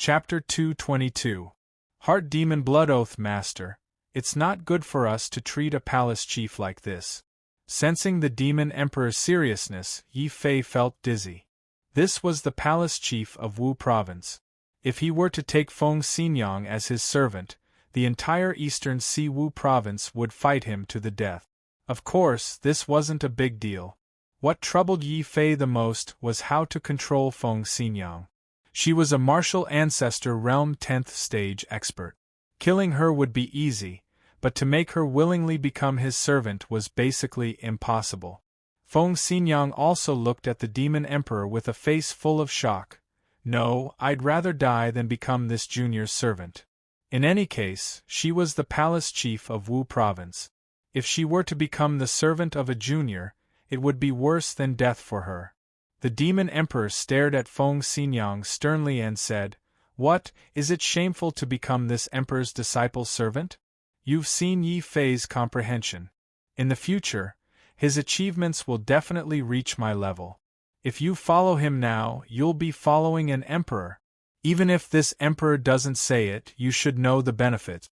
Chapter 222. Heart Demon Blood Oath. Master, it's not good for us to treat a palace chief like this. Sensing the demon emperor's seriousness, Yi Fei felt dizzy. This was the palace chief of Wu province. If he were to take Feng Xinyang as his servant, the entire eastern Sea Wu province would fight him to the death. Of course, this wasn't a big deal. What troubled Yi Fei the most was how to control Feng Xinyang. She was a martial ancestor realm 10th stage expert. Killing her would be easy, but to make her willingly become his servant was basically impossible. Feng Xinyang also looked at the demon emperor with a face full of shock. No, I'd rather die than become this junior's servant. In any case, she was the palace chief of Wu province. If she were to become the servant of a junior, it would be worse than death for her. The demon emperor stared at Feng Xinyang sternly and said, "What, is it shameful to become this emperor's disciple's servant? You've seen Yi Fei's comprehension. In the future, his achievements will definitely reach my level. If you follow him now, you'll be following an emperor. Even if this emperor doesn't say it, you should know the benefits."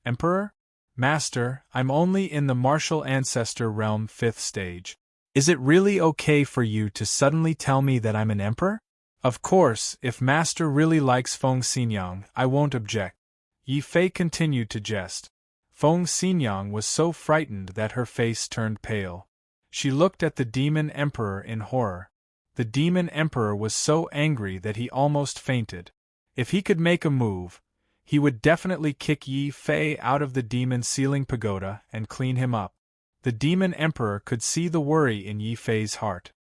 Emperor? Master, I'm only in the martial ancestor realm 5th stage. Is it really okay for you to suddenly tell me that I'm an emperor? Of course, if Master really likes Feng Xinyang, I won't object. Yi Fei continued to jest. Feng Xinyang was so frightened that her face turned pale. She looked at the demon emperor in horror. The demon emperor was so angry that he almost fainted. If he could make a move, he would definitely kick Yi Fei out of the demon ceiling pagoda and clean him up. The demon emperor could see the worry in Yi Fei's heart.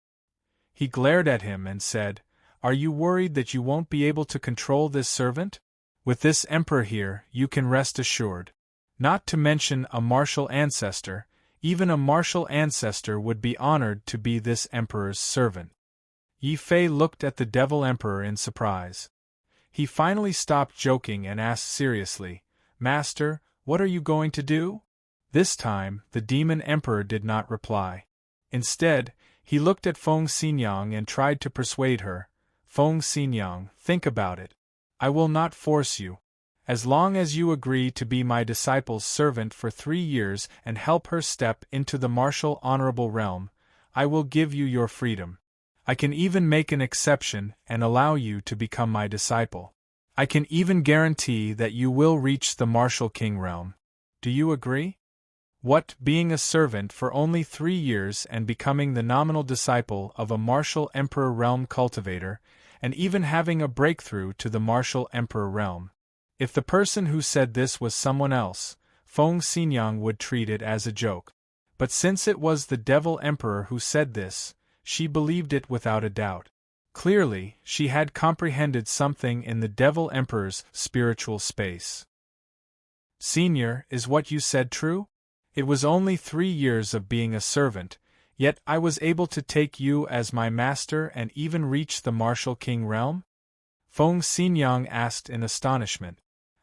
He glared at him and said, "Are you worried that you won't be able to control this servant? With this emperor here, you can rest assured. Not to mention a martial ancestor, even a martial ancestor would be honored to be this emperor's servant." Yi Fei looked at the devil emperor in surprise. He finally stopped joking and asked seriously, "Master, what are you going to do?" This time, the demon emperor did not reply. Instead, he looked at Feng Xinyang and tried to persuade her. "Feng Xinyang, think about it. I will not force you. As long as you agree to be my disciple's servant for 3 years and help her step into the martial honorable realm, I will give you your freedom. I can even make an exception and allow you to become my disciple. I can even guarantee that you will reach the martial king realm. Do you agree?" What, being a servant for only 3 years and becoming the nominal disciple of a martial emperor realm cultivator, and even having a breakthrough to the martial emperor realm? If the person who said this was someone else, Feng Xinyang would treat it as a joke. But since it was the devil emperor who said this, she believed it without a doubt. Clearly, she had comprehended something in the devil emperor's spiritual space. "Senior, is what you said true? It was only 3 years of being a servant, yet I was able to take you as my master and even reach the martial king realm?" Feng Xinyang asked in astonishment.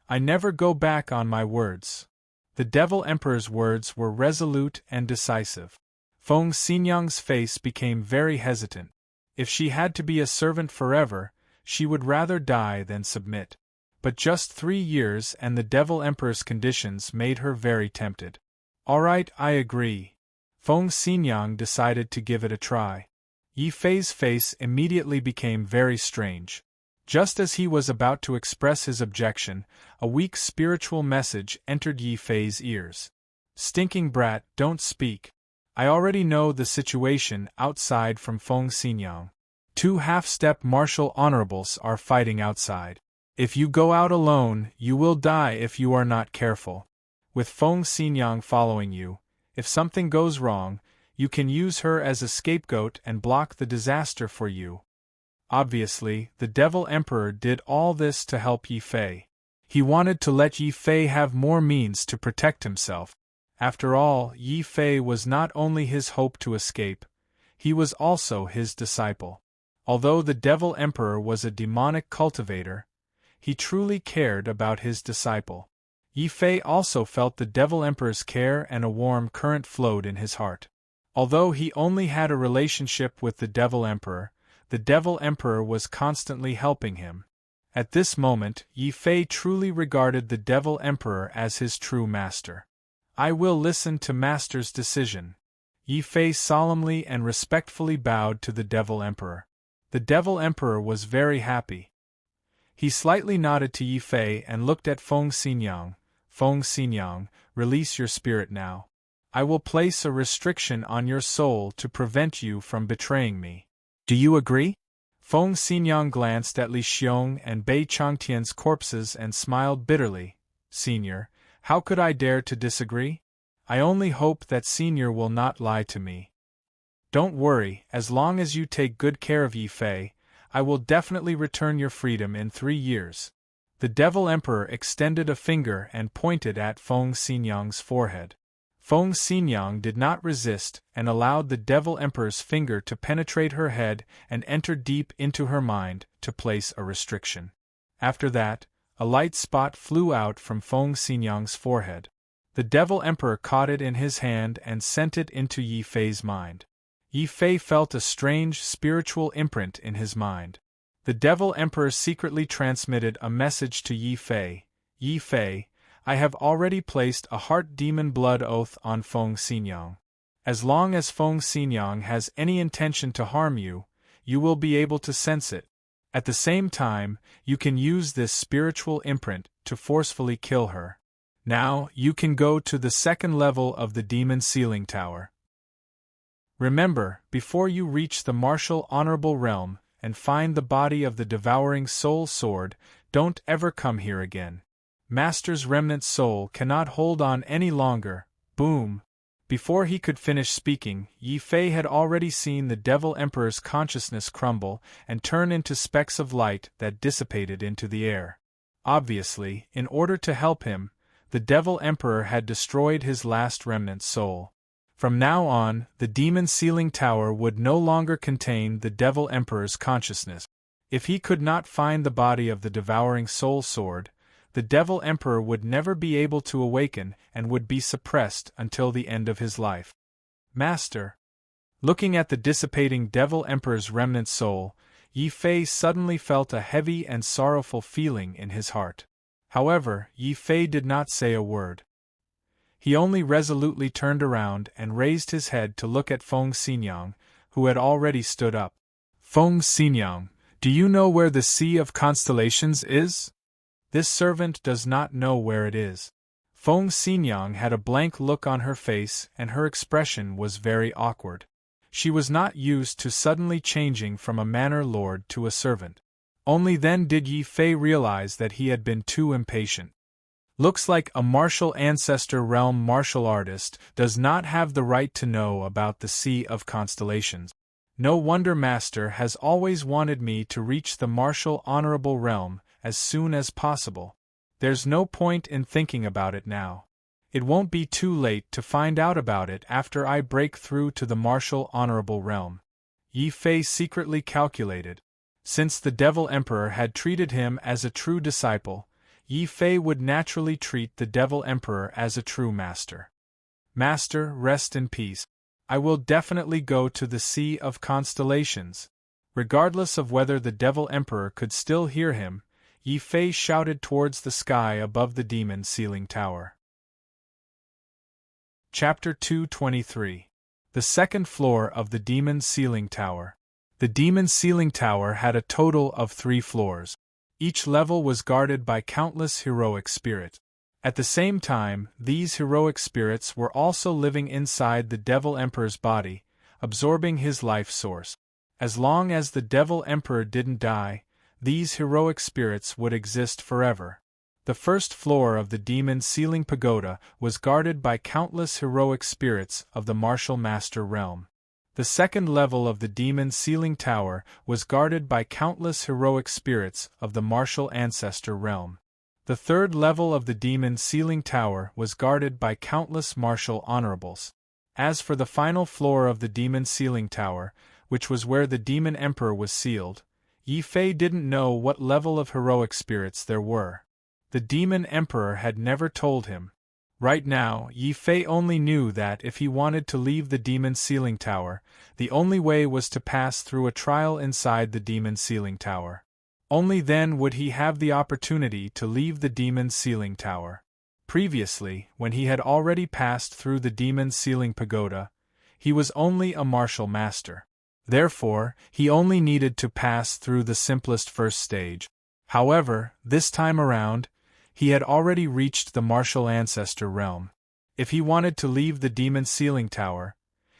"I never go back on my words." The devil emperor's words were resolute and decisive. Feng Xinyang's face became very hesitant. If she had to be a servant forever, she would rather die than submit. But just 3 years and the devil emperor's conditions made her very tempted. "All right, I agree." Feng Xinyang decided to give it a try. Yi Fei's face immediately became very strange. Just as he was about to express his objection, a weak spiritual message entered Yi Fei's ears. "Stinking brat, don't speak. I already know the situation outside from Feng Xinyang. 2 half-step martial honorables are fighting outside. If you go out alone, you will die if you are not careful. With Feng Xinyang following you, if something goes wrong, you can use her as a scapegoat and block the disaster for you." Obviously, the devil emperor did all this to help Yi Fei. He wanted to let Yi Fei have more means to protect himself. After all, Yi Fei was not only his hope to escape, he was also his disciple. Although the devil emperor was a demonic cultivator, he truly cared about his disciple. Yi Fei also felt the devil emperor's care and a warm current flowed in his heart. Although he only had a relationship with the devil emperor was constantly helping him. At this moment, Yi Fei truly regarded the Devil Emperor as his true master. I will listen to Master's decision. Yi Fei solemnly and respectfully bowed to the Devil Emperor. The Devil Emperor was very happy. He slightly nodded to Yi Fei and looked at Feng Xinyang. Feng Xinyang, release your spirit now. I will place a restriction on your soul to prevent you from betraying me. Do you agree? Feng Xinyang glanced at Li Xiong and Bei Changtian's corpses and smiled bitterly. Senior, how could I dare to disagree? I only hope that Senior will not lie to me. Don't worry, as long as you take good care of Yi Fei, I will definitely return your freedom in 3 years. The Devil Emperor extended a finger and pointed at Feng Xinyang's forehead. Feng Xinyang did not resist and allowed the Devil Emperor's finger to penetrate her head and enter deep into her mind to place a restriction. After that, a light spot flew out from Feng Xinyang's forehead. The Devil Emperor caught it in his hand and sent it into Yi Fei's mind. Yi Fei felt a strange spiritual imprint in his mind. The Devil Emperor secretly transmitted a message to Yi Fei. Yi Fei, I have already placed a heart demon blood oath on Feng Xinyang. As long as Feng Xinyang has any intention to harm you, you will be able to sense it. At the same time, you can use this spiritual imprint to forcefully kill her. Now, you can go to the second level of the demon sealing tower. Remember, before you reach the martial honorable realm and find the body of the devouring soul sword, don't ever come here again. Master's remnant soul cannot hold on any longer. Boom! Before he could finish speaking, Yi Fei had already seen the Devil Emperor's consciousness crumble and turn into specks of light that dissipated into the air. Obviously, in order to help him, the Devil Emperor had destroyed his last remnant soul. From now on, the demon sealing tower would no longer contain the Devil Emperor's consciousness. If he could not find the body of the devouring soul sword, the Devil Emperor would never be able to awaken and would be suppressed until the end of his life. Master. Looking at the dissipating Devil Emperor's remnant soul, Yi Fei suddenly felt a heavy and sorrowful feeling in his heart. However, Yi Fei did not say a word. He only resolutely turned around and raised his head to look at Feng Xinyang, who had already stood up. Feng Xinyang, do you know where the Sea of Constellations is? This servant does not know where it is. Feng Xinyang had a blank look on her face and her expression was very awkward. She was not used to suddenly changing from a manor lord to a servant. Only then did Yi Fei realize that he had been too impatient. Looks like a martial ancestor realm martial artist does not have the right to know about the Sea of Constellations. No wonder Master has always wanted me to reach the martial honorable realm as soon as possible. There's no point in thinking about it now. It won't be too late to find out about it after I break through to the martial honorable realm. Yi Fei secretly calculated. Since the Devil Emperor had treated him as a true disciple, Yi Fei would naturally treat the Devil Emperor as a true master. Master, rest in peace. I will definitely go to the Sea of Constellations. Regardless of whether the Devil Emperor could still hear him, Yi Fei shouted towards the sky above the demon sealing tower. Chapter 223. The second floor of the demon sealing tower. The demon sealing tower had a total of 3 floors. Each level was guarded by countless heroic spirits. At the same time, these heroic spirits were also living inside the Devil Emperor's body, absorbing his life source. As long as the Devil Emperor didn't die, these heroic spirits would exist forever. The first floor of the demon sealing pagoda was guarded by countless heroic spirits of the martial master realm. The second level of the demon sealing tower was guarded by countless heroic spirits of the martial ancestor realm. The third level of the demon sealing tower was guarded by countless martial honorables. As for the final floor of the demon sealing tower, which was where the demon emperor was sealed, Yi Fei didn't know what level of heroic spirits there were. The demon emperor had never told him. Right now, Yi Fei only knew that if he wanted to leave the demon sealing tower, the only way was to pass through a trial inside the demon sealing tower. Only then would he have the opportunity to leave the demon's sealing tower. Previously, when he had already passed through the demon's sealing pagoda, he was only a martial master. Therefore, he only needed to pass through the simplest first stage. However, this time around, he had already reached the martial ancestor realm. If he wanted to leave the demon's sealing tower,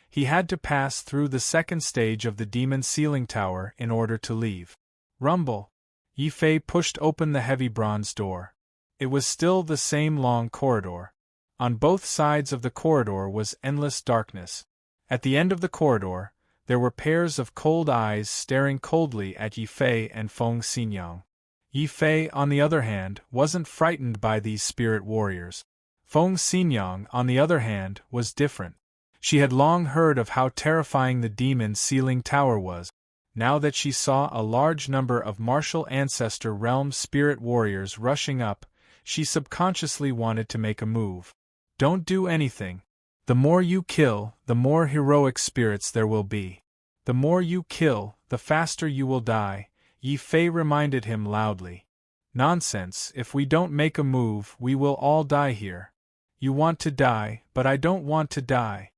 he had to pass through the second stage of the demon's sealing tower in order to leave. Rumble. Yi Fei pushed open the heavy bronze door. It was still the same long corridor. On both sides of the corridor was endless darkness. At the end of the corridor, there were pairs of cold eyes staring coldly at Yi Fei and Feng Xinyang. Yi Fei, on the other hand, wasn't frightened by these spirit warriors. Feng Xinyang, on the other hand, was different. She had long heard of how terrifying the demon's sealing tower was. Now that she saw a large number of martial ancestor realm spirit warriors rushing up, she subconsciously wanted to make a move. Don't do anything. The more you kill, the more heroic spirits there will be. The more you kill, the faster you will die, Yi Fei reminded him loudly. Nonsense, if we don't make a move, we will all die here. You want to die, but I don't want to die.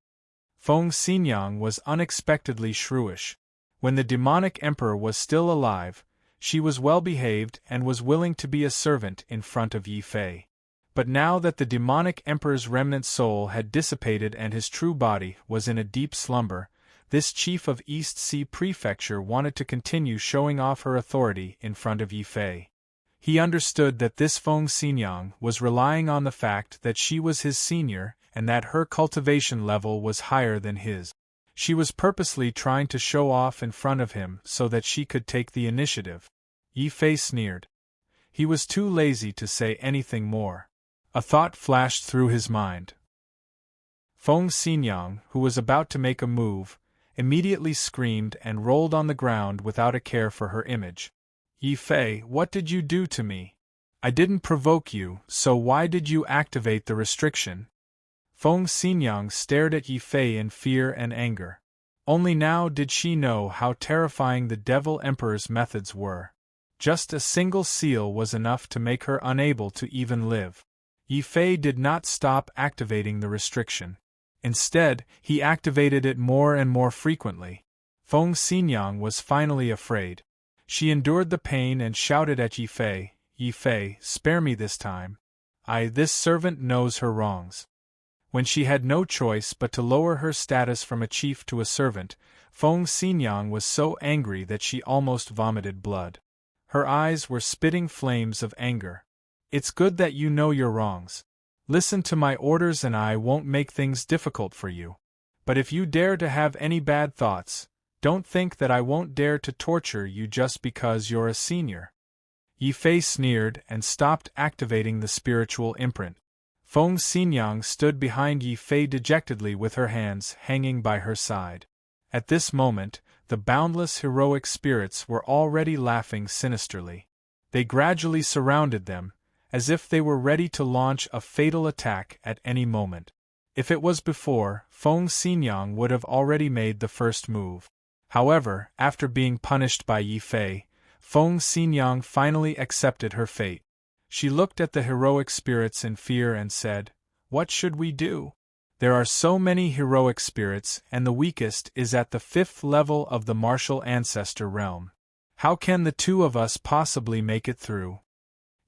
Feng Xinyang was unexpectedly shrewish. When the demonic emperor was still alive, she was well behaved and was willing to be a servant in front of Yi Fei. But now that the demonic emperor's remnant soul had dissipated and his true body was in a deep slumber, this chief of East Sea Prefecture wanted to continue showing off her authority in front of Yi Fei. He understood that this Feng Xinyang was relying on the fact that she was his senior and that her cultivation level was higher than his. She was purposely trying to show off in front of him so that she could take the initiative. Yi Fei sneered. He was too lazy to say anything more. A thought flashed through his mind. Feng Xinyang, who was about to make a move, immediately screamed and rolled on the ground without a care for her image. Yi Fei, what did you do to me? I didn't provoke you, so why did you activate the restriction? Feng Xinyang stared at Yi Fei in fear and anger. Only now did she know how terrifying the Devil Emperor's methods were. Just a single seal was enough to make her unable to even live. Yi Fei did not stop activating the restriction. Instead, he activated it more and more frequently. Feng Xinyang was finally afraid. She endured the pain and shouted at Yi Fei, Yi Fei, spare me this time. This servant knows her wrongs. When she had no choice but to lower her status from a chief to a servant, Feng Xinyang was so angry that she almost vomited blood. Her eyes were spitting flames of anger. It's good that you know your wrongs. Listen to my orders and I won't make things difficult for you. But if you dare to have any bad thoughts, don't think that I won't dare to torture you just because you're a senior. Yi Fei sneered and stopped activating the spiritual imprint. Feng Xinyang stood behind Yi Fei dejectedly with her hands hanging by her side. At this moment, the boundless heroic spirits were already laughing sinisterly. They gradually surrounded them, as if they were ready to launch a fatal attack at any moment. If it was before, Feng Xinyang would have already made the first move. However, after being punished by Yi Fei, Feng Xinyang finally accepted her fate. She looked at the heroic spirits in fear and said, "What should we do? There are so many heroic spirits and the weakest is at the 5th level of the martial ancestor realm. How can the two of us possibly make it through?"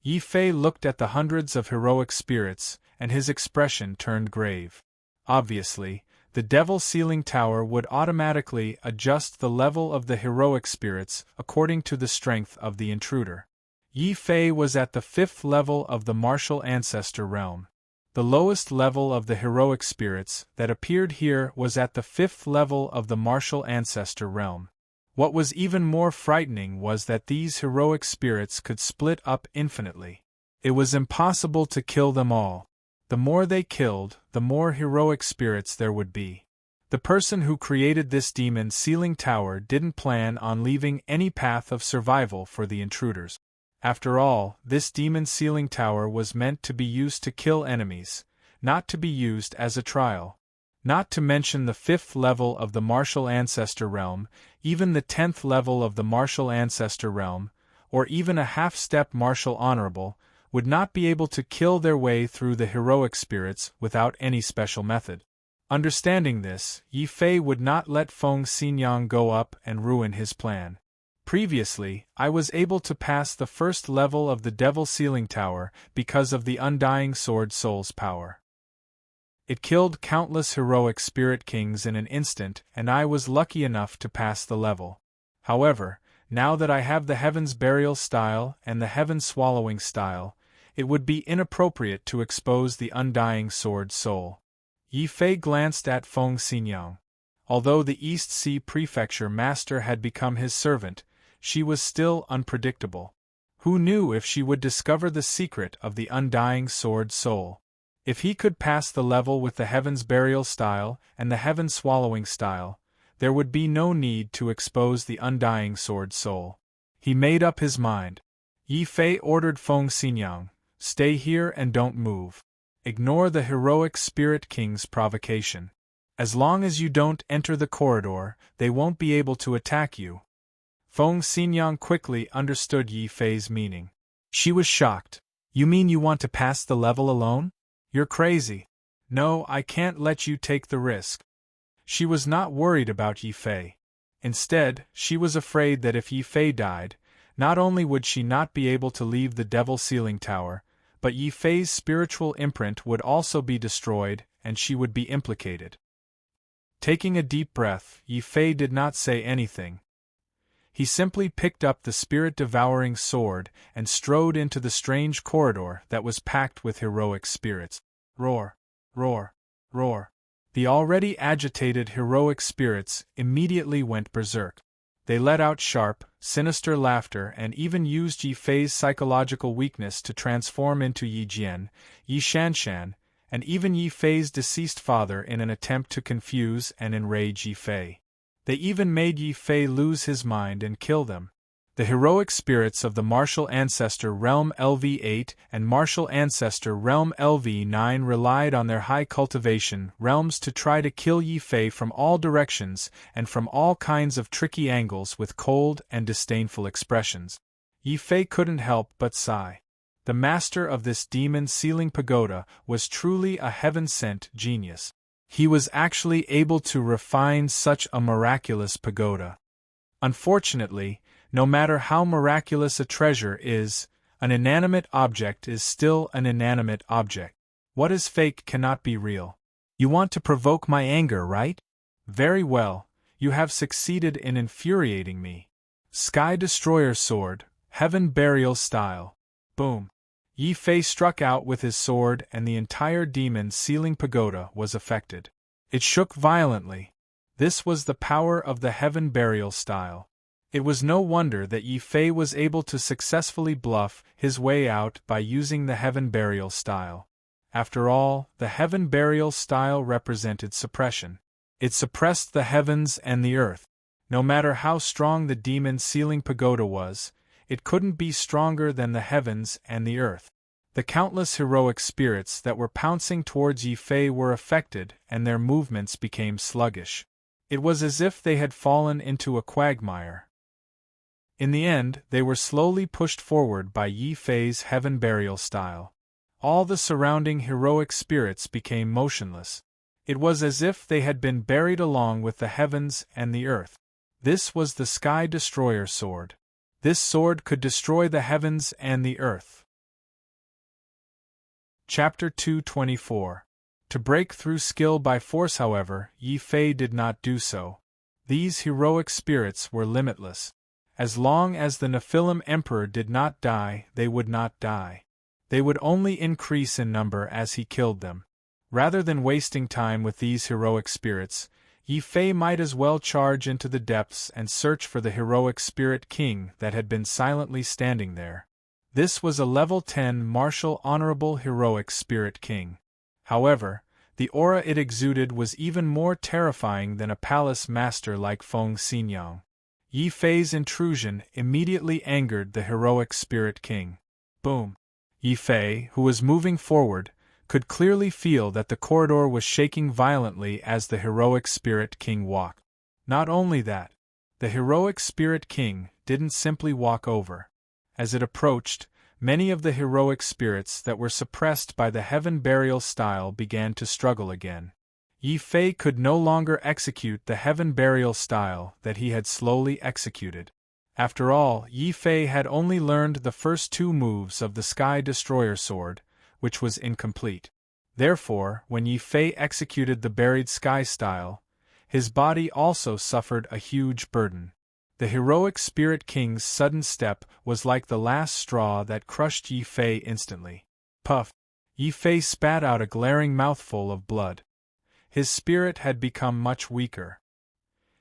Yi Fei looked at the hundreds of heroic spirits, and his expression turned grave. Obviously, the Devil Sealing Tower would automatically adjust the level of the heroic spirits according to the strength of the intruder. Yi Fei was at the 5th level of the martial ancestor realm. The lowest level of the heroic spirits that appeared here was at the 5th level of the martial ancestor realm. What was even more frightening was that these heroic spirits could split up infinitely. It was impossible to kill them all. The more they killed, the more heroic spirits there would be. The person who created this demon sealing tower didn't plan on leaving any path of survival for the intruders. After all, this demon sealing tower was meant to be used to kill enemies, not to be used as a trial. Not to mention the 5th level of the martial ancestor realm, even the 10th level of the martial ancestor realm, or even a half-step martial honorable, would not be able to kill their way through the heroic spirits without any special method. Understanding this, Yi Fei would not let Feng Xinyang go up and ruin his plan. Previously, I was able to pass the first level of the Devil Sealing Tower because of the Undying Sword Soul's power. It killed countless heroic spirit kings in an instant, and I was lucky enough to pass the level. However, now that I have the Heaven's Burial style and the Heaven Swallowing style, it would be inappropriate to expose the Undying Sword Soul. Yi Fei glanced at Feng Xinyang. Although the East Sea Prefecture master had become his servant, she was still unpredictable. Who knew if she would discover the secret of the Undying Sword Soul? If he could pass the level with the Heaven's Burial style and the Heaven Swallowing style, there would be no need to expose the Undying Sword Soul. He made up his mind. Yi Fei ordered Feng Xinyang, "Stay here and don't move. Ignore the heroic Spirit King's provocation. As long as you don't enter the corridor, they won't be able to attack you." Feng Xinyang quickly understood Yi Fei's meaning. She was shocked. "You mean you want to pass the level alone? You're crazy. No, I can't let you take the risk." She was not worried about Yi Fei. Instead, she was afraid that if Yi Fei died, not only would she not be able to leave the Devil Sealing Tower, but Yi Fei's spiritual imprint would also be destroyed, and she would be implicated. Taking a deep breath, Yi Fei did not say anything. He simply picked up the spirit-devouring sword and strode into the strange corridor that was packed with heroic spirits. Roar! Roar! Roar! The already agitated heroic spirits immediately went berserk. They let out sharp, sinister laughter and even used Yi Fei's psychological weakness to transform into Yi Jian, Yi Shanshan, and even Yi Fei's deceased father in an attempt to confuse and enrage Yi Fei. They even made Yi Fei lose his mind and kill them. The heroic spirits of the Martial Ancestor Realm LV8 and Martial Ancestor Realm LV9 relied on their high cultivation realms to try to kill Yi Fei from all directions and from all kinds of tricky angles with cold and disdainful expressions. Yi Fei couldn't help but sigh. The master of this demon sealing pagoda was truly a heaven-sent genius. He was actually able to refine such a miraculous pagoda. Unfortunately, no matter how miraculous a treasure is, an inanimate object is still an inanimate object. What is fake cannot be real. You want to provoke my anger, right? Very well, you have succeeded in infuriating me. Sky Destroyer Sword, Heaven Burial Style. Boom. Yi Fei struck out with his sword and the entire demon sealing pagoda was affected. It shook violently. This was the power of the Heaven Burial Style. It was no wonder that Yi Fei was able to successfully bluff his way out by using the Heaven Burial Style. After all, the Heaven Burial Style represented suppression. It suppressed the heavens and the earth. No matter how strong the demon sealing pagoda was, it couldn't be stronger than the heavens and the earth. The countless heroic spirits that were pouncing towards Yi Fei were affected and their movements became sluggish. It was as if they had fallen into a quagmire. In the end, they were slowly pushed forward by Yi Fei's Heaven Burial Style. All the surrounding heroic spirits became motionless. It was as if they had been buried along with the heavens and the earth. This was the Sky Destroyer Sword. This sword could destroy the heavens and the earth. Chapter 224. To break through skill by force, however, Yi Fei did not do so. These heroic spirits were limitless. As long as the Nephilim Emperor did not die, they would not die. They would only increase in number as he killed them. Rather than wasting time with these heroic spirits, Yi Fei might as well charge into the depths and search for the heroic Spirit King that had been silently standing there. This was a level 10 martial honorable heroic Spirit King. However, the aura it exuded was even more terrifying than a palace master like Feng Xinyang. Yi Fei's intrusion immediately angered the heroic Spirit King. Boom! Yi Fei, who was moving forward, could clearly feel that the corridor was shaking violently as the heroic Spirit King walked. Not only that, the heroic Spirit King didn't simply walk over. As it approached, many of the heroic spirits that were suppressed by the heaven burial style began to struggle again. Yi Fei could no longer execute the heaven burial style that he had slowly executed. After all, Yi Fei had only learned the first 2 moves of the Sky Destroyer sword, which was incomplete. Therefore, when Yi Fei executed the buried sky style, his body also suffered a huge burden. The heroic Spirit King's sudden step was like the last straw that crushed Yi Fei instantly. Puff! Yi Fei spat out a glaring mouthful of blood. His spirit had become much weaker.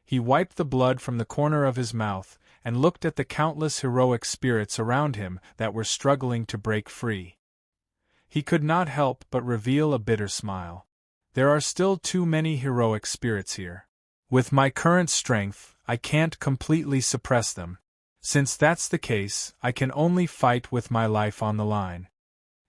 He wiped the blood from the corner of his mouth and looked at the countless heroic spirits around him that were struggling to break free. He could not help but reveal a bitter smile. There are still too many heroic spirits here. With my current strength, I can't completely suppress them. Since that's the case, I can only fight with my life on the line.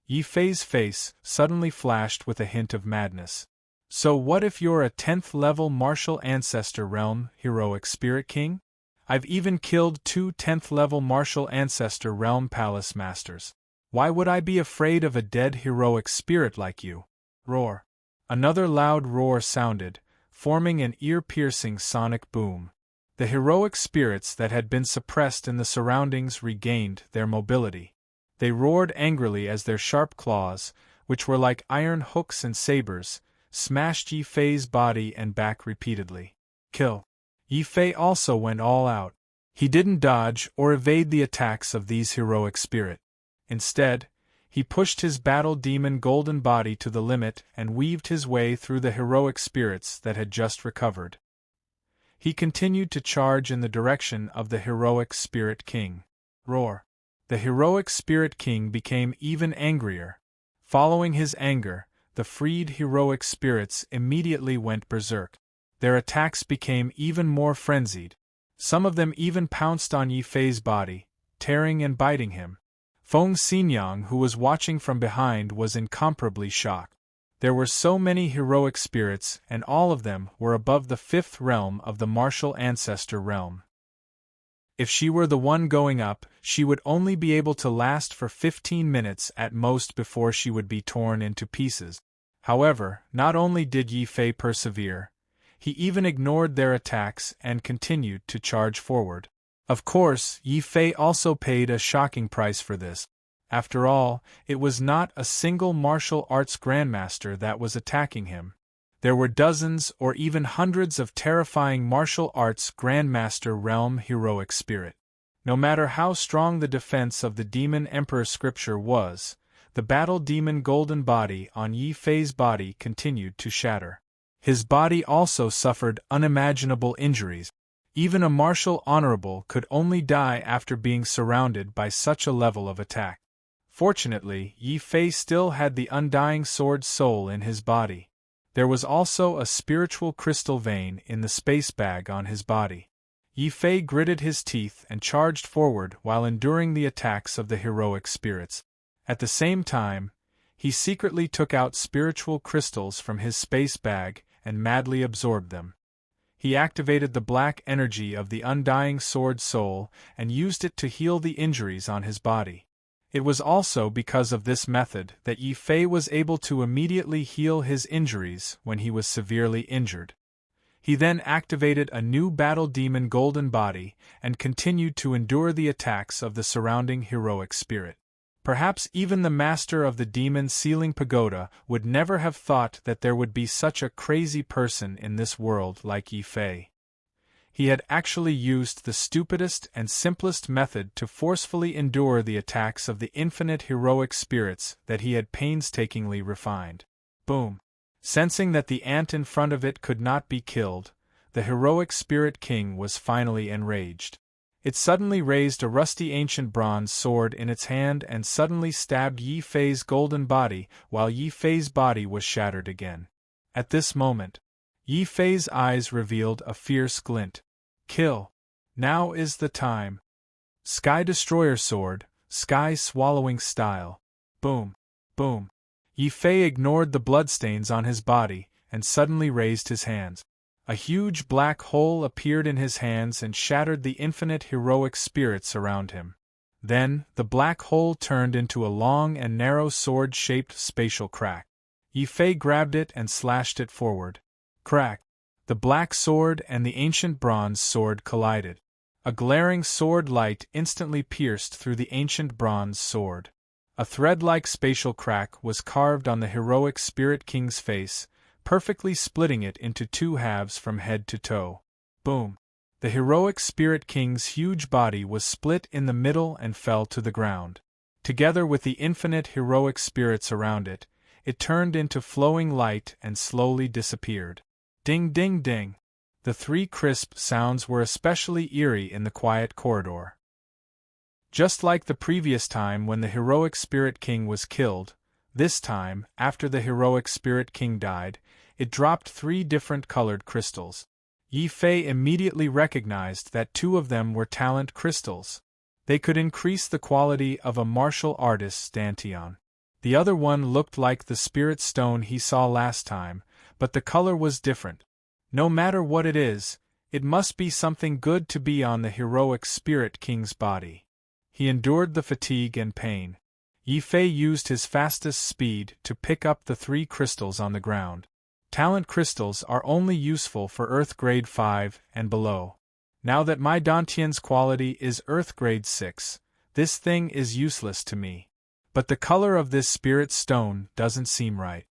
Yi Fei's face suddenly flashed with a hint of madness. So what if you're a 10th level Martial Ancestor Realm Heroic Spirit King? I've even killed 2 10th level Martial Ancestor Realm Palace Masters. Why would I be afraid of a dead heroic spirit like you? Roar. Another loud roar sounded, forming an ear-piercing sonic boom. The heroic spirits that had been suppressed in the surroundings regained their mobility. They roared angrily as their sharp claws, which were like iron hooks and sabers, smashed Yi Fei's body and back repeatedly. Kill. Yi Fei also went all out. He didn't dodge or evade the attacks of these heroic spirits. Instead, he pushed his battle demon golden body to the limit and weaved his way through the heroic spirits that had just recovered. He continued to charge in the direction of the heroic Spirit King. Roar. The heroic Spirit King became even angrier. Following his anger, the freed heroic spirits immediately went berserk. Their attacks became even more frenzied. Some of them even pounced on Yi Fei's body, tearing and biting him. Feng Xinyang, who was watching from behind, was incomparably shocked. There were so many heroic spirits, and all of them were above the 5th realm of the Martial Ancestor Realm. If she were the one going up, she would only be able to last for 15 minutes at most before she would be torn into pieces. However, not only did Yi Fei persevere, he even ignored their attacks and continued to charge forward. Of course, Yi Fei also paid a shocking price for this. After all, it was not a single martial arts grandmaster that was attacking him. There were dozens or even hundreds of terrifying martial arts grandmaster realm heroic spirit. No matter how strong the defense of the Demon Emperor scripture was, the battle demon golden body on Yi Fei's body continued to shatter. His body also suffered unimaginable injuries. Even a martial honorable could only die after being surrounded by such a level of attack. Fortunately, Yi Fei still had the undying sword soul in his body. There was also a spiritual crystal vein in the space bag on his body. Yi Fei gritted his teeth and charged forward while enduring the attacks of the heroic spirits. At the same time, he secretly took out spiritual crystals from his space bag and madly absorbed them. He activated the black energy of the undying sword soul and used it to heal the injuries on his body. It was also because of this method that Yi Fei was able to immediately heal his injuries when he was severely injured. He then activated a new battle demon golden body and continued to endure the attacks of the surrounding heroic spirit. Perhaps even the master of the demon sealing pagoda would never have thought that there would be such a crazy person in this world like Yi Fei. He had actually used the stupidest and simplest method to forcefully endure the attacks of the infinite heroic spirits that he had painstakingly refined. Boom! Sensing that the ant in front of it could not be killed, the heroic Spirit King was finally enraged. It suddenly raised a rusty ancient bronze sword in its hand and suddenly stabbed Yi Fei's golden body while Yi Fei's body was shattered again. At this moment, Yi Fei's eyes revealed a fierce glint. Kill! Now is the time! Sky Destroyer Sword, Sky Swallowing Style. Boom! Boom! Yi Fei ignored the bloodstains on his body and suddenly raised his hands. A huge black hole appeared in his hands and shattered the infinite heroic spirits around him. Then, the black hole turned into a long and narrow sword-shaped spatial crack. Yi Fei grabbed it and slashed it forward. Crack! The black sword and the ancient bronze sword collided. A glaring sword light instantly pierced through the ancient bronze sword. A thread-like spatial crack was carved on the heroic Spirit King's face, perfectly splitting it into two halves from head to toe. Boom! The heroic Spirit King's huge body was split in the middle and fell to the ground. Together with the infinite heroic spirits around it, it turned into flowing light and slowly disappeared. Ding ding ding! The three crisp sounds were especially eerie in the quiet corridor. Just like the previous time when the heroic Spirit King was killed, this time, after the heroic Spirit King died, it dropped 3 different colored crystals. Yi Fei immediately recognized that 2 of them were talent crystals. They could increase the quality of a martial artist's dantian. The other one looked like the spirit stone he saw last time, but the color was different. No matter what it is, it must be something good to be on the heroic Spirit King's body. He endured the fatigue and pain. Yi Fei used his fastest speed to pick up the 3 crystals on the ground. Talent crystals are only useful for Earth Grade 5 and below. Now that my dantian's quality is Earth Grade 6, this thing is useless to me. But the color of this spirit stone doesn't seem right.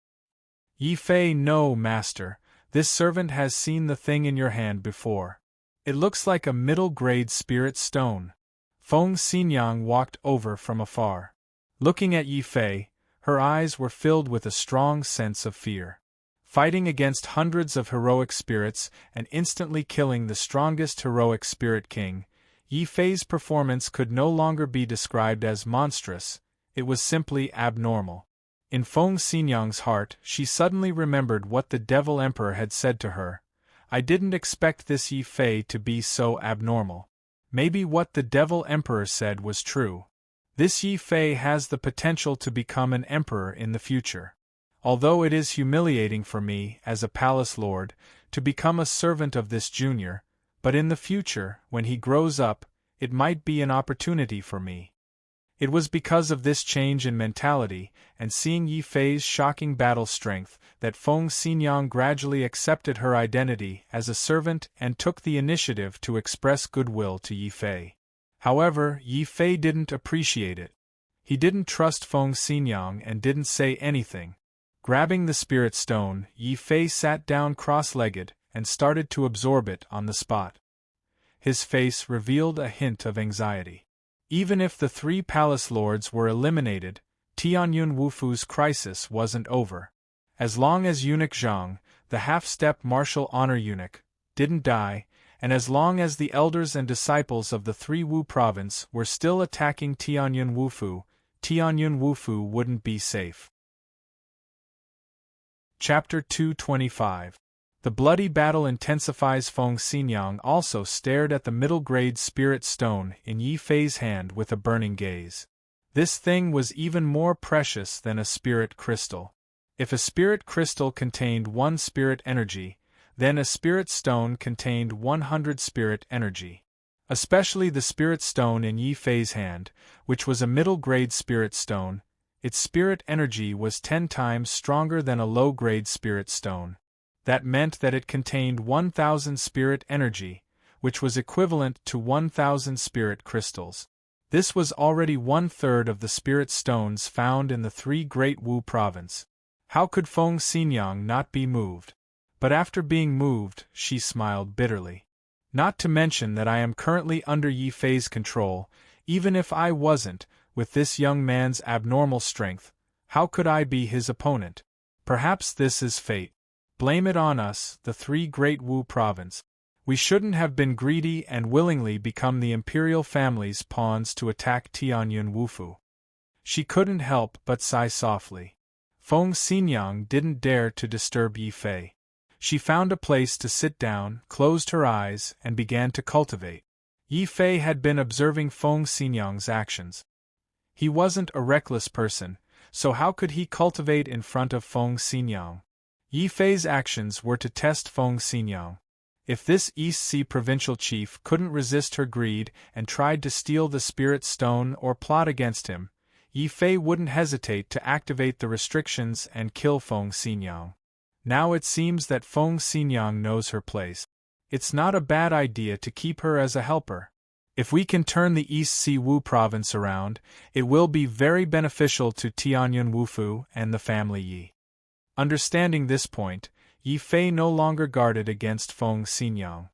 Yi Fei, no, master, this servant has seen the thing in your hand before. It looks like a middle-grade spirit stone. Feng Xinyang walked over from afar. Looking at Yi Fei, her eyes were filled with a strong sense of fear. Fighting against hundreds of heroic spirits and instantly killing the strongest heroic Spirit King, Yi Fei's performance could no longer be described as monstrous, it was simply abnormal. In Feng Xinyang's heart, she suddenly remembered what the Devil Emperor had said to her. I didn't expect this Yi Fei to be so abnormal. Maybe what the Devil Emperor said was true. This Yi Fei has the potential to become an emperor in the future. Although it is humiliating for me, as a palace lord, to become a servant of this junior, but in the future, when he grows up, it might be an opportunity for me. It was because of this change in mentality, and seeing Yi Fei's shocking battle strength, that Feng Xinyang gradually accepted her identity as a servant and took the initiative to express goodwill to Yi Fei. However, Yi Fei didn't appreciate it. He didn't trust Feng Xinyang and didn't say anything. Grabbing the spirit stone, Yi Fei sat down cross-legged and started to absorb it on the spot. His face revealed a hint of anxiety. Even if the 3 palace lords were eliminated, Tianyun Wufu's crisis wasn't over. As long as eunuch Zhang, the half-step martial honor eunuch, didn't die, and as long as the elders and disciples of the 3 Wu province were still attacking Tianyun Wufu wouldn't be safe. Chapter 225. The bloody battle intensifies. Feng Xinyang also stared at the middle-grade spirit stone in Yi Fei's hand with a burning gaze. This thing was even more precious than a spirit crystal. If a spirit crystal contained 1 spirit energy, then a spirit stone contained 100 spirit energy. Especially the spirit stone in Yi Fei's hand, which was a middle-grade spirit stone, its spirit energy was 10 times stronger than a low-grade spirit stone. That meant that it contained 1,000 spirit energy, which was equivalent to 1,000 spirit crystals. This was already 1/3 of the spirit stones found in the 3 Great Wu province. How could Feng Xinyang not be moved? But after being moved, she smiled bitterly. Not to mention that I am currently under Yi Fei's control. Even if I wasn't, with this young man's abnormal strength, how could I be his opponent? Perhaps this is fate. Blame it on us, the 3 Great Wu province. We shouldn't have been greedy and willingly become the imperial family's pawns to attack Tianyun Wufu. She couldn't help but sigh softly. Feng Xinyang didn't dare to disturb Yi Fei. She found a place to sit down, closed her eyes, and began to cultivate. Yi Fei had been observing Feng Xinyang's actions. He wasn't a reckless person, so how could he cultivate in front of Feng Xinyang? Yi Fei's actions were to test Feng Xinyang. If this East Sea provincial chief couldn't resist her greed and tried to steal the spirit stone or plot against him, Yi Fei wouldn't hesitate to activate the restrictions and kill Feng Xinyang. Now it seems that Feng Xinyang knows her place. It's not a bad idea to keep her as a helper. If we can turn the East Sea Wu province around, it will be very beneficial to Tianyun Wufu and the family Yi. Understanding this point, Yi Fei no longer guarded against Feng Xinyang.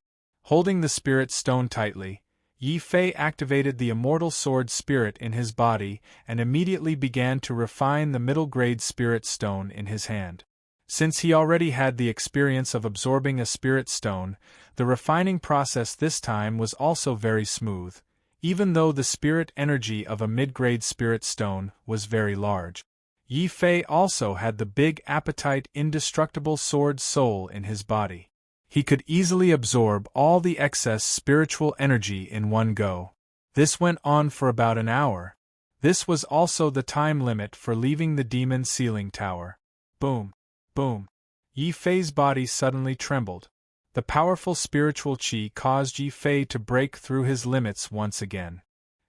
Holding the spirit stone tightly, Yi Fei activated the immortal sword spirit in his body and immediately began to refine the middle-grade spirit stone in his hand. Since he already had the experience of absorbing a spirit stone, the refining process this time was also very smooth, even though the spirit energy of a mid-grade spirit stone was very large. Yi Fei also had the big appetite indestructible sword soul in his body. He could easily absorb all the excess spiritual energy in one go. This went on for about an hour. This was also the time limit for leaving the demon ceiling tower. Boom. Boom. Yi Fei's body suddenly trembled. The powerful spiritual qi caused Yi Fei to break through his limits once again.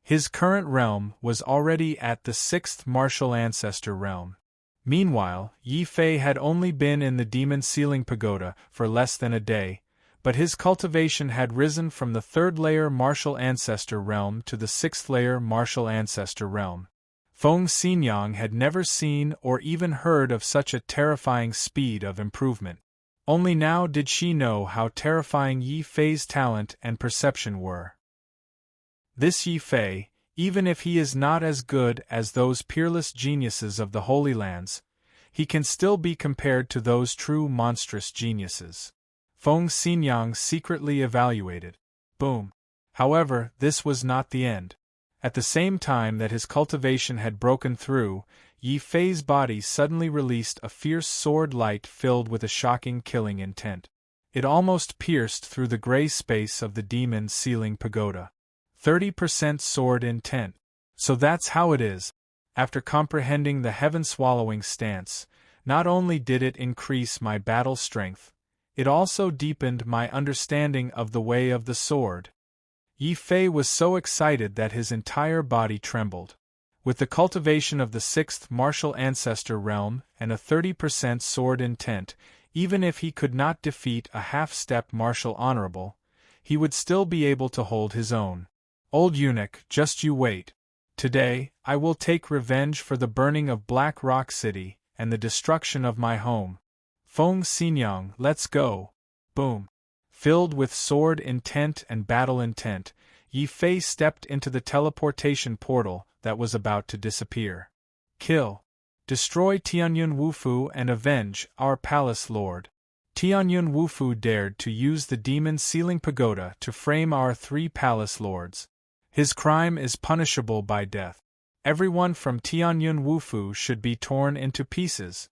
His current realm was already at the 6th martial ancestor realm. Meanwhile, Yi Fei had only been in the demon ceiling pagoda for less than a day, but his cultivation had risen from the 3rd layer martial ancestor realm to the 6th layer martial ancestor realm. Feng Xinyang had never seen or even heard of such a terrifying speed of improvement. Only now did she know how terrifying Yi Fei's talent and perception were. This Yi Fei, even if he is not as good as those peerless geniuses of the Holy Lands, he can still be compared to those true monstrous geniuses. Feng Xinyang secretly evaluated. Boom. However, this was not the end. At the same time that his cultivation had broken through, Yi Fei's body suddenly released a fierce sword light filled with a shocking killing intent. It almost pierced through the gray space of the demon ceiling pagoda. 30% sword intent. So that's how it is. After comprehending the heaven-swallowing stance, not only did it increase my battle strength, it also deepened my understanding of the way of the sword. Yi Fei was so excited that his entire body trembled. With the cultivation of the 6th martial ancestor realm and a 30% sword intent, even if he could not defeat a half-step martial honorable, he would still be able to hold his own. Old eunuch, just you wait. Today, I will take revenge for the burning of Black Rock City and the destruction of my home. Feng Xinyang, let's go. Boom. Filled with sword intent and battle intent, Yi Fei stepped into the teleportation portal that was about to disappear. Kill. Destroy Tianyun Wufu and avenge our palace lord. Tianyun Wufu dared to use the demon ceiling pagoda to frame our 3 palace lords. His crime is punishable by death. Everyone from Tianyun Wufu should be torn into pieces.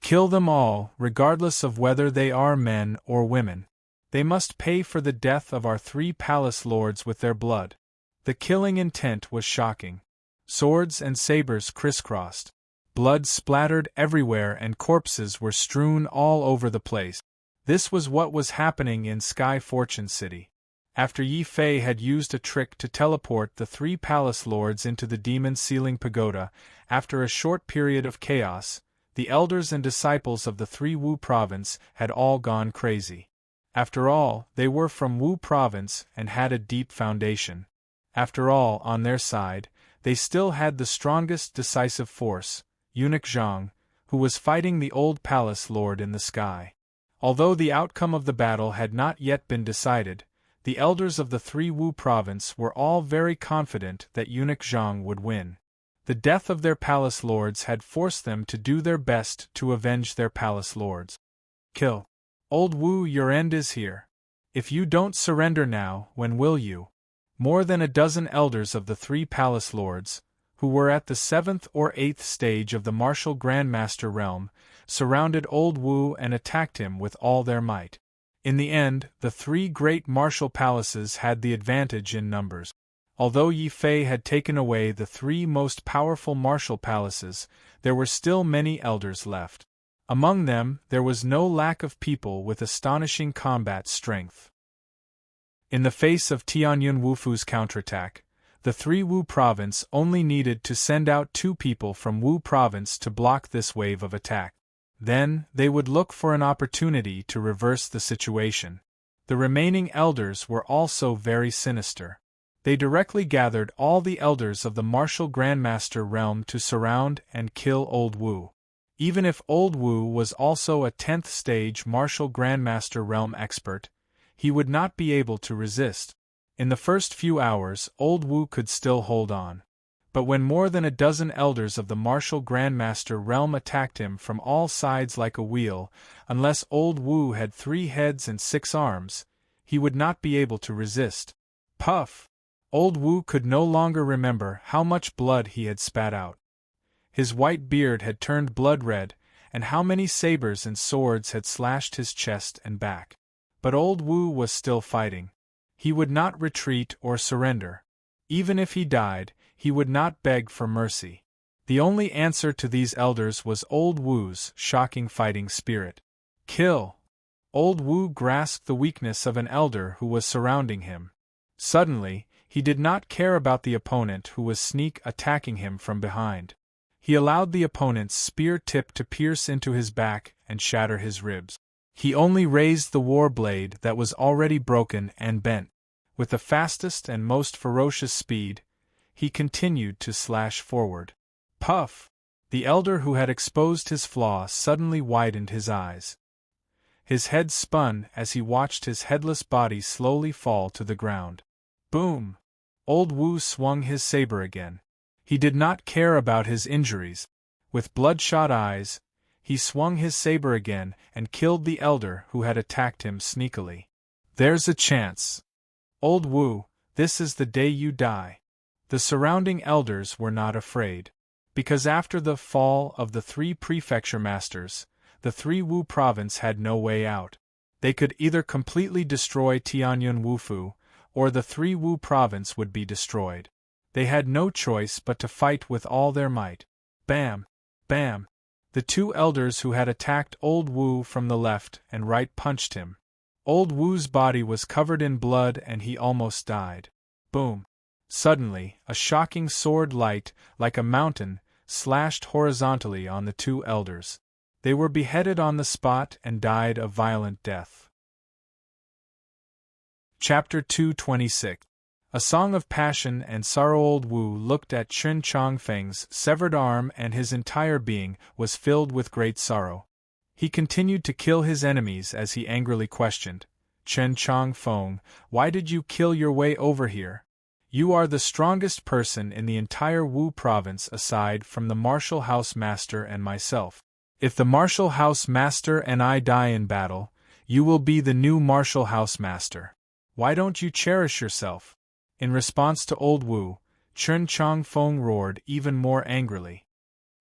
Kill them all, regardless of whether they are men or women. They must pay for the death of our 3 palace lords with their blood. The killing intent was shocking. Swords and sabers crisscrossed. Blood splattered everywhere and corpses were strewn all over the place. This was what was happening in Sky Fortune City. After Yi Fei had used a trick to teleport the 3 palace lords into the demon ceiling pagoda, after a short period of chaos, the elders and disciples of the 3 Wu province had all gone crazy. After all, they were from Wu province and had a deep foundation. After all, on their side, they still had the strongest decisive force, Eunuch Zhang, who was fighting the old palace lord in the sky. Although the outcome of the battle had not yet been decided, the elders of the 3 Wu province were all very confident that Eunuch Zhang would win. The death of their palace lords had forced them to do their best to avenge their palace lords. Kill. Old Wu, your end is here. If you don't surrender now, when will you? More than a dozen elders of the 3 palace lords, who were at the 7th or 8th stage of the martial grandmaster realm, surrounded Old Wu and attacked him with all their might. In the end, the 3 great martial palaces had the advantage in numbers. Although Yi Fei had taken away the 3 most powerful martial palaces, there were still many elders left. Among them, there was no lack of people with astonishing combat strength. In the face of Tianyun Wufu's counterattack, the three Wu province only needed to send out 2 people from Wu province to block this wave of attack. Then, they would look for an opportunity to reverse the situation. The remaining elders were also very sinister. They directly gathered all the elders of the martial Grandmaster realm to surround and kill Old Wu. Even if Old Wu was also a 10th stage martial Grandmaster realm expert, he would not be able to resist. In the first few hours, Old Wu could still hold on. But when more than a dozen elders of the martial Grandmaster realm attacked him from all sides like a wheel, unless Old Wu had 3 heads and 6 arms, he would not be able to resist. Puff! Old Wu could no longer remember how much blood he had spat out. His white beard had turned blood red, and how many sabers and swords had slashed his chest and back. But Old Wu was still fighting. He would not retreat or surrender. Even if he died, he would not beg for mercy. The only answer to these elders was Old Wu's shocking fighting spirit. Kill! Old Wu grasped the weakness of an elder who was surrounding him. Suddenly, he did not care about the opponent who was sneak attacking him from behind. He allowed the opponent's spear tip to pierce into his back and shatter his ribs. He only raised the war blade that was already broken and bent. With the fastest and most ferocious speed, he continued to slash forward. Puff! The elder who had exposed his flaw suddenly widened his eyes. His head spun as he watched his headless body slowly fall to the ground. Boom! Old Wu swung his saber again. He did not care about his injuries. With bloodshot eyes, he swung his saber again and killed the elder who had attacked him sneakily. There's a chance. Old Wu, this is the day you die. The surrounding elders were not afraid. Because after the fall of the 3 prefecture masters, the 3 Wu province had no way out. They could either completely destroy Tianyun Wufu, or the 3 Wu province would be destroyed. They had no choice but to fight with all their might. Bam! Bam! The 2 elders who had attacked Old Wu from the left and right punched him. Old Wu's body was covered in blood and he almost died. Boom! Suddenly, a shocking sword light, like a mountain, slashed horizontally on the 2 elders. They were beheaded on the spot and died a violent death. Chapter 226. A Song of Passion and Sorrow. Old Wu looked at Chen Chongfeng's severed arm and his entire being was filled with great sorrow. He continued to kill his enemies as he angrily questioned, Chen Chongfeng, why did you kill your way over here? You are the strongest person in the entire Wu province aside from the Martial House Master and myself. If the Martial House Master and I die in battle, you will be the new Martial House Master. Why don't you cherish yourself? In response to Old Wu, Chen Chongfeng roared even more angrily.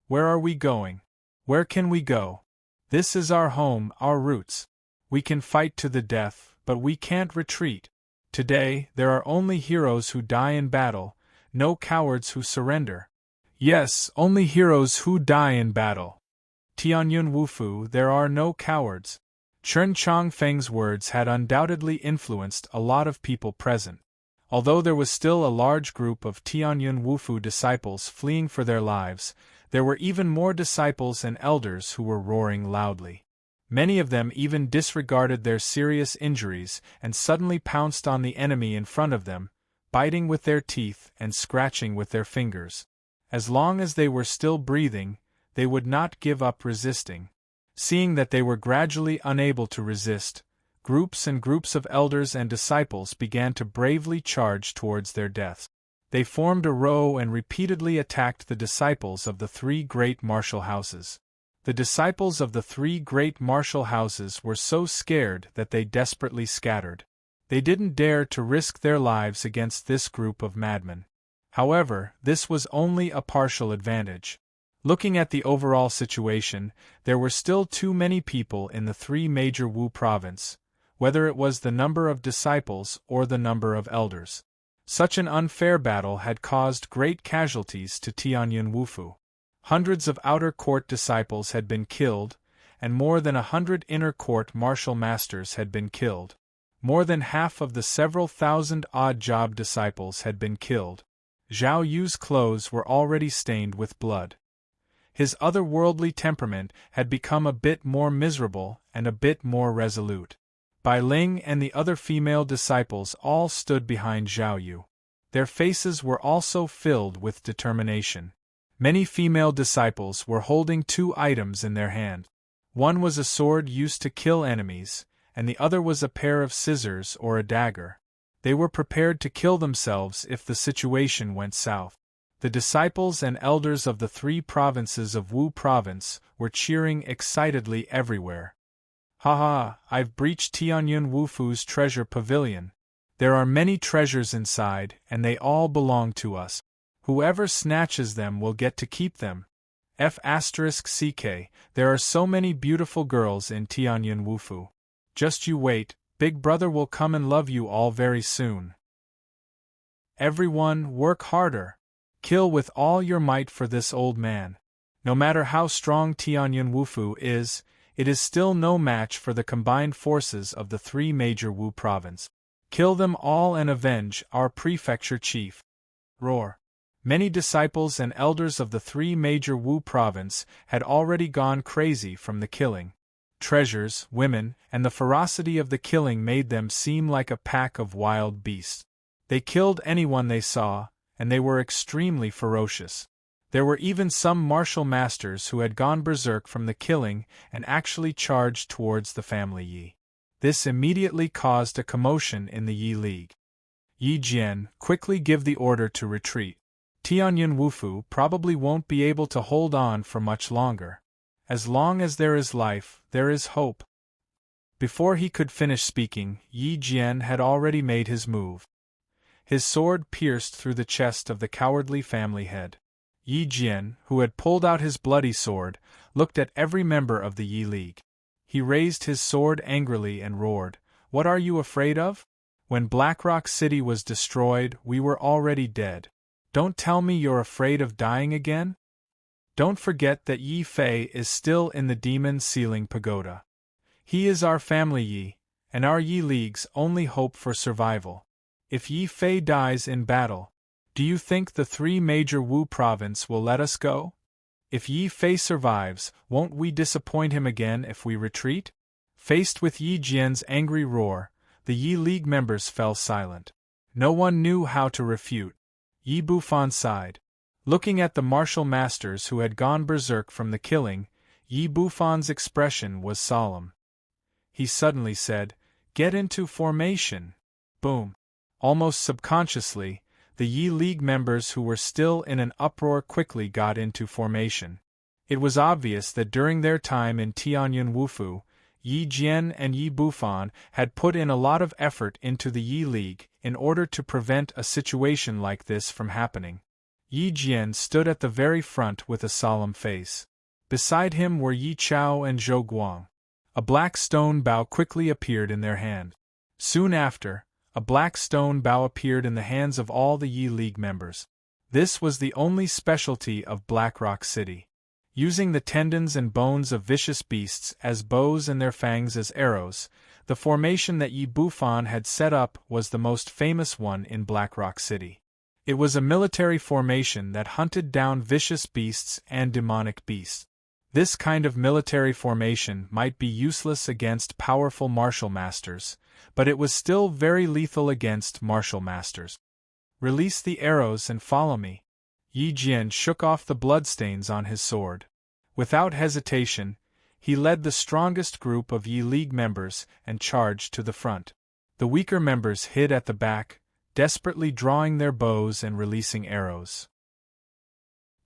Where are we going? Where can we go? This is our home, our roots. We can fight to the death, but we can't retreat. Today, there are only heroes who die in battle, no cowards who surrender. Yes, only heroes who die in battle. Tianyun Wufu, there are no cowards. Chen Chongfeng's words had undoubtedly influenced a lot of people present. Although there was still a large group of Tianyun Wufu disciples fleeing for their lives, there were even more disciples and elders who were roaring loudly. Many of them even disregarded their serious injuries and suddenly pounced on the enemy in front of them, biting with their teeth and scratching with their fingers. As long as they were still breathing, they would not give up resisting. Seeing that they were gradually unable to resist, groups and groups of elders and disciples began to bravely charge towards their deaths. They formed a row and repeatedly attacked the disciples of the 3 great martial houses. The disciples of the 3 great martial houses were so scared that they desperately scattered. They didn't dare to risk their lives against this group of madmen. However, this was only a partial advantage. Looking at the overall situation, there were still too many people in the 3 major Wu province, whether it was the number of disciples or the number of elders. Such an unfair battle had caused great casualties to Tianyun Wufu. Hundreds of outer court disciples had been killed, and more than 100 inner court martial masters had been killed. More than half of the several thousand odd job disciples had been killed. Zhao Yu's clothes were already stained with blood. His otherworldly temperament had become a bit more miserable and a bit more resolute. Bai Ling and the other female disciples all stood behind Zhao Yu. Their faces were also filled with determination. Many female disciples were holding 2 items in their hand. One was a sword used to kill enemies, and the other was a pair of scissors or a dagger. They were prepared to kill themselves if the situation went south. The disciples and elders of the 3 provinces of Wu Province were cheering excitedly everywhere. "Ha ha, I've breached Tianyun Wufu's treasure pavilion. There are many treasures inside, and they all belong to us. Whoever snatches them will get to keep them. F***ck, there are so many beautiful girls in Tianyun Wufu. Just you wait, Big Brother will come and love you all very soon. Everyone, work harder. Kill with all your might for this old man. No matter how strong Tianyun Wufu is, it is still no match for the combined forces of the 3 major Wu province. Kill them all and avenge our prefecture chief." Roar. Many disciples and elders of the 3 major Wu province had already gone crazy from the killing. Treasures, women, and the ferocity of the killing made them seem like a pack of wild beasts. They killed anyone they saw, and they were extremely ferocious. There were even some martial masters who had gone berserk from the killing and actually charged towards the family Yi. This immediately caused a commotion in the Yi League. "Yi Jian, quickly give the order to retreat. Tianyun Wufu probably won't be able to hold on for much longer. As long as there is life, there is hope." Before he could finish speaking, Yi Jian had already made his move. His sword pierced through the chest of the cowardly family head. Yi Jian, who had pulled out his bloody sword, looked at every member of the Yi League. He raised his sword angrily and roared, "What are you afraid of? When Blackrock City was destroyed, we were already dead. Don't tell me you're afraid of dying again? Don't forget that Yi Fei is still in the Demon Ceiling Pagoda. He is our family Yi, and our Yi League's only hope for survival. If Yi Fei dies in battle, do you think the 3 major Wu province will let us go? If Yi Fei survives, won't we disappoint him again if we retreat?" Faced with Yi Jian's angry roar, the Yi League members fell silent. No one knew how to refute. Yi Bufan sighed. Looking at the martial masters who had gone berserk from the killing, Yi Bufan's expression was solemn. He suddenly said, "Get into formation." Boom. Almost subconsciously, the Yi League members who were still in an uproar quickly got into formation. It was obvious that during their time in Tianyun Wufu, Yi Jian and Yi Bufan had put in a lot of effort into the Yi League in order to prevent a situation like this from happening. Yi Jian stood at the very front with a solemn face. Beside him were Yi Chao and Zhou Guang. A black stone bow quickly appeared in their hand. Soon after, a black stone bow appeared in the hands of all the Yi League members. This was the only specialty of Blackrock City. Using the tendons and bones of vicious beasts as bows and their fangs as arrows, the formation that Yi Bufan had set up was the most famous one in Blackrock City. It was a military formation that hunted down vicious beasts and demonic beasts. This kind of military formation might be useless against powerful martial masters, but it was still very lethal against martial masters. "Release the arrows and follow me." Yi Jian shook off the bloodstains on his sword. Without hesitation, he led the strongest group of Yi League members and charged to the front. The weaker members hid at the back, desperately drawing their bows and releasing arrows.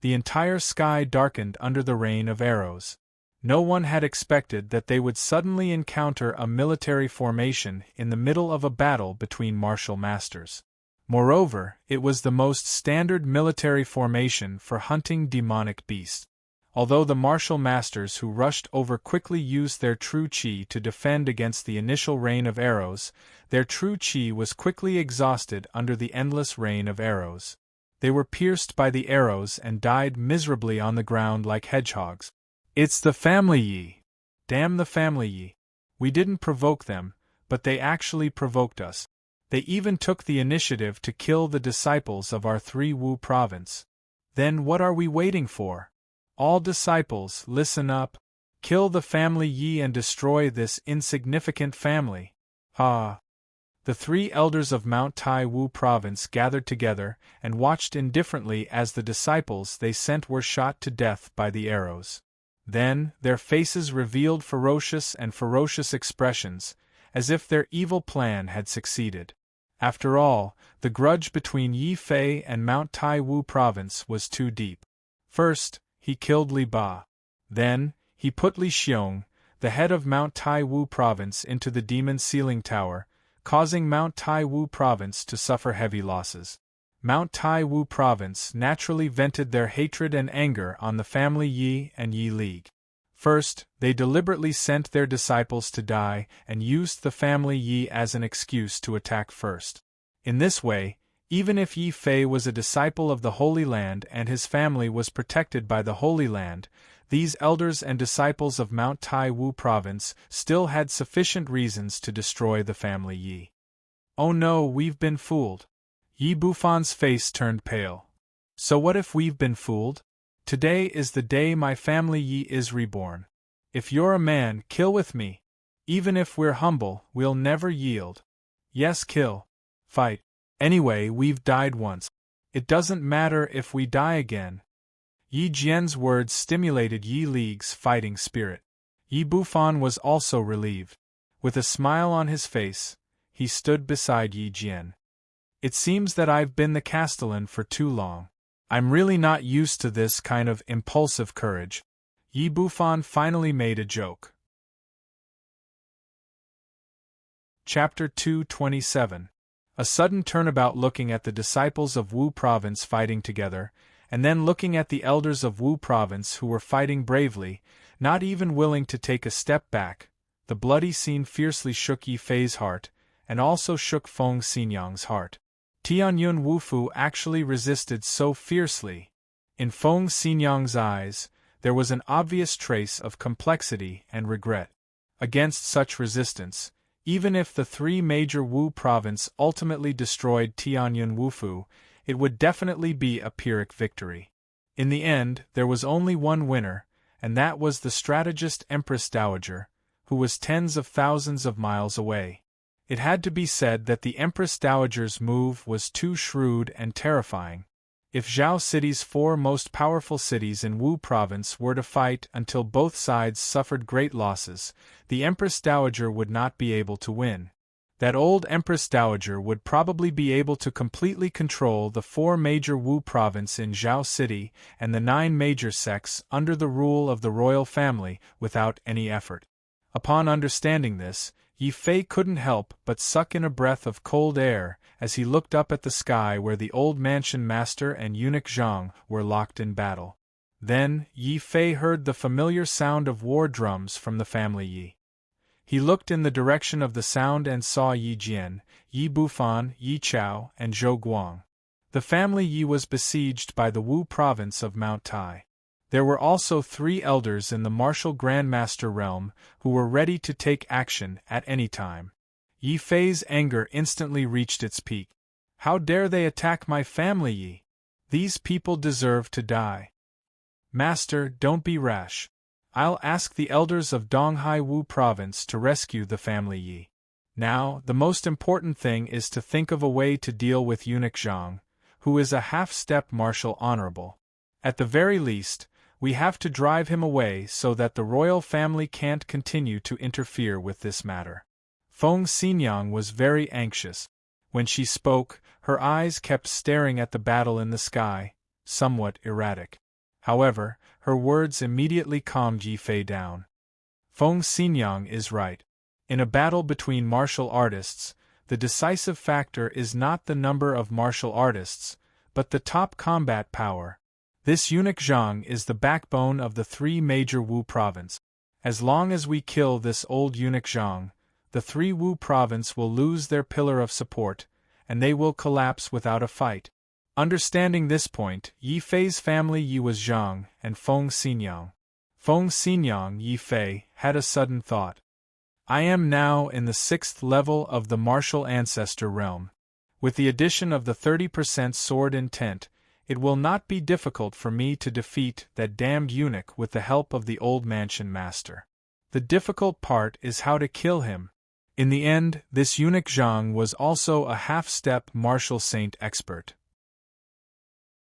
The entire sky darkened under the rain of arrows. No one had expected that they would suddenly encounter a military formation in the middle of a battle between martial masters. Moreover, it was the most standard military formation for hunting demonic beasts. Although the martial masters who rushed over quickly used their true chi to defend against the initial rain of arrows, their true chi was quickly exhausted under the endless rain of arrows. They were pierced by the arrows and died miserably on the ground like hedgehogs. "It's the family Yi!" Damn the family Yi. We didn't provoke them, but they actually provoked us. They even took the initiative to kill the disciples of our 3 Wu province. Then what are we waiting for? All disciples, listen up. Kill the family Yi and destroy this insignificant family. Ah! The 3 elders of Mount Tai Wu province gathered together and watched indifferently as the disciples they sent were shot to death by the arrows. Then, their faces revealed ferocious expressions, as if their evil plan had succeeded. After all, the grudge between Yi Fei and Mount Tai Wu province was too deep. First, he killed Li Ba. Then, he put Li Xiong, the head of Mount Tai Wu province, into the demon ceiling tower, causing Mount Tai Wu province to suffer heavy losses. Mount Tai Wu province naturally vented their hatred and anger on the family Yi and Yi League. First, they deliberately sent their disciples to die and used the family Yi as an excuse to attack first. In this way, even if Yi Fei was a disciple of the Holy Land and his family was protected by the Holy Land, these elders and disciples of Mount Tai Wu province still had sufficient reasons to destroy the family Yi. Oh no, we've been fooled. Yi Bufan's face turned pale. So what if we've been fooled? Today is the day my family Yi is reborn. If you're a man, kill with me. Even if we're humble, we'll never yield. Yes, kill. Fight. Anyway, we've died once. It doesn't matter if we die again. Yi Jian's words stimulated Yi League's fighting spirit. Yi Bufan was also relieved. With a smile on his face, he stood beside Yi Jian. It seems that I've been the castellan for too long. I'm really not used to this kind of impulsive courage. Yi Bufan finally made a joke. Chapter 227. A sudden turnabout. Looking at the disciples of Wu province fighting together, and then looking at the elders of Wu province who were fighting bravely, not even willing to take a step back, the bloody scene fiercely shook Yi Fei's heart, and also shook Feng Xinyang's heart. Tianyun Wufu actually resisted so fiercely. In Feng Xinyang's eyes, there was an obvious trace of complexity and regret. Against such resistance, even if the 3 major Wu province ultimately destroyed Tianyun Wufu, it would definitely be a Pyrrhic victory. In the end, there was only one winner, and that was the strategist Empress Dowager, who was tens of thousands of miles away. It had to be said that the Empress Dowager's move was too shrewd and terrifying. If Zhao City's 4 most powerful cities in Wu province were to fight until both sides suffered great losses, the Empress Dowager would not be able to win. That old Empress Dowager would probably be able to completely control the 4 major Wu province in Zhao City and the 9 major sects under the rule of the royal family without any effort. Upon understanding this, Yi Fei couldn't help but suck in a breath of cold air as he looked up at the sky where the old mansion master and eunuch Zhang were locked in battle. Then, Yi Fei heard the familiar sound of war drums from the family Yi. He looked in the direction of the sound and saw Yi Jian, Yi Bufan, Yi Chao, and Zhou Guang. The family Yi was besieged by the Wu province of Mount Tai. There were also 3 elders in the martial Grandmaster realm who were ready to take action at any time. Yi Fei's anger instantly reached its peak. How dare they attack my family Yi? These people deserve to die. Master, don't be rash. I'll ask the elders of Donghai Wu province to rescue the family Yi. Now, the most important thing is to think of a way to deal with eunuch Zhang, who is a half-step martial honorable. At the very least, we have to drive him away so that the royal family can't continue to interfere with this matter. Feng Xinyang was very anxious. When she spoke, her eyes kept staring at the battle in the sky, somewhat erratic. However, her words immediately calmed Yi Fei down. Feng Xinyang is right. In a battle between martial artists, the decisive factor is not the number of martial artists, but the top combat power. This eunuch Zhang is the backbone of the 3 major Wu province. As long as we kill this old eunuch Zhang, the 3 Wu province will lose their pillar of support, and they will collapse without a fight. Understanding this point, Yi Fei's family Yi was Zhang and Feng Xinyang. Feng Xinyang, Yi Fei, had a sudden thought. I am now in the 6th level of the martial ancestor realm. With the addition of the 30% sword intent, it will not be difficult for me to defeat that damned eunuch with the help of the old mansion master. The difficult part is how to kill him. In the end, this eunuch Zhang was also a half-step martial saint expert.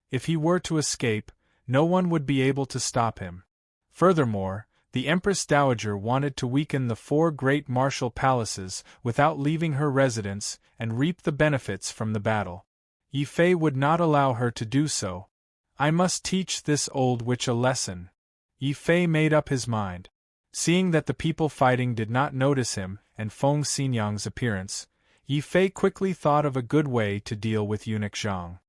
If he were to escape, no one would be able to stop him. Furthermore, the Empress Dowager wanted to weaken the 4 great martial palaces without leaving her residence and reap the benefits from the battle. Yi Fei would not allow her to do so. I must teach this old witch a lesson. Yi Fei made up his mind. Seeing that the people fighting did not notice him and Feng Xinyang's appearance, Yi Fei quickly thought of a good way to deal with eunuch Zhang.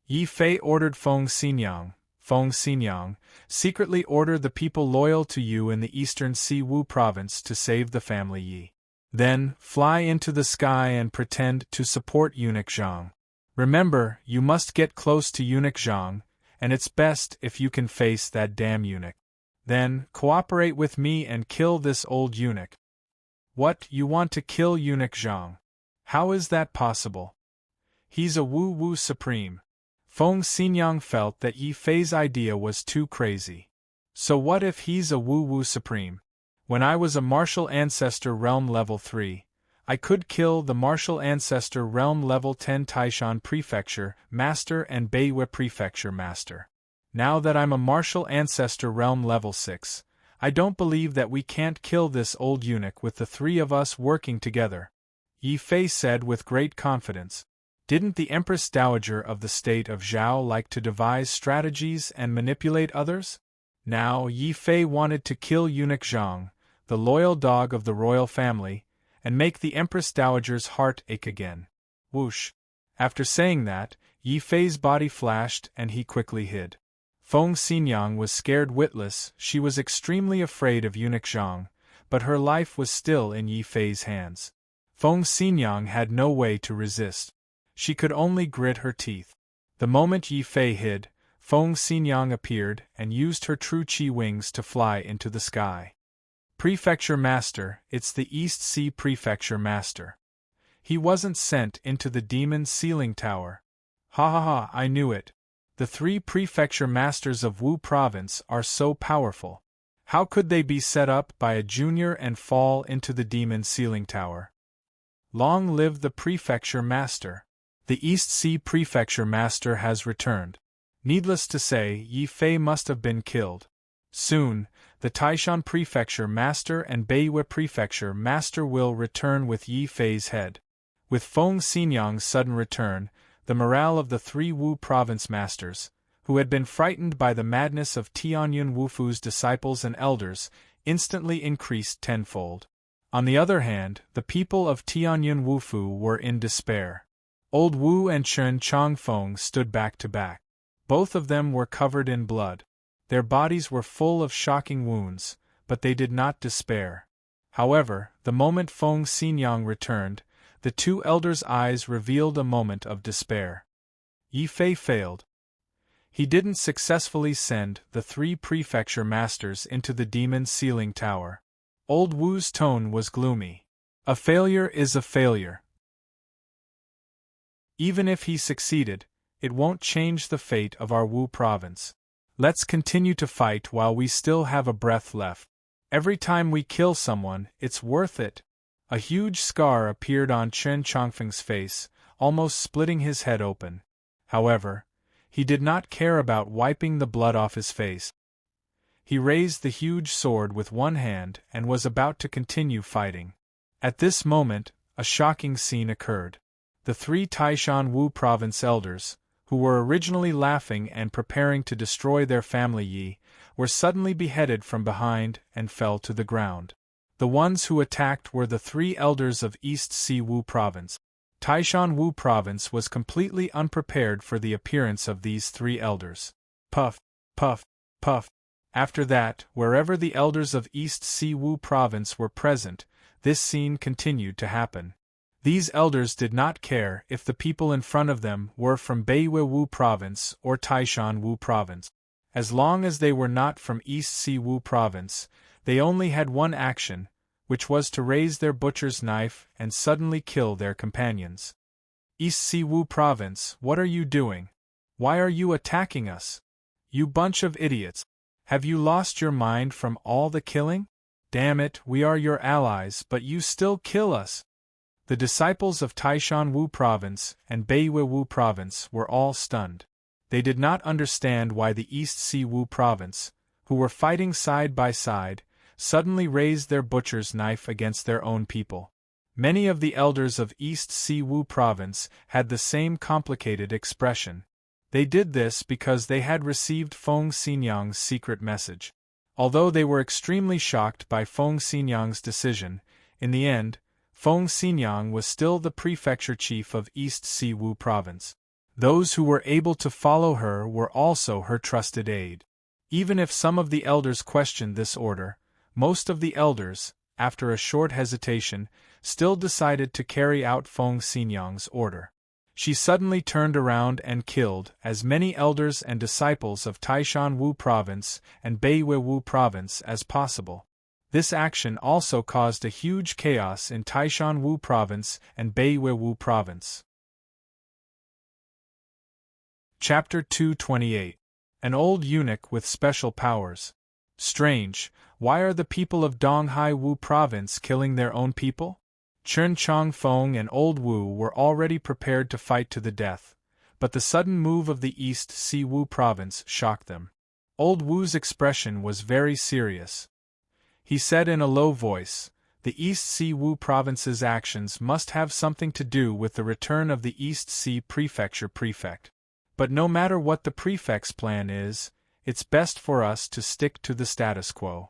Yi Fei ordered Feng Xinyang, secretly order the people loyal to you in the eastern Siwu province to save the family Yi. Then, fly into the sky and pretend to support eunuch Zhang. Remember, you must get close to eunuch Zhang, and it's best if you can face that damn eunuch. Then, cooperate with me and kill this old eunuch. What, you want to kill eunuch Zhang? How is that possible? He's a Wu supreme. Feng Xinyang felt that Yi Fei's idea was too crazy. So what if he's a Wu supreme? When I was a martial ancestor realm level 3, I could kill the martial ancestor realm level 10 Taishan prefecture master and Beiwa prefecture master. Now that I'm a martial ancestor realm level 6, I don't believe that we can't kill this old eunuch with the 3 of us working together, Yi Fei said with great confidence. Didn't the Empress Dowager of the state of Zhao like to devise strategies and manipulate others? Now Yi Fei wanted to kill eunuch Zhang, the loyal dog of the royal family, and make the Empress Dowager's heart ache again. Whoosh! After saying that, Yi Fei's body flashed and he quickly hid. Feng Xinyang was scared witless. She was extremely afraid of eunuch Zhang, but her life was still in Yi Fei's hands. Feng Xinyang had no way to resist. She could only grit her teeth. The moment Yi Fei hid, Feng Xinyang appeared and used her true qi wings to fly into the sky. Prefecture Master, it's the East Sea Prefecture Master. He wasn't sent into the demon ceiling tower. Ha ha ha, I knew it. The 3 Prefecture Masters of Wu Province are so powerful. How could they be set up by a junior and fall into the demon ceiling tower? Long live the Prefecture Master. The East Sea Prefecture Master has returned. Needless to say, Yi Fei must have been killed. Soon, the Taishan Prefecture Master and Beiwa Prefecture Master will return with Yi Fei's head. With Feng Xinyang's sudden return, the morale of the 3 Wu Province Masters, who had been frightened by the madness of Tianyun Wufu's disciples and elders, instantly increased tenfold. On the other hand, the people of Tianyun Wufu were in despair. Old Wu and Chen Chongfeng stood back to back. Both of them were covered in blood. Their bodies were full of shocking wounds, but they did not despair. However, the moment Feng Xinyang returned, the 2 elders' eyes revealed a moment of despair. Yi Fei failed. He didn't successfully send the 3 prefecture masters into the demon ceiling tower. Old Wu's tone was gloomy. A failure is a failure. Even if he succeeded, it won't change the fate of our Wu province. Let's continue to fight while we still have a breath left. Every time we kill someone, it's worth it. A huge scar appeared on Chen Chongfeng's face, almost splitting his head open. However, he did not care about wiping the blood off his face. He raised the huge sword with one hand and was about to continue fighting. At this moment, a shocking scene occurred. The 3 Taishan Wu province elders, who were originally laughing and preparing to destroy their family Yi, were suddenly beheaded from behind and fell to the ground. The ones who attacked were the 3 elders of East Sea Wu province. Taishan Wu province was completely unprepared for the appearance of these 3 elders. Puff, puff, puff. After that, wherever the elders of East Sea Wu province were present, this scene continued to happen. These elders did not care if the people in front of them were from Beiwa Wu province or Taishan Wu province. As long as they were not from East Siwu province, they only had one action, which was to raise their butcher's knife and suddenly kill their companions. East Siwu province, what are you doing? Why are you attacking us? You bunch of idiots! Have you lost your mind from all the killing? Damn it, we are your allies, but you still kill us! The disciples of Taishan province and Beiwu province were all stunned. They did not understand why the East Siwu province, who were fighting side by side, suddenly raised their butcher's knife against their own people. Many of the elders of East Siwu province had the same complicated expression. They did this because they had received Feng Xinyang's secret message. Although they were extremely shocked by Feng Xinyang's decision, in the end, Feng Xinyang was still the prefecture chief of East Siwu province. Those who were able to follow her were also her trusted aide. Even if some of the elders questioned this order, most of the elders, after a short hesitation, still decided to carry out Feng Xinyang's order. She suddenly turned around and killed as many elders and disciples of Taishan province and Beiwu province as possible. This action also caused a huge chaos in Taishan province and Beiwu province. Chapter 228. An old eunuch with special powers. Strange, why are the people of Donghai Wu province killing their own people? Chen Chongfeng and Old Wu were already prepared to fight to the death, but the sudden move of the East Siwu province shocked them. Old Wu's expression was very serious. He said in a low voice, "The East Siwu province's actions must have something to do with the return of the East Sea prefecture prefect. But no matter what the prefect's plan is, it's best for us to stick to the status quo.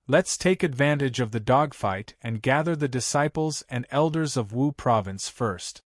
Let's take advantage of the dogfight and gather the disciples and elders of Wu province first."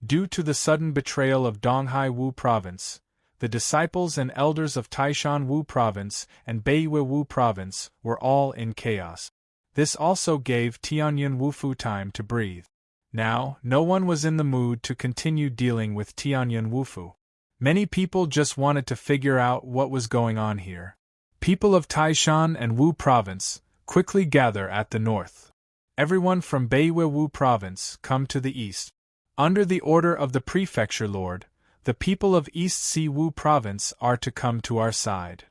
Due to the sudden betrayal of Donghai Wu province, the disciples and elders of Taishan Wu province and Beiwu province were all in chaos. This also gave Tianyan Wufu time to breathe. Now, no one was in the mood to continue dealing with Tianyan Wufu. Many people just wanted to figure out what was going on here. People of Taishan and Wu province, quickly gather at the north. Everyone from Beiwu province, come to the east. Under the order of the prefecture lord, the people of East Siwu province are to come to our side.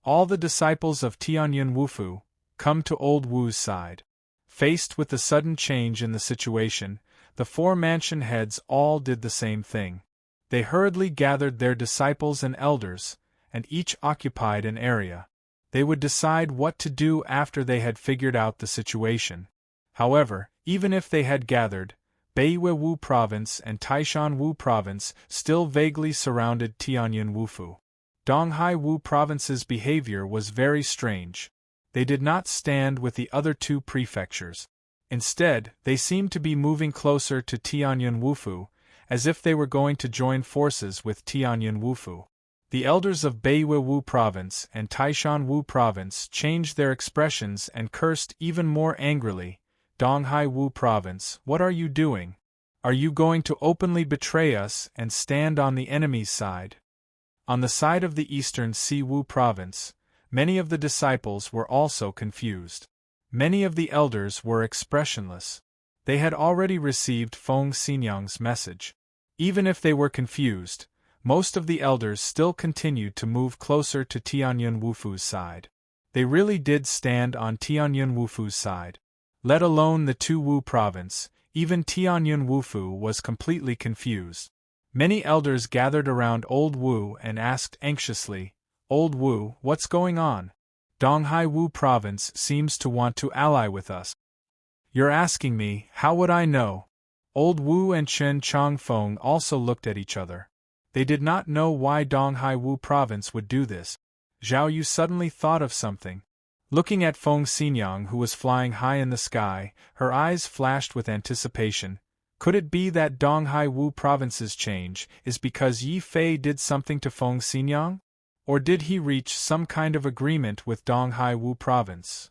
All the disciples of Tianyan Wufu, come to Old Wu's side. Faced with the sudden change in the situation, the four mansion heads all did the same thing. They hurriedly gathered their disciples and elders, and each occupied an area. They would decide what to do after they had figured out the situation. However, even if they had gathered, Beiwu province and Taishan Wu province still vaguely surrounded Tianyan Wufu. Donghai Wu province's behavior was very strange. They did not stand with the other two prefectures. Instead, they seemed to be moving closer to Tianyan Wufu, as if they were going to join forces with Tianyan Wufu. The elders of Beiwu province and Taishan Wu province changed their expressions and cursed even more angrily. "Donghai Wu province, what are you doing? Are you going to openly betray us and stand on the enemy's side?" On the side of the eastern Siwu province, many of the disciples were also confused. Many of the elders were expressionless. They had already received Feng Xinyang's message. Even if they were confused, most of the elders still continued to move closer to Tianyan Wufu's side. They really did stand on Tianyan Wufu's side. Let alone the two Wu province, even Tianyan Wufu was completely confused. Many elders gathered around Old Wu and asked anxiously, "Old Wu, what's going on? Donghai Wu province seems to want to ally with us." "You're asking me, how would I know?" Old Wu and Chen Chongfeng also looked at each other. They did not know why Donghai Wu province would do this. Zhao Yu suddenly thought of something. Looking at Feng Xinyang, who was flying high in the sky, her eyes flashed with anticipation. Could it be that Donghai Wu province's change is because Yi Fei did something to Feng Xinyang? Or did he reach some kind of agreement with Donghai Wu province?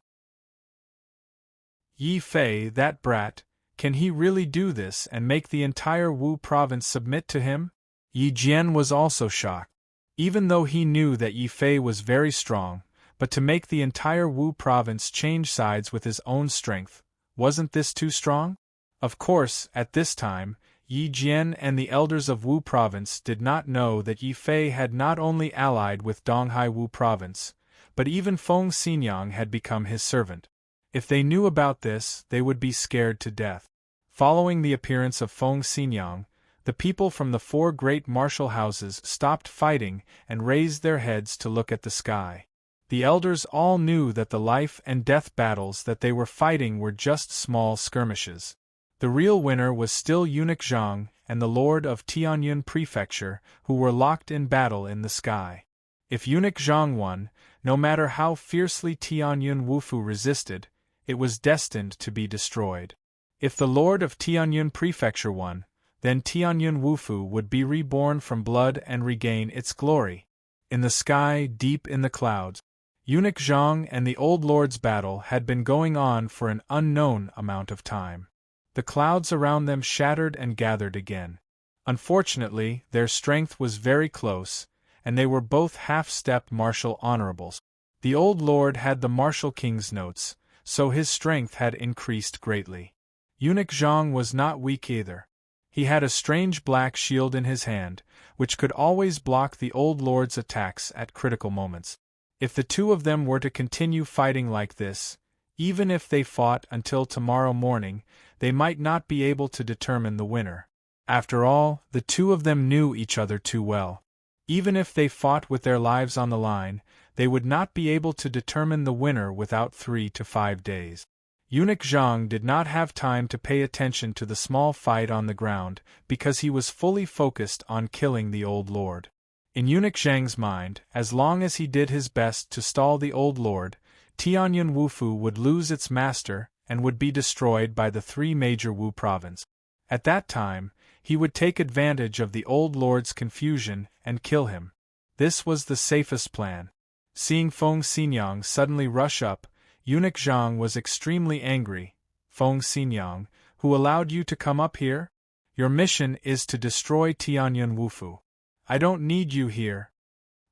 Yi Fei, that brat, can he really do this and make the entire Wu province submit to him? Yi Jian was also shocked. Even though he knew that Yi Fei was very strong, but to make the entire Wu province change sides with his own strength, wasn't this too strong? Of course, at this time, Yi Jian and the elders of Wu province did not know that Yi Fei had not only allied with Donghai Wu province, but even Feng Xinyang had become his servant. If they knew about this, they would be scared to death. Following the appearance of Feng Xinyang, the people from the 4 great martial houses stopped fighting and raised their heads to look at the sky. The elders all knew that the life and death battles that they were fighting were just small skirmishes. The real winner was still Eunuch Zhang and the Lord of Tianyun Prefecture, who were locked in battle in the sky. If Eunuch Zhang won, no matter how fiercely Tianyun Wufu resisted, it was destined to be destroyed. If the Lord of Tianyun Prefecture won, then Tianyun Wufu would be reborn from blood and regain its glory. In the sky, deep in the clouds, Eunuch Zhang and the Old Lord's battle had been going on for an unknown amount of time. The clouds around them shattered and gathered again. Unfortunately, their strength was very close, and they were both half-step martial honorables. The Old Lord had the martial king's notes, so his strength had increased greatly. Eunuch Zhang was not weak either. He had a strange black shield in his hand, which could always block the Old Lord's attacks at critical moments. If the two of them were to continue fighting like this, even if they fought until tomorrow morning, they might not be able to determine the winner. After all, the two of them knew each other too well. Even if they fought with their lives on the line, they would not be able to determine the winner without 3 to 5 days. Eunuch Zhang did not have time to pay attention to the small fight on the ground because he was fully focused on killing the Old Lord. In Eunuch Zhang's mind, as long as he did his best to stall the Old Lord, Tianyun Wufu would lose its master and would be destroyed by the 3 major Wu provinces. At that time, he would take advantage of the Old Lord's confusion and kill him. This was the safest plan. Seeing Feng Xinyang suddenly rush up, Eunuch Zhang was extremely angry. Feng Xinyang, who allowed you to come up here? Your mission is to destroy Tianyun Wufu. I don't need you here.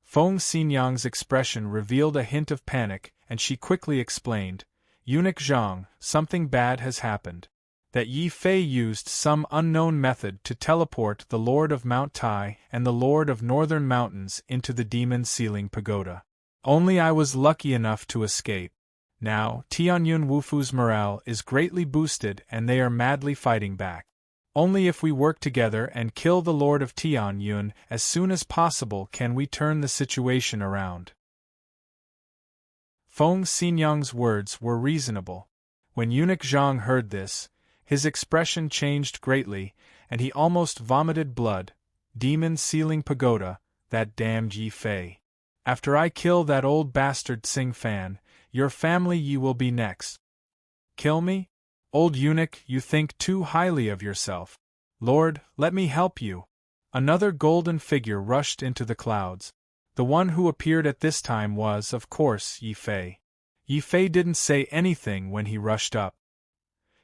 Feng Xinyang's expression revealed a hint of panic, and she quickly explained, Eunuch Zhang, something bad has happened. That Yi Fei used some unknown method to teleport the Lord of Mount Tai and the Lord of Northern Mountains into the Demon Ceiling Pagoda. Only I was lucky enough to escape. Now, Tianyun Wufu's morale is greatly boosted and they are madly fighting back. Only if we work together and kill the Lord of Tianyun as soon as possible can we turn the situation around. Feng Xinyang's words were reasonable. When Eunuch Zhang heard this, his expression changed greatly, and he almost vomited blood. Demon Ceiling Pagoda, that damned Yi Fei. After I kill that old bastard Xing Fan, your family you will be next. Kill me? Old eunuch, you think too highly of yourself. Lord, let me help you. Another golden figure rushed into the clouds. The one who appeared at this time was, of course, Yi Fei. Yi Fei didn't say anything when he rushed up.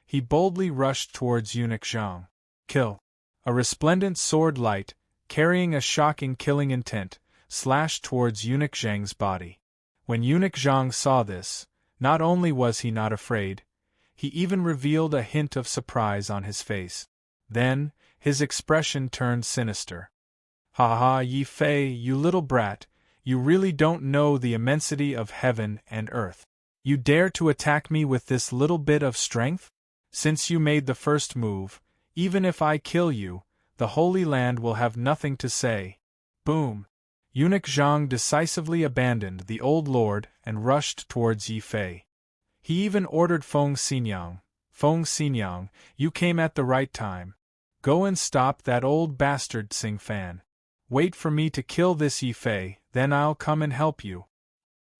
He boldly rushed towards Eunuch Zhang. Kill. A resplendent sword light, carrying a shocking killing intent, slashed towards Eunuch Zhang's body. When Eunuch Zhang saw this, not only was he not afraid, he even revealed a hint of surprise on his face. Then, his expression turned sinister. Ha ha, Yi Fei, you little brat, you really don't know the immensity of heaven and earth. You dare to attack me with this little bit of strength? Since you made the first move, even if I kill you, the Holy Land will have nothing to say. Boom! Eunuch Zhang decisively abandoned the Old Lord and rushed towards Yi Fei. He even ordered Feng Xinyang, Feng Xinyang, you came at the right time. Go and stop that old bastard Xing Fan. Wait for me to kill this Yi Fei, then I'll come and help you.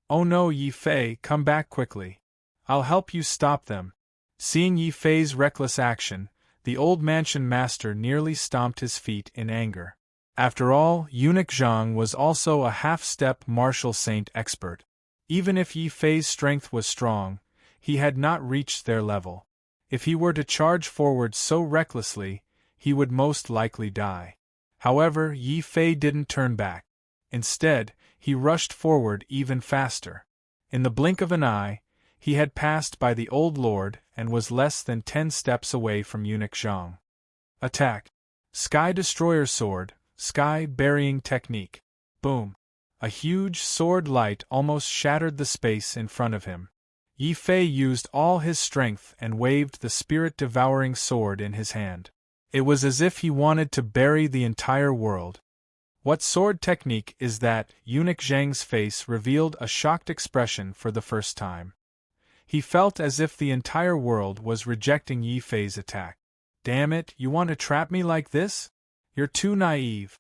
Oh no, Yi Fei, come back quickly. I'll help you stop them. Seeing Yi Fei's reckless action, the old mansion master nearly stomped his feet in anger. After all, Eunuch Zhang was also a half-step martial saint expert. Even if Yi Fei's strength was strong, he had not reached their level. If he were to charge forward so recklessly, he would most likely die. However, Yi Fei didn't turn back. Instead, he rushed forward even faster. In the blink of an eye, he had passed by the old lord and was less than 10 steps away from Eunuch Zhang. Attack! Sky Destroyer Sword, Sky Burying Technique. Boom! A huge sword light almost shattered the space in front of him. Yi Fei used all his strength and waved the spirit-devouring sword in his hand. It was as if he wanted to bury the entire world. What sword technique is that? Eunuch Zhang's face revealed a shocked expression for the first time. He felt as if the entire world was rejecting Yi Fei's attack. Damn it, you want to trap me like this? You're too naive.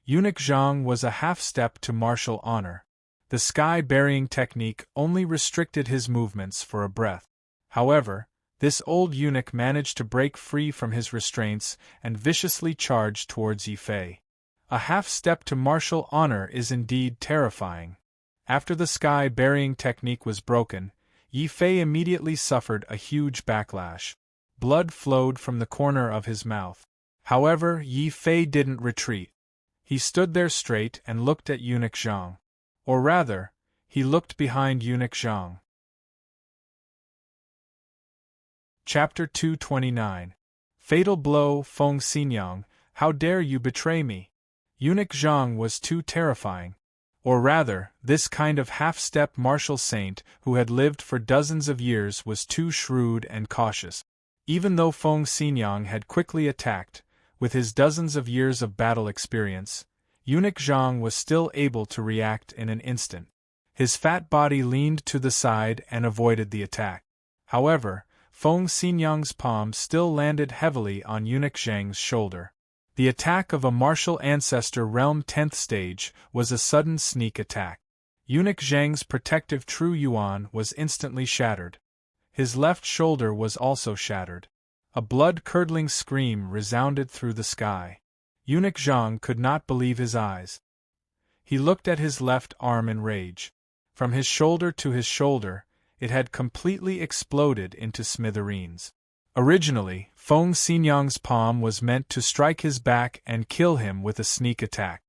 Eunuch Zhang was a half-step to martial honor. The sky-burying technique only restricted his movements for a breath. However, this old eunuch managed to break free from his restraints and viciously charged towards Yi Fei. A half-step to martial honor is indeed terrifying. After the sky-burying technique was broken, Yi Fei immediately suffered a huge backlash. Blood flowed from the corner of his mouth. However, Yi Fei didn't retreat. He stood there straight and looked at Eunuch Zhang. Or rather, he looked behind Eunuch Zhang. Chapter 229. Fatal Blow. Feng Xinyang, how dare you betray me? Eunuch Zhang was too terrifying. Or rather, this kind of half-step martial saint who had lived for dozens of years was too shrewd and cautious. Even though Feng Xinyang had quickly attacked, with his dozens of years of battle experience, Eunuch Zhang was still able to react in an instant. His fat body leaned to the side and avoided the attack. However, Feng Xinyang's palm still landed heavily on Eunuch Zhang's shoulder. The attack of a martial ancestor realm 10th stage was a sudden sneak attack. Eunuch Zhang's protective True Yuan was instantly shattered. His left shoulder was also shattered. A blood-curdling scream resounded through the sky. Eunuch Zhang could not believe his eyes. He looked at his left arm in rage. From his shoulder to his shoulder, it had completely exploded into smithereens. Originally, Feng Xinyang's palm was meant to strike his back and kill him with a sneak attack.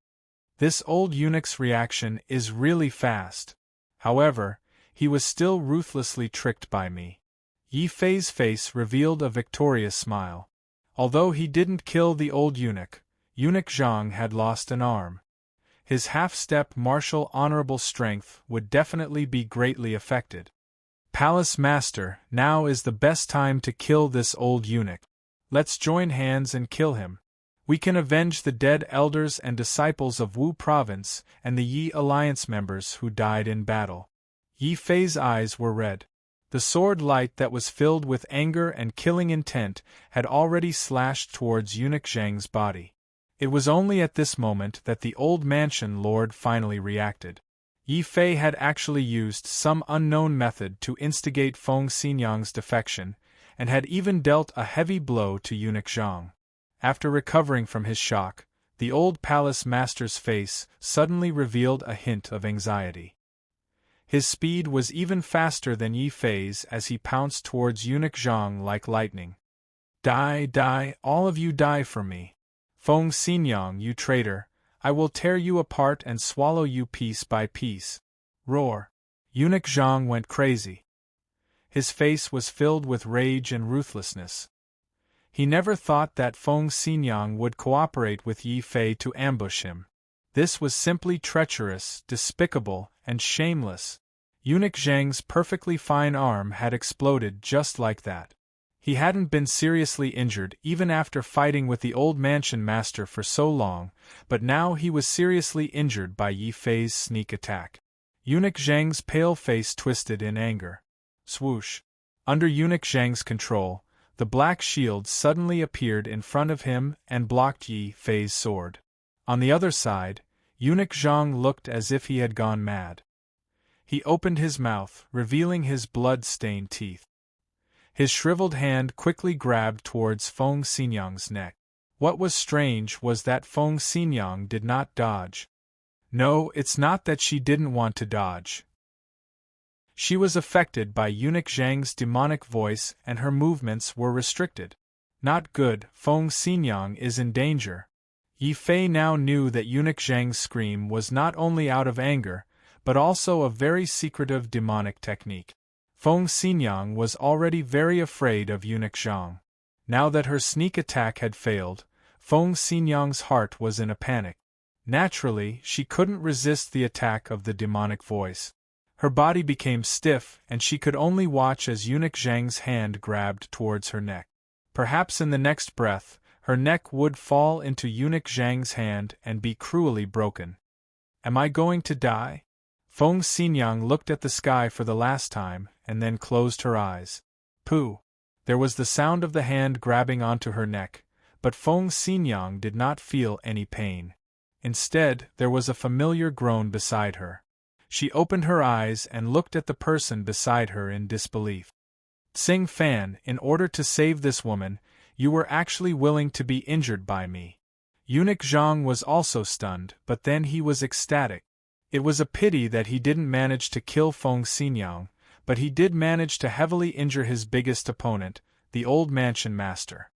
This old eunuch's reaction is really fast. However, he was still ruthlessly tricked by me. Yi Fei's face revealed a victorious smile. Although he didn't kill the old eunuch, Eunuch Zhang had lost an arm. His half-step martial honorable strength would definitely be greatly affected. Palace Master, now is the best time to kill this old eunuch. Let's join hands and kill him. We can avenge the dead elders and disciples of Wu Province and the Yi Alliance members who died in battle. Yi Fei's eyes were red. The sword light that was filled with anger and killing intent had already slashed towards Eunuch Zhang's body. It was only at this moment that the old mansion lord finally reacted. Yi Fei had actually used some unknown method to instigate Feng Xinyang's defection, and had even dealt a heavy blow to Eunuch Zhang. After recovering from his shock, the old palace master's face suddenly revealed a hint of anxiety. His speed was even faster than Yi Fei's as he pounced towards Eunuch Zhang like lightning. Die, die, all of you die for me. Feng Xinyang, you traitor, I will tear you apart and swallow you piece by piece. Roar. Eunuch Zhang went crazy. His face was filled with rage and ruthlessness. He never thought that Feng Xinyang would cooperate with Yi Fei to ambush him. This was simply treacherous, despicable, and shameless. Eunuch Zhang's perfectly fine arm had exploded just like that. He hadn't been seriously injured even after fighting with the old mansion master for so long, but now he was seriously injured by Yi Fei's sneak attack. Eunuch Zhang's pale face twisted in anger. Swoosh! Under Eunuch Zhang's control, the black shield suddenly appeared in front of him and blocked Yi Fei's sword. On the other side, Eunuch Zhang looked as if he had gone mad. He opened his mouth, revealing his blood-stained teeth. His shriveled hand quickly grabbed towards Feng Xinyang's neck. What was strange was that Feng Xinyang did not dodge. No, it's not that she didn't want to dodge. She was affected by Eunuch Zhang's demonic voice and her movements were restricted. Not good, Feng Xinyang is in danger. Yi Fei now knew that Eunuch Zhang's scream was not only out of anger, but also a very secretive demonic technique. Feng Xinyang was already very afraid of Eunuch Zhang. Now that her sneak attack had failed, Feng Xinyang's heart was in a panic. Naturally, she couldn't resist the attack of the demonic voice. Her body became stiff, and she could only watch as Eunuch Zhang's hand grabbed towards her neck. Perhaps in the next breath, her neck would fall into Eunuch Zhang's hand and be cruelly broken. Am I going to die? Feng Xinyang looked at the sky for the last time, and then closed her eyes. Pooh! There was the sound of the hand grabbing onto her neck, but Feng Xinyang did not feel any pain. Instead, there was a familiar groan beside her. She opened her eyes and looked at the person beside her in disbelief. Xing Fan, in order to save this woman, you were actually willing to be injured by me. Eunuch Zhang was also stunned, but then he was ecstatic. It was a pity that he didn't manage to kill Feng Xinyang, but he did manage to heavily injure his biggest opponent, the old mansion master.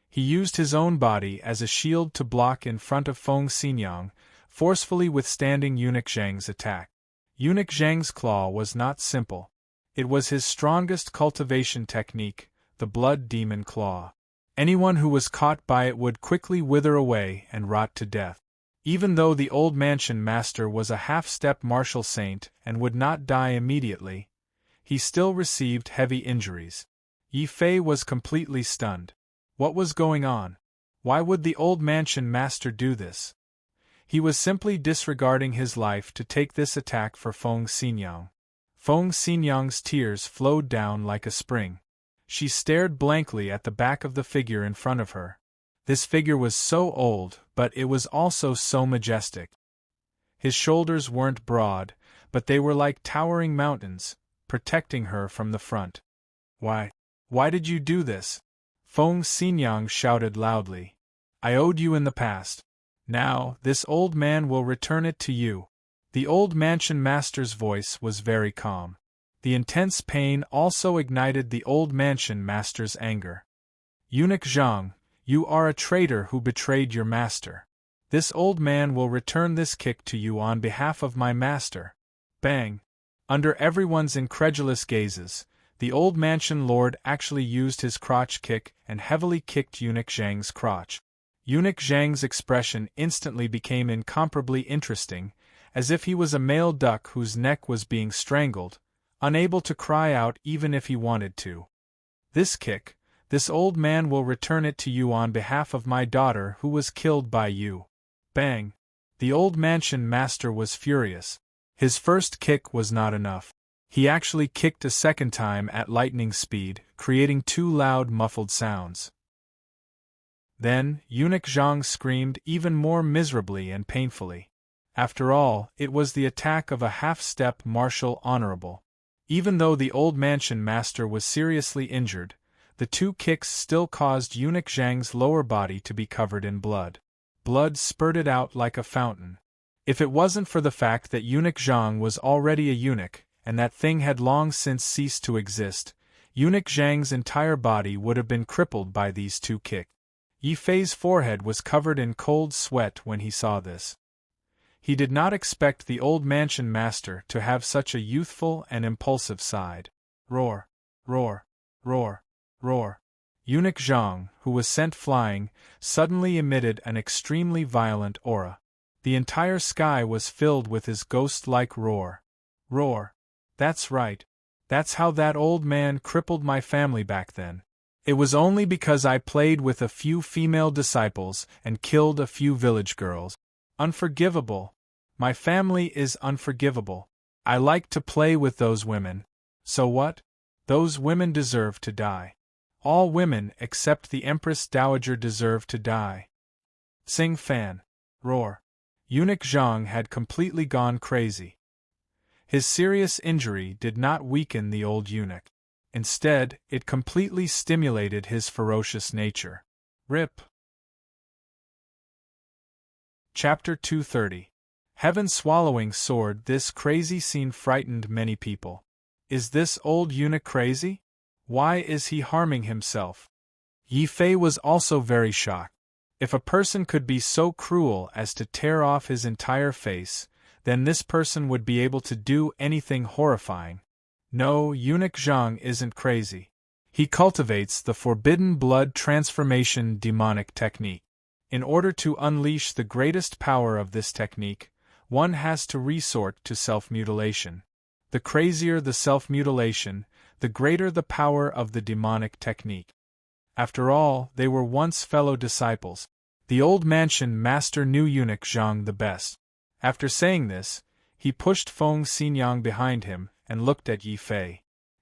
He used his own body as a shield to block in front of Feng Xinyang, forcefully withstanding Eunuch Zhang's attack. Eunuch Zhang's claw was not simple. It was his strongest cultivation technique, the blood demon claw. Anyone who was caught by it would quickly wither away and rot to death. Even though the old mansion master was a half-step martial saint and would not die immediately, he still received heavy injuries. Yi Fei was completely stunned. What was going on? Why would the old mansion master do this? He was simply disregarding his life to take this attack for Feng Xinyang. Feng Xinyang's tears flowed down like a spring. She stared blankly at the back of the figure in front of her. This figure was so old, but it was also so majestic. His shoulders weren't broad, but they were like towering mountains, protecting her from the front. Why did you do this? Feng Xinyang shouted loudly. I owed you in the past. Now, this old man will return it to you. The old mansion master's voice was very calm. The intense pain also ignited the old mansion master's anger. Eunuch Zhang, you are a traitor who betrayed your master. This old man will return this kick to you on behalf of my master. Bang! Under everyone's incredulous gazes, the old mansion lord actually used his crotch kick and heavily kicked Eunuch Zhang's crotch. Eunuch Zhang's expression instantly became incomparably interesting, as if he was a male duck whose neck was being strangled, unable to cry out even if he wanted to. This old man will return it to you on behalf of my daughter who was killed by you. Bang! The old mansion master was furious. His first kick was not enough. He actually kicked a second time at lightning speed, creating two loud muffled sounds. Then, Eunuch Zhang screamed even more miserably and painfully. After all, it was the attack of a half-step martial honorable. Even though the old mansion master was seriously injured, the two kicks still caused Eunuch Zhang's lower body to be covered in blood. Blood spurted out like a fountain. If it wasn't for the fact that Eunuch Zhang was already a eunuch, and that thing had long since ceased to exist, Eunuch Zhang's entire body would have been crippled by these two kicks. Yi Fei's forehead was covered in cold sweat when he saw this. He did not expect the old mansion master to have such a youthful and impulsive side. Roar! Roar! Roar! Roar! Eunuch Zhang, who was sent flying, suddenly emitted an extremely violent aura. The entire sky was filled with his ghost-like roar. Roar! That's right. That's how that old man crippled my family back then. It was only because I played with a few female disciples and killed a few village girls. Unforgivable. My family is unforgivable. I like to play with those women. So what? Those women deserve to die. All women except the Empress Dowager deserve to die. Xing Fan. Roar. Eunuch Zhang had completely gone crazy. His serious injury did not weaken the old eunuch. Instead, it completely stimulated his ferocious nature. RIP. Chapter 230. Heaven Swallowing Sword. This crazy scene frightened many people. Is this old eunuch crazy? Why is he harming himself? Yi Fei was also very shocked. If a person could be so cruel as to tear off his entire face, then this person would be able to do anything horrifying. No, Eunuch Zhang isn't crazy. He cultivates the forbidden blood transformation demonic technique. In order to unleash the greatest power of this technique, one has to resort to self-mutilation. The crazier the self-mutilation, the greater the power of the demonic technique. After all, they were once fellow disciples. The old mansion master knew Eunuch Zhang the best. After saying this, he pushed Feng Xinyang behind him and looked at Yi Fei.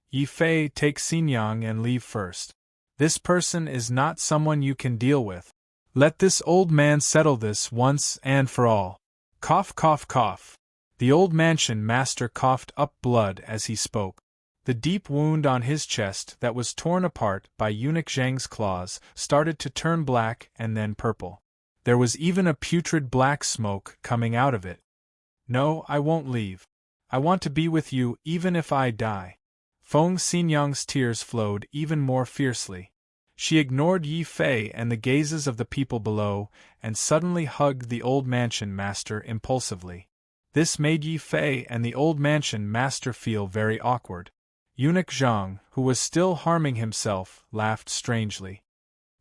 Yi Fei, take Xinyang and leave first. This person is not someone you can deal with. Let this old man settle this once and for all. Cough, cough, cough. The old mansion master coughed up blood as he spoke. The deep wound on his chest that was torn apart by Eunuch Zhang's claws started to turn black and then purple. There was even a putrid black smoke coming out of it. No, I won't leave. I want to be with you even if I die. Feng Xinyang's tears flowed even more fiercely. She ignored Yi Fei and the gazes of the people below and suddenly hugged the old mansion master impulsively. This made Yi Fei and the old mansion master feel very awkward. Eunuch Zhang, who was still harming himself, laughed strangely.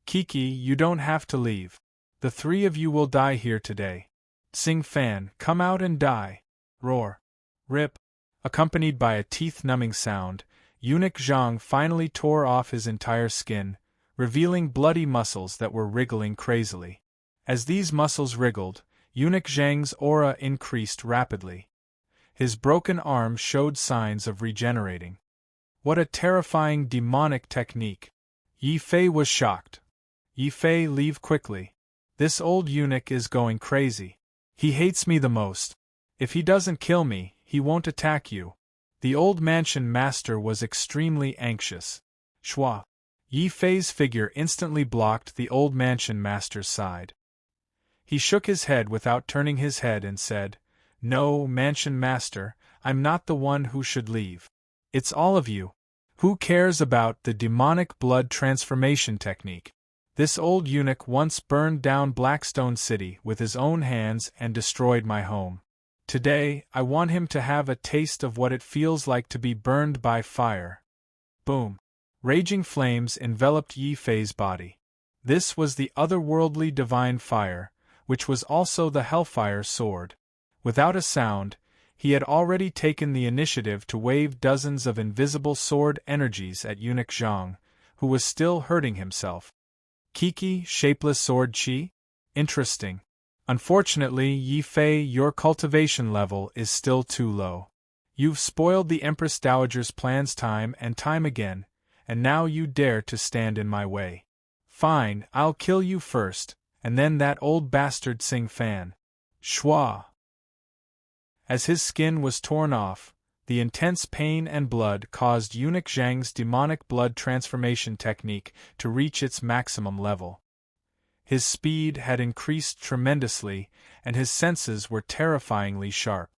Kiki, you don't have to leave. The three of you will die here today. Sing Fan, come out and die. Roar. Rip. Accompanied by a teeth-numbing sound, Eunuch Zhang finally tore off his entire skin, revealing bloody muscles that were wriggling crazily. As these muscles wriggled, Eunuch Zhang's aura increased rapidly. His broken arm showed signs of regenerating. What a terrifying demonic technique! Yi Fei was shocked. Yi Fei, leave quickly. This old eunuch is going crazy. He hates me the most. If he doesn't kill me, he won't attack you. The old mansion master was extremely anxious. Shwa. Yi Fei's figure instantly blocked the old mansion master's side. He shook his head without turning his head and said, No, mansion master, I'm not the one who should leave. It's all of you. Who cares about the demonic blood transformation technique? This old eunuch once burned down Blackstone City with his own hands and destroyed my home. Today, I want him to have a taste of what it feels like to be burned by fire. Boom. Raging flames enveloped Yi Fei's body. This was the otherworldly divine fire, which was also the Hellfire sword. Without a sound, he had already taken the initiative to wave dozens of invisible sword energies at Eunuch Zhang, who was still hurting himself. Kiki, shapeless sword chi? Interesting. Unfortunately, Yi Fei, your cultivation level is still too low. You've spoiled the Empress Dowager's plans time and time again, and now you dare to stand in my way. Fine, I'll kill you first, and then that old bastard Sing Fan. Shwa. As his skin was torn off, the intense pain and blood caused Eunuch Zhang's demonic blood transformation technique to reach its maximum level. His speed had increased tremendously, and his senses were terrifyingly sharp.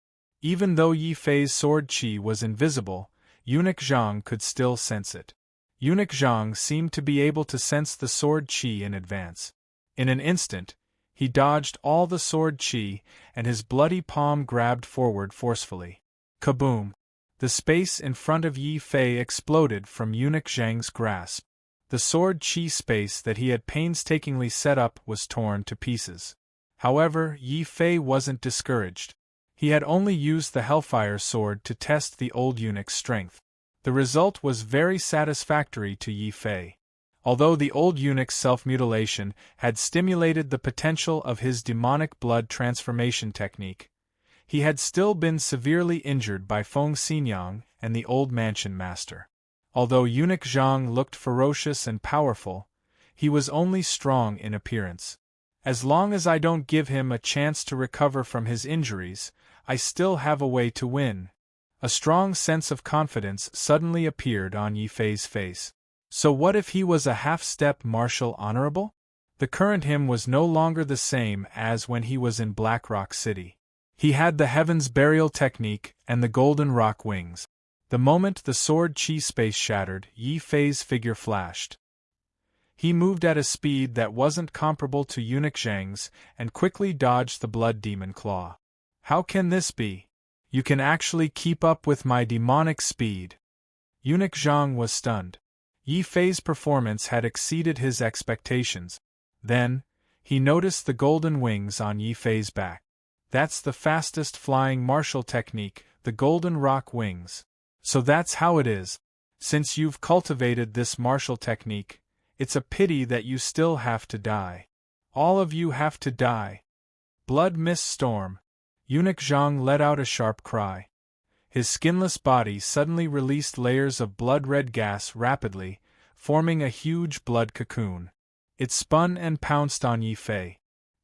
Even though Yi Fei's sword chi was invisible, Eunuch Zhang could still sense it. Eunuch Zhang seemed to be able to sense the sword chi in advance. In an instant, he dodged all the sword chi, and his bloody palm grabbed forward forcefully. Kaboom! The space in front of Yi Fei exploded from Eunuch Zhang's grasp. The sword chi space that he had painstakingly set up was torn to pieces. However, Yi Fei wasn't discouraged. He had only used the Hellfire sword to test the old eunuch's strength. The result was very satisfactory to Yi Fei. Although the old eunuch's self-mutilation had stimulated the potential of his demonic blood transformation technique, he had still been severely injured by Feng Xinyang and the old mansion master. Although Eunuch Zhang looked ferocious and powerful, he was only strong in appearance. As long as I don't give him a chance to recover from his injuries, I still have a way to win. A strong sense of confidence suddenly appeared on Yi Fei's face. So what if he was a half-step martial honorable? The current him was no longer the same as when he was in Blackrock City. He had the Heaven's Burial technique and the Golden Rock wings. The moment the sword chi space shattered, Yi Fei's figure flashed. He moved at a speed that wasn't comparable to Eunuch Zhang's and quickly dodged the blood demon claw. How can this be? You can actually keep up with my demonic speed. Eunuch Zhang was stunned. Yi Fei's performance had exceeded his expectations. Then, he noticed the golden wings on Yi Fei's back. That's the fastest flying martial technique, the golden rock wings. So that's how it is. Since you've cultivated this martial technique, it's a pity that you still have to die. All of you have to die. Blood mist storm. Eunuch Zhang let out a sharp cry. His skinless body suddenly released layers of blood-red gas rapidly, forming a huge blood cocoon. It spun and pounced on Yi Fei.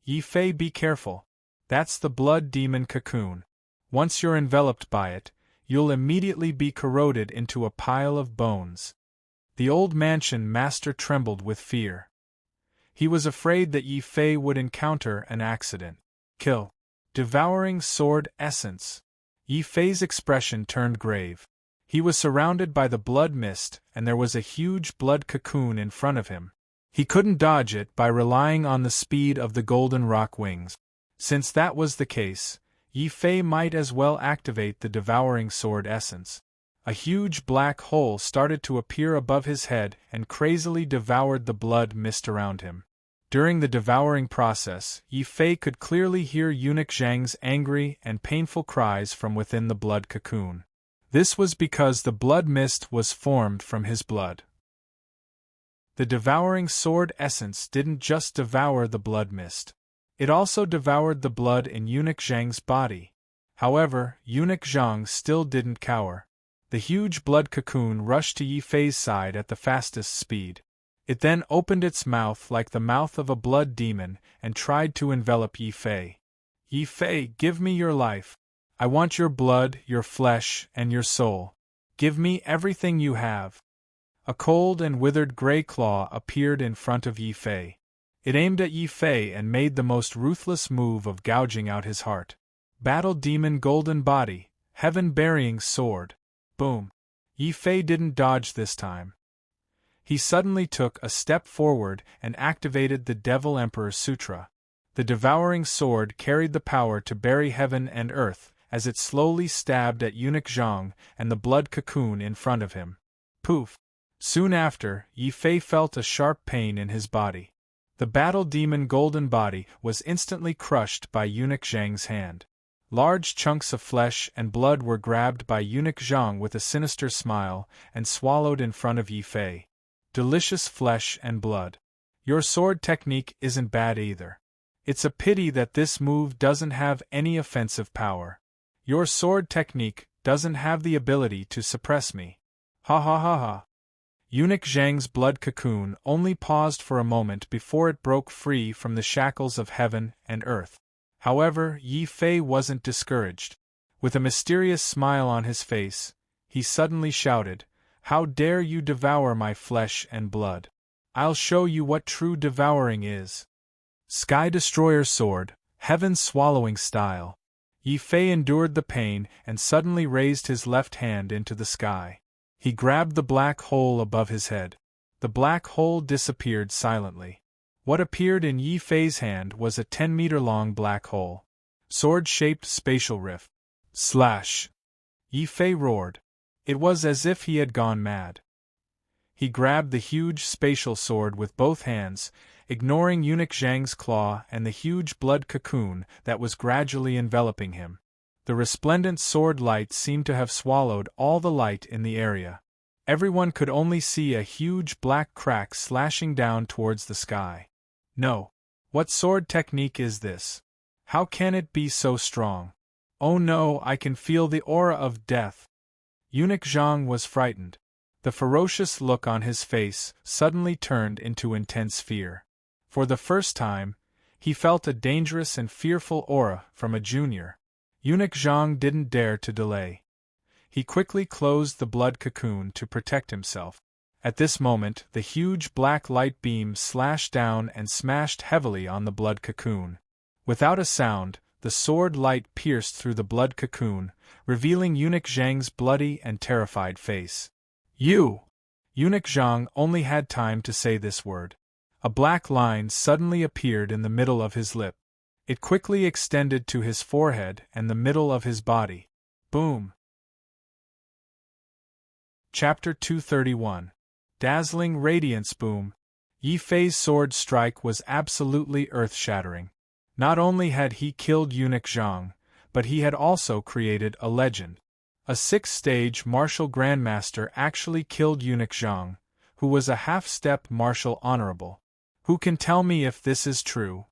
Yi Fei, be careful. That's the blood demon cocoon. Once you're enveloped by it, you'll immediately be corroded into a pile of bones. The old mansion master trembled with fear. He was afraid that Yi Fei would encounter an accident. Kill. Devouring sword essence. Yi Fei's expression turned grave. He was surrounded by the blood mist, and there was a huge blood cocoon in front of him. He couldn't dodge it by relying on the speed of the golden rock wings. Since that was the case, Yi Fei might as well activate the devouring sword essence. A huge black hole started to appear above his head and crazily devoured the blood mist around him. During the devouring process, Yi Fei could clearly hear Eunuch Zhang's angry and painful cries from within the blood cocoon. This was because the blood mist was formed from his blood. The devouring sword essence didn't just devour the blood mist. It also devoured the blood in Eunuch Zhang's body. However, Eunuch Zhang still didn't cower. The huge blood cocoon rushed to Yi Fei's side at the fastest speed. It then opened its mouth like the mouth of a blood demon and tried to envelop Yi Fei. Yi Fei, give me your life. I want your blood, your flesh, and your soul. Give me everything you have. A cold and withered gray claw appeared in front of Yi Fei. It aimed at Yi Fei and made the most ruthless move of gouging out his heart. Battle demon golden body, heaven-burying sword. Boom. Yi Fei didn't dodge this time. He suddenly took a step forward and activated the Devil Emperor Sutra. The devouring sword carried the power to bury heaven and earth as it slowly stabbed at Eunuch Zhang and the blood cocoon in front of him. Poof! Soon after, Yi Fei felt a sharp pain in his body. The battle demon golden body was instantly crushed by Eunuch Zhang's hand. Large chunks of flesh and blood were grabbed by Eunuch Zhang with a sinister smile and swallowed in front of Yi Fei. Delicious flesh and blood. Your sword technique isn't bad either. It's a pity that this move doesn't have any offensive power. Your sword technique doesn't have the ability to suppress me. Ha ha ha ha. Eunuch Zhang's blood cocoon only paused for a moment before it broke free from the shackles of heaven and earth. However, Yi Fei wasn't discouraged. With a mysterious smile on his face, he suddenly shouted, "How dare you devour my flesh and blood? I'll show you what true devouring is." Sky Destroyer Sword, Heaven Swallowing Style. Yi Fei endured the pain and suddenly raised his left hand into the sky. He grabbed the black hole above his head. The black hole disappeared silently. What appeared in Yi Fei's hand was a 10-meter-long black hole. Sword-shaped spatial rift. Slash! Yi Fei roared. It was as if he had gone mad. He grabbed the huge spatial sword with both hands, ignoring Eunuch Zhang's claw and the huge blood cocoon that was gradually enveloping him. The resplendent sword light seemed to have swallowed all the light in the area. Everyone could only see a huge black crack slashing down towards the sky. No. What sword technique is this? How can it be so strong? Oh no, I can feel the aura of death. Eunuch Zhang was frightened. The ferocious look on his face suddenly turned into intense fear. For the first time, he felt a dangerous and fearful aura from a junior. Eunuch Zhang didn't dare to delay. He quickly closed the blood cocoon to protect himself. At this moment, the huge black light beam slashed down and smashed heavily on the blood cocoon. Without a sound, the sword light pierced through the blood cocoon, revealing Eunuch Zhang's bloody and terrified face. You! Eunuch Zhang only had time to say this word. A black line suddenly appeared in the middle of his lip. It quickly extended to his forehead and the middle of his body. Boom! Chapter 231. Dazzling Radiance. Boom! Yi Fei's sword strike was absolutely earth-shattering. Not only had he killed Eunuch Zhang, but he had also created a legend. A 6th-stage martial grandmaster actually killed Eunuch Zhang, who was a half-step martial honorable. Who can tell me if this is true?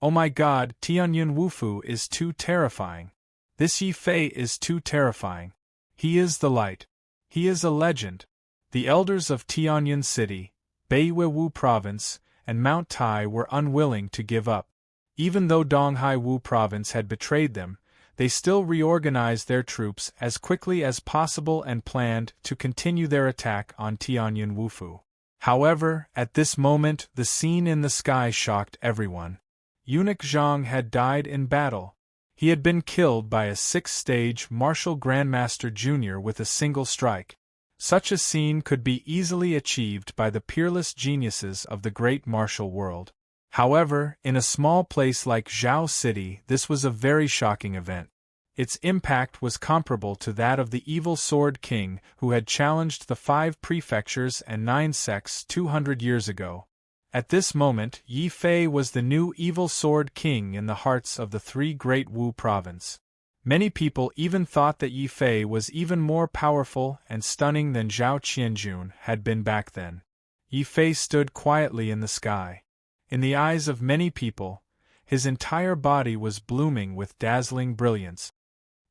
Oh my god, Tianyun Wufu is too terrifying. This Yi Fei is too terrifying. He is the light. He is a legend. The elders of Tianyun City, Beiwe Wu Province, and Mount Tai were unwilling to give up. Even though Donghai Wu Province had betrayed them, they still reorganized their troops as quickly as possible and planned to continue their attack on Tianyun Wufu. However, at this moment the scene in the sky shocked everyone. Eunuch Zhang had died in battle. He had been killed by a 6th-stage martial grandmaster junior with a single strike. Such a scene could be easily achieved by the peerless geniuses of the great martial world. However, in a small place like Zhao City, this was a very shocking event. Its impact was comparable to that of the evil Sword King who had challenged the 5 prefectures and 9 sects 200 years ago. At this moment, Yi Fei was the new evil Sword King in the hearts of the 3 great Wu province. Many people even thought that Yi Fei was even more powerful and stunning than Zhao Qianjun had been back then. Yi Fei stood quietly in the sky. In the eyes of many people, his entire body was blooming with dazzling brilliance.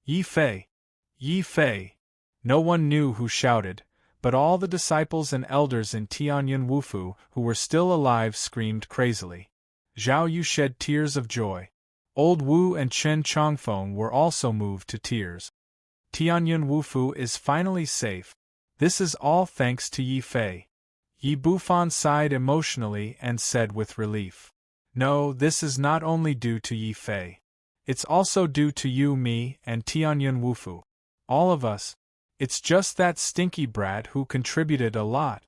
Yi Fei! Yi Fei! No one knew who shouted, but all the disciples and elders in Tianyun Wufu who were still alive screamed crazily. Zhao Yu shed tears of joy. Old Wu and Chen Chongfeng were also moved to tears. Tianyun Wufu is finally safe. This is all thanks to Yi Fei. Yi Bufan sighed emotionally and said with relief. No, this is not only due to Yi Fei. It's also due to you, me, and Tianyun Wufu. All of us. It's just that stinky brat who contributed a lot.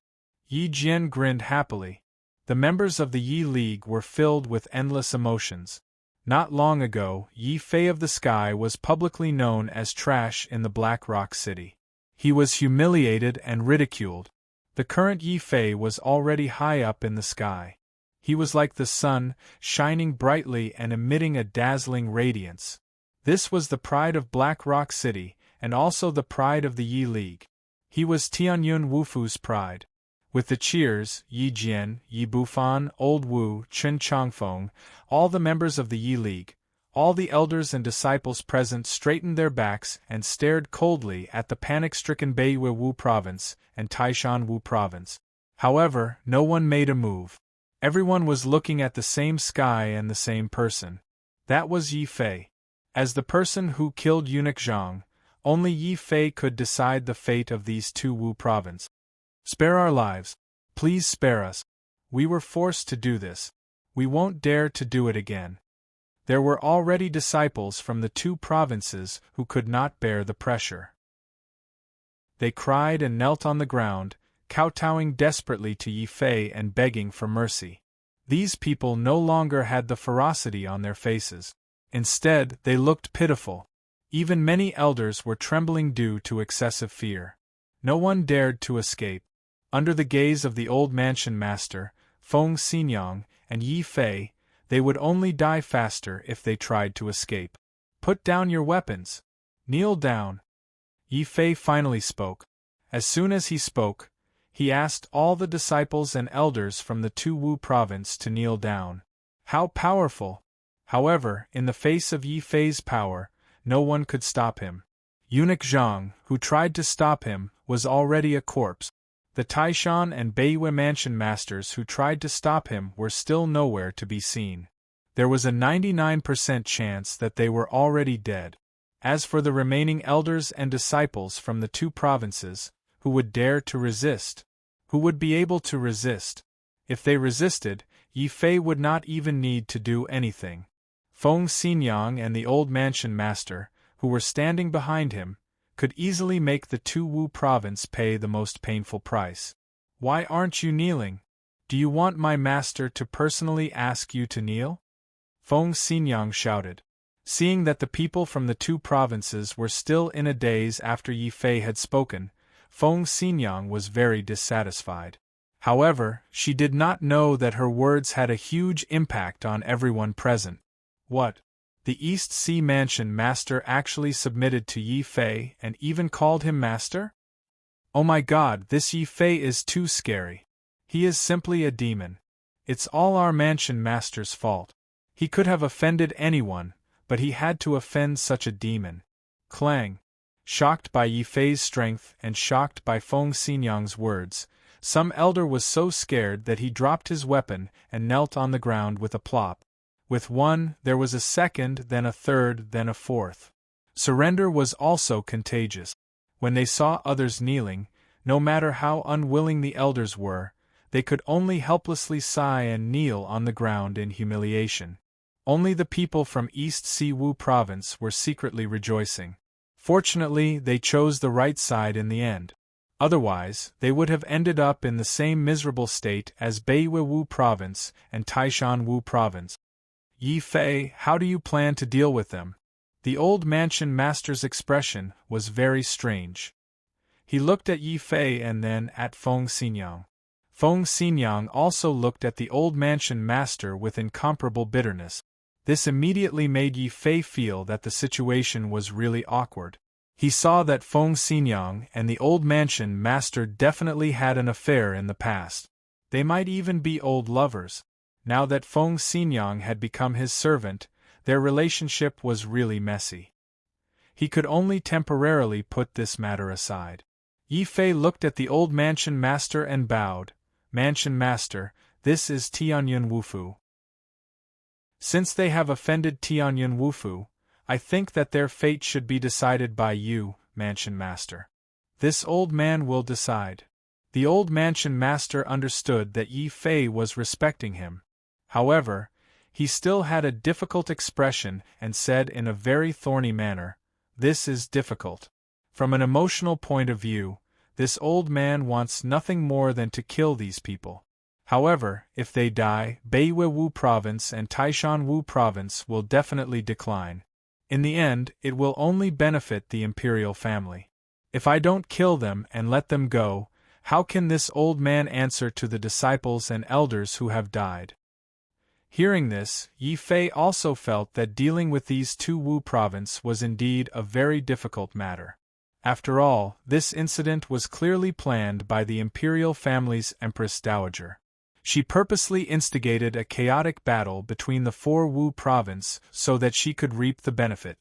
Yi Jian grinned happily. The members of the Yi League were filled with endless emotions. Not long ago, Yi Fei of the Sky was publicly known as trash in the Black Rock City. He was humiliated and ridiculed. The current Yi Fei was already high up in the sky. He was like the sun, shining brightly and emitting a dazzling radiance. This was the pride of Black Rock City, and also the pride of the Yi League. He was Tianyun Wufu's pride. With the cheers, Yi Jian, Yi Bufan, Old Wu, Chen Chongfeng, all the members of the Yi League, all the elders and disciples present straightened their backs and stared coldly at the panic-stricken Beiwe Wu Province and Taishan Wu Province. However, no one made a move. Everyone was looking at the same sky and the same person. That was Yi Fei. As the person who killed Eunuch Zhang, only Yi Fei could decide the fate of these 2 Wu provinces. Spare our lives. Please spare us. We were forced to do this. We won't dare to do it again. There were already disciples from the 2 provinces who could not bear the pressure. They cried and knelt on the ground, kowtowing desperately to Yi Fei and begging for mercy. These people no longer had the ferocity on their faces. Instead, they looked pitiful. Even many elders were trembling due to excessive fear. No one dared to escape. Under the gaze of the old mansion master, Feng Xinyang, and Yi Fei, they would only die faster if they tried to escape. Put down your weapons. Kneel down. Yi Fei finally spoke. As soon as he spoke, he asked all the disciples and elders from the 2 Wu province to kneel down. How powerful! However, in the face of Yi Fei's power, no one could stop him. Eunuch Zhang, who tried to stop him, was already a corpse. The Taishan and Beiwe mansion masters who tried to stop him were still nowhere to be seen. There was a 99% chance that they were already dead. As for the remaining elders and disciples from the 2 provinces, who would dare to resist? Who would be able to resist? If they resisted, Yi Fei would not even need to do anything. Feng Xinyang and the old mansion master, who were standing behind him, could easily make the 2 Wu province pay the most painful price. Why aren't you kneeling? Do you want my master to personally ask you to kneel? Feng Xinyang shouted. Seeing that the people from the two provinces were still in a daze after Yi Fei had spoken, Feng Xinyang was very dissatisfied. However, she did not know that her words had a huge impact on everyone present. What? The East Sea Mansion master actually submitted to Yi Fei and even called him master? Oh my god, this Yi Fei is too scary. He is simply a demon. It's all our mansion master's fault. He could have offended anyone, but he had to offend such a demon. Clang. Shocked by Yi Fei's strength and shocked by Feng Xinyang's words, some elder was so scared that he dropped his weapon and knelt on the ground with a plop. With one, there was a second, then a third, then a fourth. Surrender was also contagious. When they saw others kneeling, no matter how unwilling the elders were, they could only helplessly sigh and kneel on the ground in humiliation. Only the people from East Siwu province were secretly rejoicing. Fortunately, they chose the right side in the end. Otherwise, they would have ended up in the same miserable state as Beiwu province and Taishanwu province. Yi Fei, how do you plan to deal with them? The old mansion master's expression was very strange. He looked at Yi Fei and then at Feng Xinyang. Feng Xinyang also looked at the old mansion master with incomparable bitterness. This immediately made Yi Fei feel that the situation was really awkward. He saw that Feng Xinyang and the old mansion master definitely had an affair in the past. They might even be old lovers. Now that Feng Xinyang had become his servant, their relationship was really messy. He could only temporarily put this matter aside. Yi Fei looked at the old mansion master and bowed. Mansion master, this is Tianyun Wufu. Since they have offended Tianyun Wufu, I think that their fate should be decided by you, mansion master. This old man will decide. The old mansion master understood that Yi Fei was respecting him. However, he still had a difficult expression and said in a very thorny manner, "This is difficult. From an emotional point of view, this old man wants nothing more than to kill these people. However, if they die, Beiwu province and Taishanwu province will definitely decline. In the end, it will only benefit the imperial family. If I don't kill them and let them go, how can this old man answer to the disciples and elders who have died?" Hearing this, Yi Fei also felt that dealing with these two Wu province was indeed a very difficult matter. After all, this incident was clearly planned by the imperial family's Empress Dowager. She purposely instigated a chaotic battle between the four Wu province so that she could reap the benefit.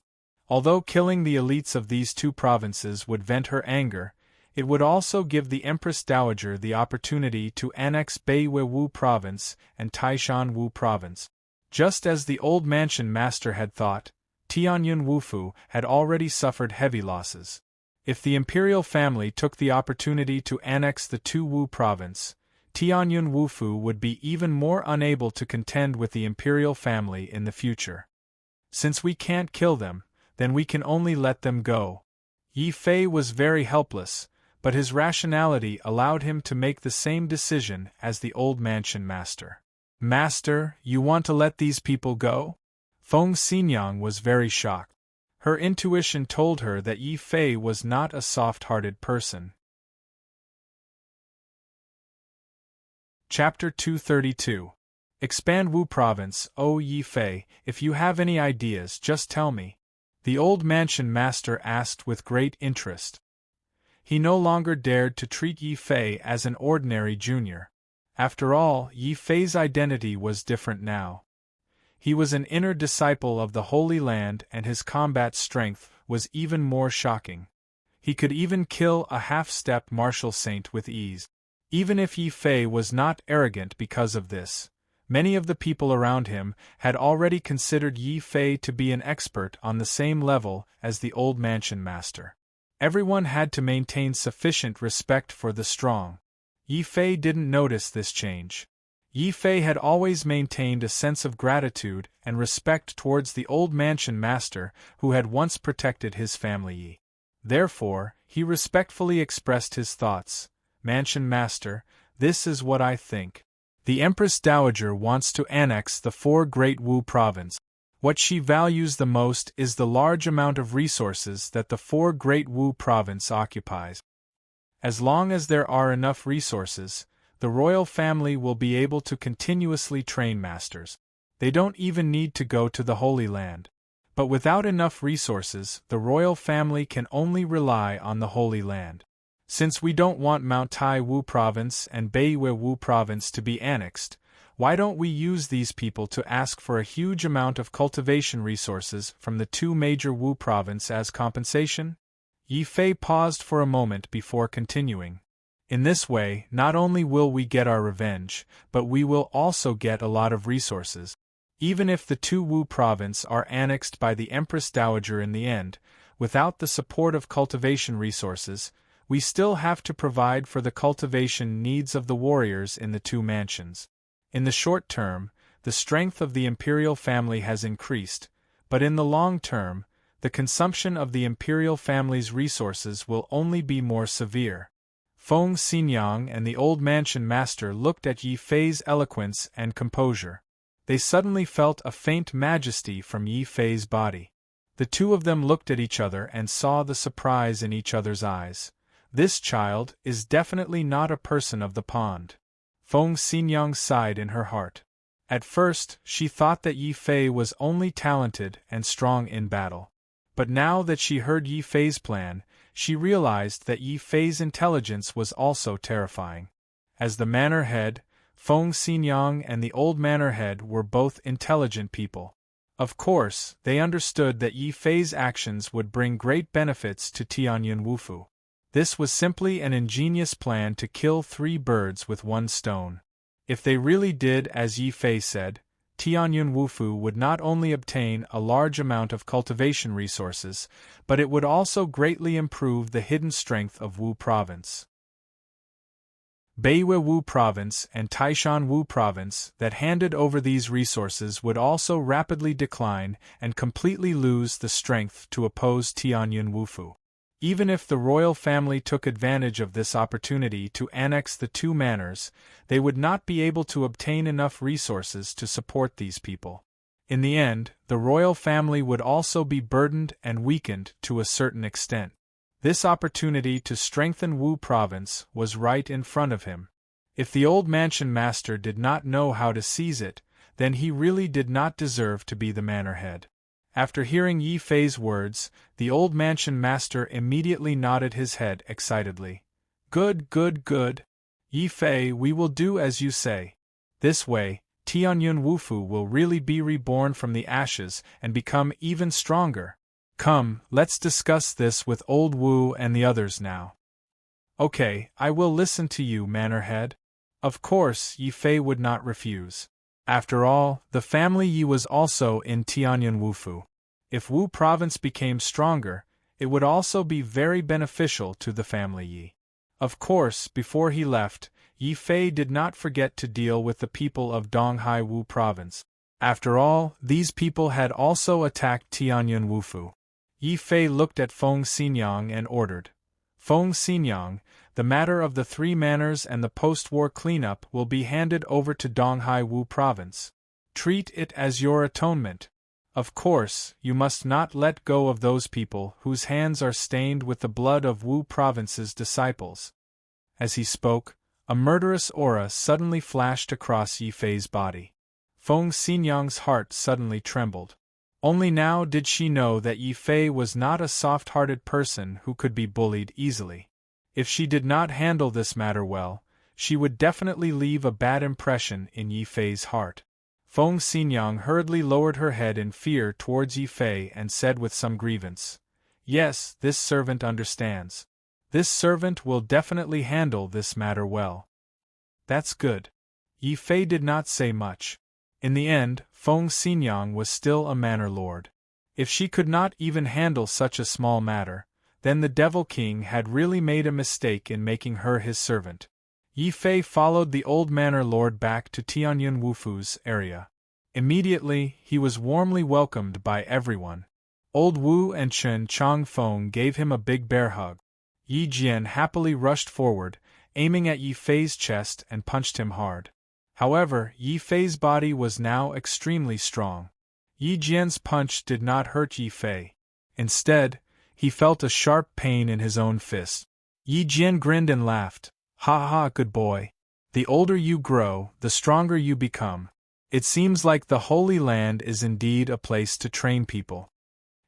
Although killing the elites of these two provinces would vent her anger, it would also give the Empress Dowager the opportunity to annex Beiwu province and Taishanwu province. Just as the old mansion master had thought, Tianyun Wufu had already suffered heavy losses. If the imperial family took the opportunity to annex the two Wu province, Tianyun Wufu would be even more unable to contend with the imperial family in the future. Since we can't kill them, then we can only let them go. Yi Fei was very helpless, but his rationality allowed him to make the same decision as the old mansion master. "Master, you want to let these people go?" Feng Xinyang was very shocked. Her intuition told her that Yi Fei was not a soft-hearted person. Chapter 232. Expand Wu Province. "Oh Yi Fei, if you have any ideas, just tell me," the old mansion master asked with great interest. He no longer dared to treat Yi Fei as an ordinary junior. After all, Yi Fei's identity was different now. He was an inner disciple of the Holy Land and his combat strength was even more shocking. He could even kill a half-step martial saint with ease. Even if Yi Fei was not arrogant because of this, many of the people around him had already considered Yi Fei to be an expert on the same level as the old mansion master. Everyone had to maintain sufficient respect for the strong. Yi Fei didn't notice this change. Yi Fei had always maintained a sense of gratitude and respect towards the old mansion master who had once protected his family. Therefore, he respectfully expressed his thoughts. "Mansion master, this is what I think. The Empress Dowager wants to annex the 4 Great Wu province. What she values the most is the large amount of resources that the 4 Great Wu province occupies. As long as there are enough resources, the royal family will be able to continuously train masters. They don't even need to go to the Holy Land. But without enough resources, the royal family can only rely on the Holy Land. Since we don't want Mount Tai Wu province and Beiwe Wu province to be annexed, why don't we use these people to ask for a huge amount of cultivation resources from the 2 major Wu province as compensation? Yi Fei paused for a moment before continuing. In this way, not only will we get our revenge, but we will also get a lot of resources. Even if the 2 Wu province are annexed by the Empress Dowager in the end, without the support of cultivation resources, we still have to provide for the cultivation needs of the warriors in the 2 mansions. In the short term, the strength of the imperial family has increased, but in the long term, the consumption of the imperial family's resources will only be more severe. Feng Xinyang and the old mansion master looked at Yi Fei's eloquence and composure. They suddenly felt a faint majesty from Yi Fei's body. The 2 of them looked at each other and saw the surprise in each other's eyes. This child is definitely not a person of the pond. Feng Xinyang sighed in her heart. At first, she thought that Yi Fei was only talented and strong in battle. But now that she heard Yi Fei's plan, she realized that Yi Fei's intelligence was also terrifying. As the manor head, Feng Xinyang and the old manor head were both intelligent people. Of course, they understood that Yi Fei's actions would bring great benefits to Tianyun Wufu. This was simply an ingenious plan to kill 3 birds with 1 stone. If they really did as Yi Fei said, Tianyun Wufu would not only obtain a large amount of cultivation resources, but it would also greatly improve the hidden strength of Wu province. Beiwe Wu province and Taishan Wu province that handed over these resources would also rapidly decline and completely lose the strength to oppose Tianyun Wufu. Even if the royal family took advantage of this opportunity to annex the 2 manors, they would not be able to obtain enough resources to support these people. In the end, the royal family would also be burdened and weakened to a certain extent. This opportunity to strengthen Wu province was right in front of him. If the old mansion master did not know how to seize it, then he really did not deserve to be the manor head. After hearing Yi Fei's words, the old mansion master immediately nodded his head excitedly. Good, good, good. Yi Fei, we will do as you say. This way, Tianyun Wufu will really be reborn from the ashes and become even stronger. Come, let's discuss this with old Wu and the others now. Okay, I will listen to you, manor head. Of course, Yi Fei would not refuse. After all, the family Yi was also in Tianyun Wufu. If Wu province became stronger, it would also be very beneficial to the family Yi. Of course, before he left, Yi Fei did not forget to deal with the people of Donghai Wu province. After all, these people had also attacked Tianyun Wufu. Yi Fei looked at Feng Xinyang and ordered, Feng Xinyang, the matter of the 3 manors and the post-war cleanup will be handed over to Donghai Wu province. Treat it as your atonement. Of course, you must not let go of those people whose hands are stained with the blood of Wu province's disciples. As he spoke, a murderous aura suddenly flashed across Yi Fei's body. Feng Xinyang's heart suddenly trembled. Only now did she know that Yi Fei was not a soft-hearted person who could be bullied easily. If she did not handle this matter well, she would definitely leave a bad impression in Yi Fei's heart. Feng Xinyang hurriedly lowered her head in fear towards Yi Fei and said with some grievance, Yes, this servant understands. This servant will definitely handle this matter well. That's good. Yi Fei did not say much. In the end, Feng Xinyang was still a manor lord. If she could not even handle such a small matter, then the Devil King had really made a mistake in making her his servant. Yi Fei followed the old manor lord back to Tianyun Wufu's area. Immediately, he was warmly welcomed by everyone. Old Wu and Chen Changfeng gave him a big bear hug. Yi Jian happily rushed forward, aiming at Yi Fei's chest and punched him hard. However, Yi Fei's body was now extremely strong. Yi Jian's punch did not hurt Yi Fei. Instead, he felt a sharp pain in his own fist. Yi Jian grinned and laughed. Ha ha, good boy. The older you grow, the stronger you become. It seems like the Holy Land is indeed a place to train people.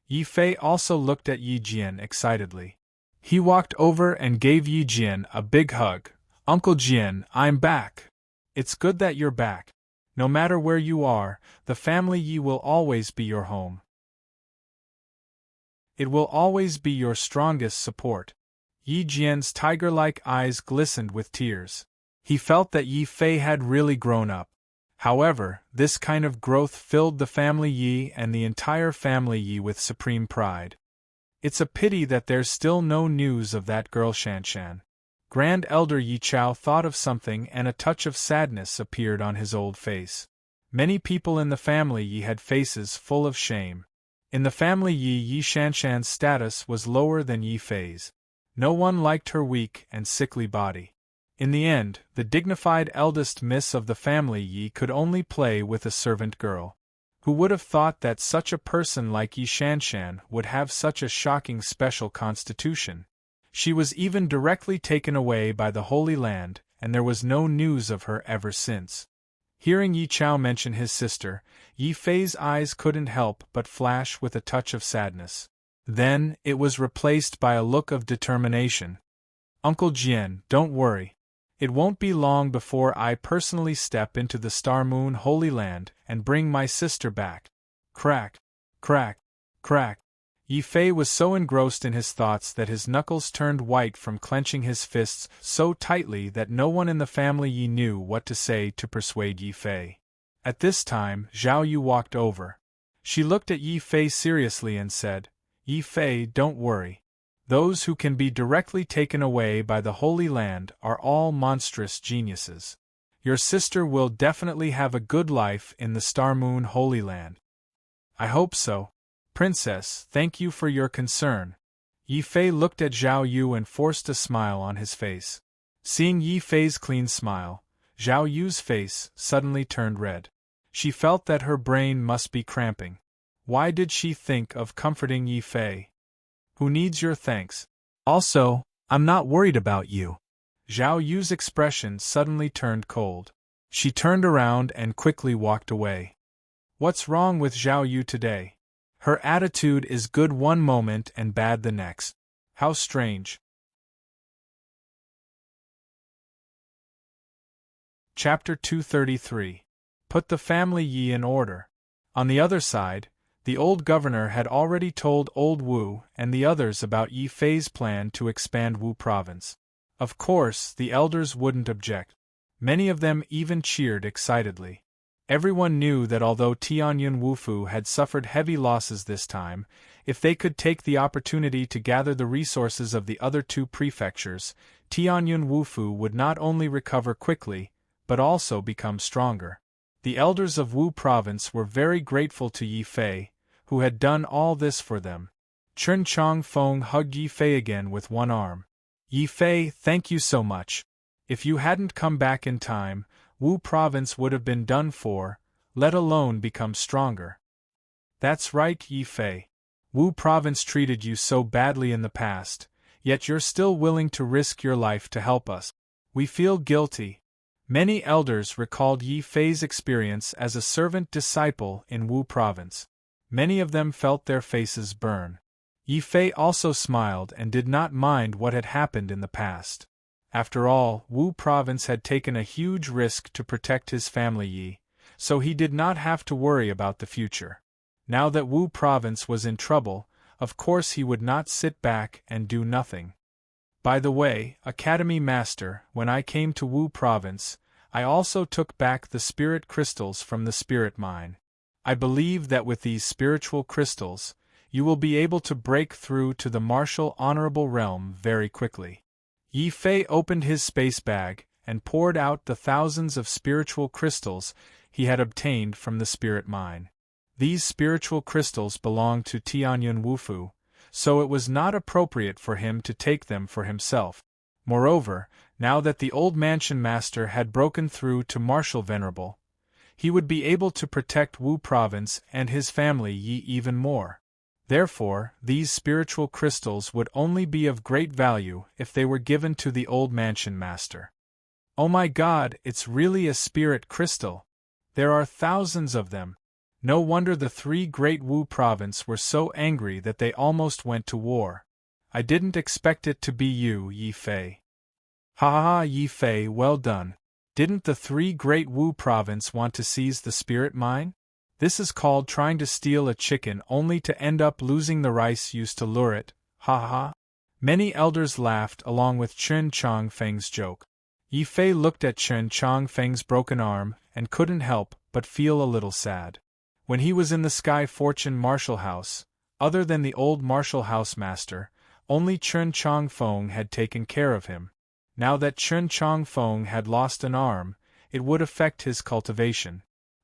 Yi Fei also looked at Yi Jian excitedly. He walked over and gave Yi Jian a big hug. Uncle Jian, I'm back. It's good that you're back. No matter where you are, the family Yi will always be your home. It will always be your strongest support. Yi Jian's tiger-like eyes glistened with tears. He felt that Yi Fei had really grown up. However, this kind of growth filled the family Yi and the entire family Yi with supreme pride. It's a pity that there's still no news of that girl Shanshan. Grand Elder Yi Chao thought of something and a touch of sadness appeared on his old face. Many people in the family Yi had faces full of shame. In the family Yi Shanshan's status was lower than Yi Fei's. No one liked her weak and sickly body. In the end, the dignified eldest miss of the family Yi could only play with a servant girl. Who would have thought that such a person like Yi Shanshan would have such a shocking special constitution? She was even directly taken away by the Holy Land, and there was no news of her ever since. Hearing Yi Chao mention his sister, Yi Fei's eyes couldn't help but flash with a touch of sadness. Then, it was replaced by a look of determination. Uncle Jian, don't worry. It won't be long before I personally step into the Star Moon Holy Land and bring my sister back. Crack, crack, crack. Yi Fei was so engrossed in his thoughts that his knuckles turned white from clenching his fists so tightly that no one in the family Yi knew what to say to persuade Yi Fei. At this time, Zhao Yu walked over. She looked at Yi Fei seriously and said, Yi Fei, don't worry. Those who can be directly taken away by the Holy Land are all monstrous geniuses. Your sister will definitely have a good life in the Star Moon Holy Land. I hope so. Princess, thank you for your concern. Yi Fei looked at Zhao Yu and forced a smile on his face. Seeing Yi Fei's clean smile, Zhao Yu's face suddenly turned red. She felt that her brain must be cramping. Why did she think of comforting Yi Fei? Who needs your thanks? Also, I'm not worried about you. Zhao Yu's expression suddenly turned cold. She turned around and quickly walked away. What's wrong with Zhao Yu today? Her attitude is good one moment and bad the next. How strange. Chapter 233. Put the family Yi in order. On the other side, the old governor had already told old Wu and the others about Yi Fei's plan to expand Wu province. Of course, the elders wouldn't object. Many of them even cheered excitedly. Everyone knew that although Tianyun Wufu had suffered heavy losses this time, if they could take the opportunity to gather the resources of the other two prefectures, Tianyun Wufu would not only recover quickly, but also become stronger. The elders of Wu province were very grateful to Yi Fei, who had done all this for them. Chen Chong Feng hugged Yi Fei again with one arm. Yi Fei, thank you so much. If you hadn't come back in time, Wu province would have been done for, let alone become stronger. That's right, Yi Fei. Wu province treated you so badly in the past, yet you're still willing to risk your life to help us. We feel guilty. Many elders recalled Yi Fei's experience as a servant disciple in Wu province. Many of them felt their faces burn. Yi Fei also smiled and did not mind what had happened in the past. After all, Wu province had taken a huge risk to protect his family Yi, so he did not have to worry about the future. Now that Wu province was in trouble, of course he would not sit back and do nothing. By the way, Academy Master, when I came to Wu province, I also took back the spirit crystals from the spirit mine. I believe that with these spiritual crystals, you will be able to break through to the martial honorable realm very quickly. Yi Fei opened his space bag and poured out the thousands of spiritual crystals he had obtained from the spirit mine. These spiritual crystals belonged to Tianyun Wufu, so it was not appropriate for him to take them for himself. Moreover, Now that the old mansion master had broken through to Marshal Venerable, he would be able to protect Wu Province and his family even more. Therefore, these spiritual crystals would only be of great value if they were given to the old mansion master. Oh my God, it's really a spirit crystal! There are thousands of them. No wonder the three great Wu Province were so angry that they almost went to war. I didn't expect it to be you, Yi Fei. Ha ha ha, Yi Fei, well done. Didn't the three great Wu Province want to seize the spirit mine? This is called trying to steal a chicken only to end up losing the rice used to lure it, ha ha ha. Many elders laughed along with Chen Chongfeng's joke. Yi Fei looked at Chen Chongfeng's broken arm and couldn't help but feel a little sad. When he was in the Sky Fortune Marshal House, other than the old Marshal House Master, only Chen Chongfeng had taken care of him. Now that Chen Chongfeng had lost an arm, it would affect his cultivation.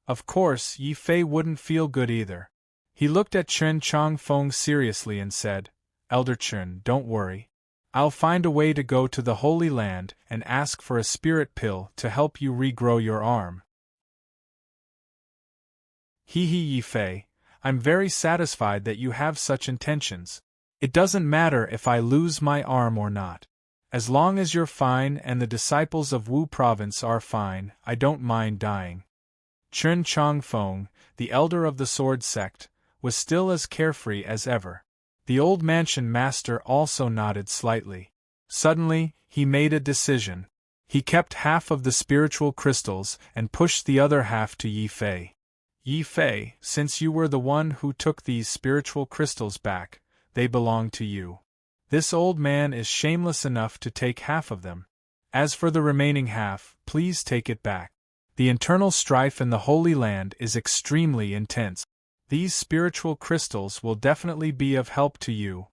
Of course, Yi Fei wouldn't feel good either. He looked at Chen Chongfeng seriously and said, Elder Chen, don't worry. I'll find a way to go to the Holy Land and ask for a spirit pill to help you regrow your arm. Hee hee, Yi Fei, I'm very satisfied that you have such intentions. It doesn't matter if I lose my arm or not. As long as you're fine and the disciples of Wu Province are fine, I don't mind dying. Chen Chongfeng, the elder of the Sword Sect, was still as carefree as ever. The old mansion master also nodded slightly. Suddenly, he made a decision. He kept half of the spiritual crystals and pushed the other half to Yi Fei. Yi Fei, since you were the one who took these spiritual crystals back, they belong to you. This old man is shameless enough to take half of them. As for the remaining half, please take it back. The internal strife in the Holy Land is extremely intense. These spiritual crystals will definitely be of help to you.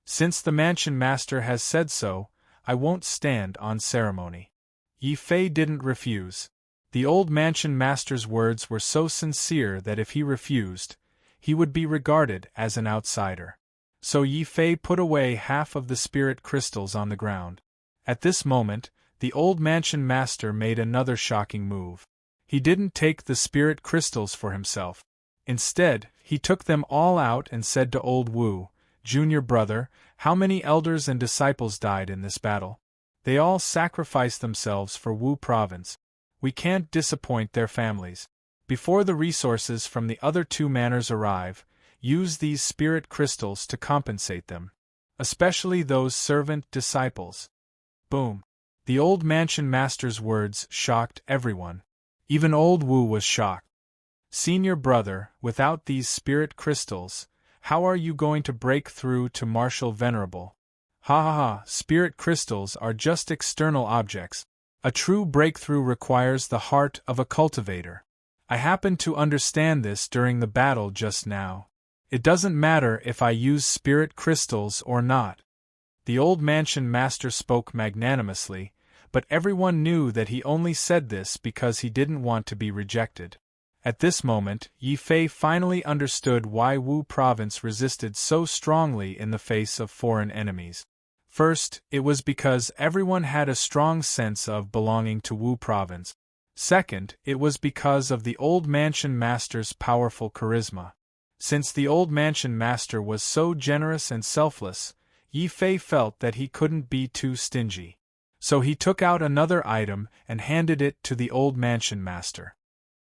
Since the mansion master has said so, I won't stand on ceremony. Yi Fei didn't refuse. The old mansion master's words were so sincere that if he refused, he would be regarded as an outsider. So Yi Fei put away half of the spirit crystals on the ground. At this moment, the old mansion master made another shocking move. He didn't take the spirit crystals for himself. Instead, he took them all out and said to old Wu, Junior brother, how many elders and disciples died in this battle? They all sacrificed themselves for Wu Province. We can't disappoint their families. Before the resources from the other two manors arrive, use these spirit crystals to compensate them. Especially those servant disciples. Boom. The old mansion master's words shocked everyone. Even old Wu was shocked. Senior brother, without these spirit crystals, how are you going to break through to Marshal Venerable? Ha ha ha, spirit crystals are just external objects. A true breakthrough requires the heart of a cultivator. I happen to understand this during the battle just now. It doesn't matter if I use spirit crystals or not. The old mansion master spoke magnanimously, but everyone knew that he only said this because he didn't want to be rejected. At this moment, Yi Fei finally understood why Wu Province resisted so strongly in the face of foreign enemies. First, it was because everyone had a strong sense of belonging to Wu Province. Second, it was because of the old mansion master's powerful charisma. Since the old mansion master was so generous and selfless, Yi Fei felt that he couldn't be too stingy. So he took out another item and handed it to the old mansion master.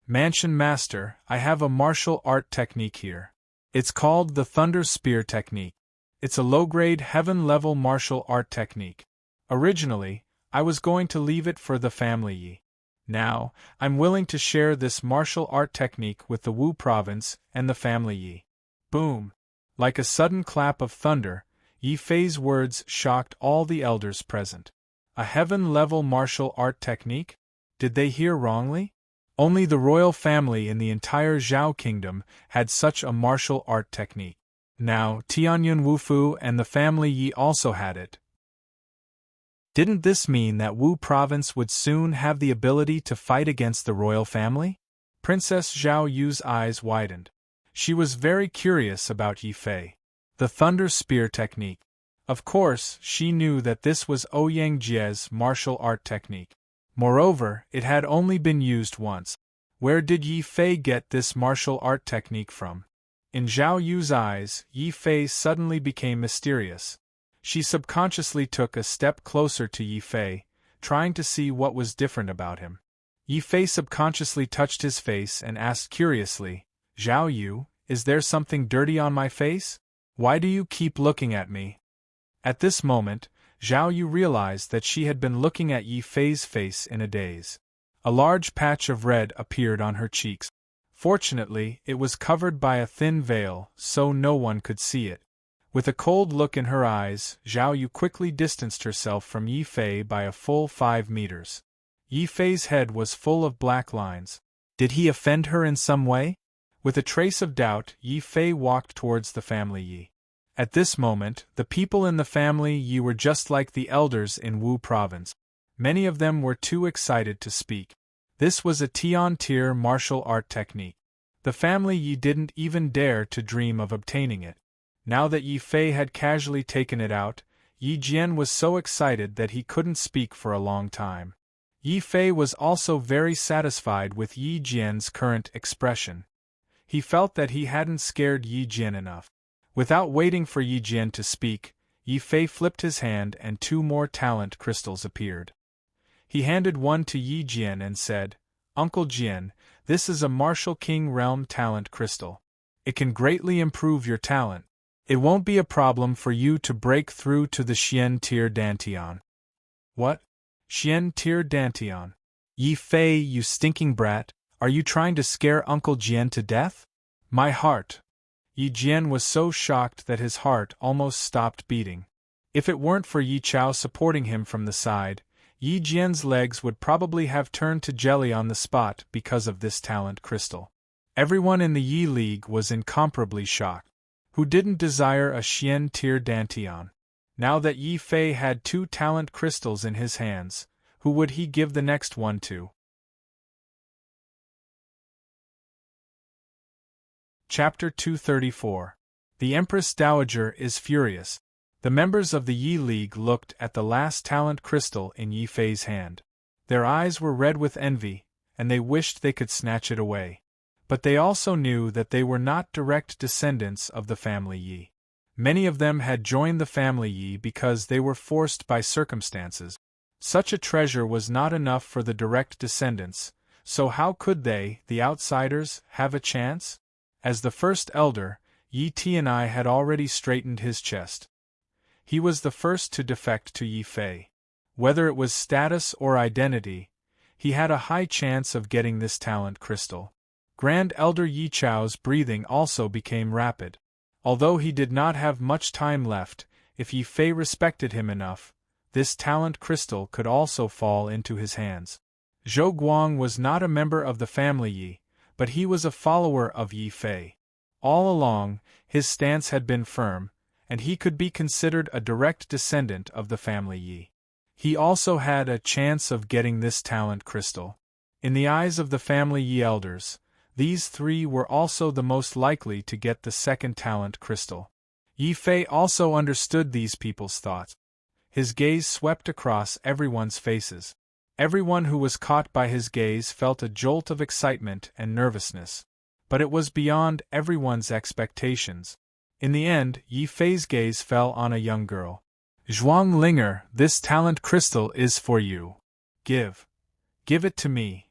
Mansion master, I have a martial art technique here. It's called the Thunder Spear technique. It's a low-grade heaven-level martial art technique. Originally, I was going to leave it for the family Yi. Now, I'm willing to share this martial art technique with the Wu Province and the family Yi. Boom! Like a sudden clap of thunder, Yi Fei's words shocked all the elders present. A heaven-level martial art technique? Did they hear wrongly? Only the royal family in the entire Zhao kingdom had such a martial art technique. Now, Tianyun Wufu and the family Yi also had it. Didn't this mean that Wu Province would soon have the ability to fight against the royal family? Princess Zhao Yu's eyes widened. She was very curious about Yi Fei. The Thunder Spear technique. Of course, she knew that this was Ouyang Jie's martial art technique. Moreover, it had only been used once. Where did Yi Fei get this martial art technique from? In Zhao Yu's eyes, Yi Fei suddenly became mysterious. She subconsciously took a step closer to Yi Fei, trying to see what was different about him. Yi Fei subconsciously touched his face and asked curiously, "Zhao Yu, is there something dirty on my face? Why do you keep looking at me?" At this moment, Zhao Yu realized that she had been looking at Yi Fei's face in a daze. A large patch of red appeared on her cheeks. Fortunately, it was covered by a thin veil, so no one could see it. With a cold look in her eyes, Zhao Yu quickly distanced herself from Yi Fei by a full 5 meters. Yi Fei's head was full of black lines. Did he offend her in some way? With a trace of doubt, Yi Fei walked towards the family Yi. At this moment, the people in the family Yi were just like the elders in Wu province. Many of them were too excited to speak. This was a Tian-tier martial art technique. The family Yi didn't even dare to dream of obtaining it. Now that Yi Fei had casually taken it out, Yi Jian was so excited that he couldn't speak for a long time. Yi Fei was also very satisfied with Yi Jian's current expression. He felt that he hadn't scared Yi Jian enough. Without waiting for Yi Jian to speak, Yi Fei flipped his hand and 2 more talent crystals appeared. He handed one to Yi Jian and said, "Uncle Jian, this is a Martial King Realm talent crystal. It can greatly improve your talent. It won't be a problem for you to break through to the Xian tier Dantian." "What? Xian tier Dantian? Yi Fei, you stinking brat, are you trying to scare Uncle Jian to death?" My heart. Yi Jian was so shocked that his heart almost stopped beating. If it weren't for Yi Chao supporting him from the side, Yi Jian's legs would probably have turned to jelly on the spot because of this talent crystal. Everyone in the Yi League was incomparably shocked. Who didn't desire a Xian tier Dantian? Now that Yi Fei had 2 talent crystals in his hands, who would he give the next one to? Chapter 234. The Empress Dowager is furious. The members of the Yi League looked at the last talent crystal in Yi Fei's hand. Their eyes were red with envy, and they wished they could snatch it away. But they also knew that they were not direct descendants of the family Yi. Many of them had joined the family Yi because they were forced by circumstances. Such a treasure was not enough for the direct descendants, so how could they, the outsiders, have a chance? As the first elder, Yi Tianai had already straightened his chest. He was the first to defect to Yi Fei. Whether it was status or identity, he had a high chance of getting this talent crystal. Grand Elder Yi Chao's breathing also became rapid. Although he did not have much time left, if Yi Fei respected him enough, this talent crystal could also fall into his hands. Zhou Guang was not a member of the family Yi, but he was a follower of Yi Fei. All along, his stance had been firm, and he could be considered a direct descendant of the family Yi. He also had a chance of getting this talent crystal. In the eyes of the family Yi elders, these 3 were also the most likely to get the second talent crystal. Yi Fei also understood these people's thoughts. His gaze swept across everyone's faces. Everyone who was caught by his gaze felt a jolt of excitement and nervousness. But it was beyond everyone's expectations. In the end, Yi Fei's gaze fell on a young girl. "Zhuang Linger, this talent crystal is for you. Give it to me."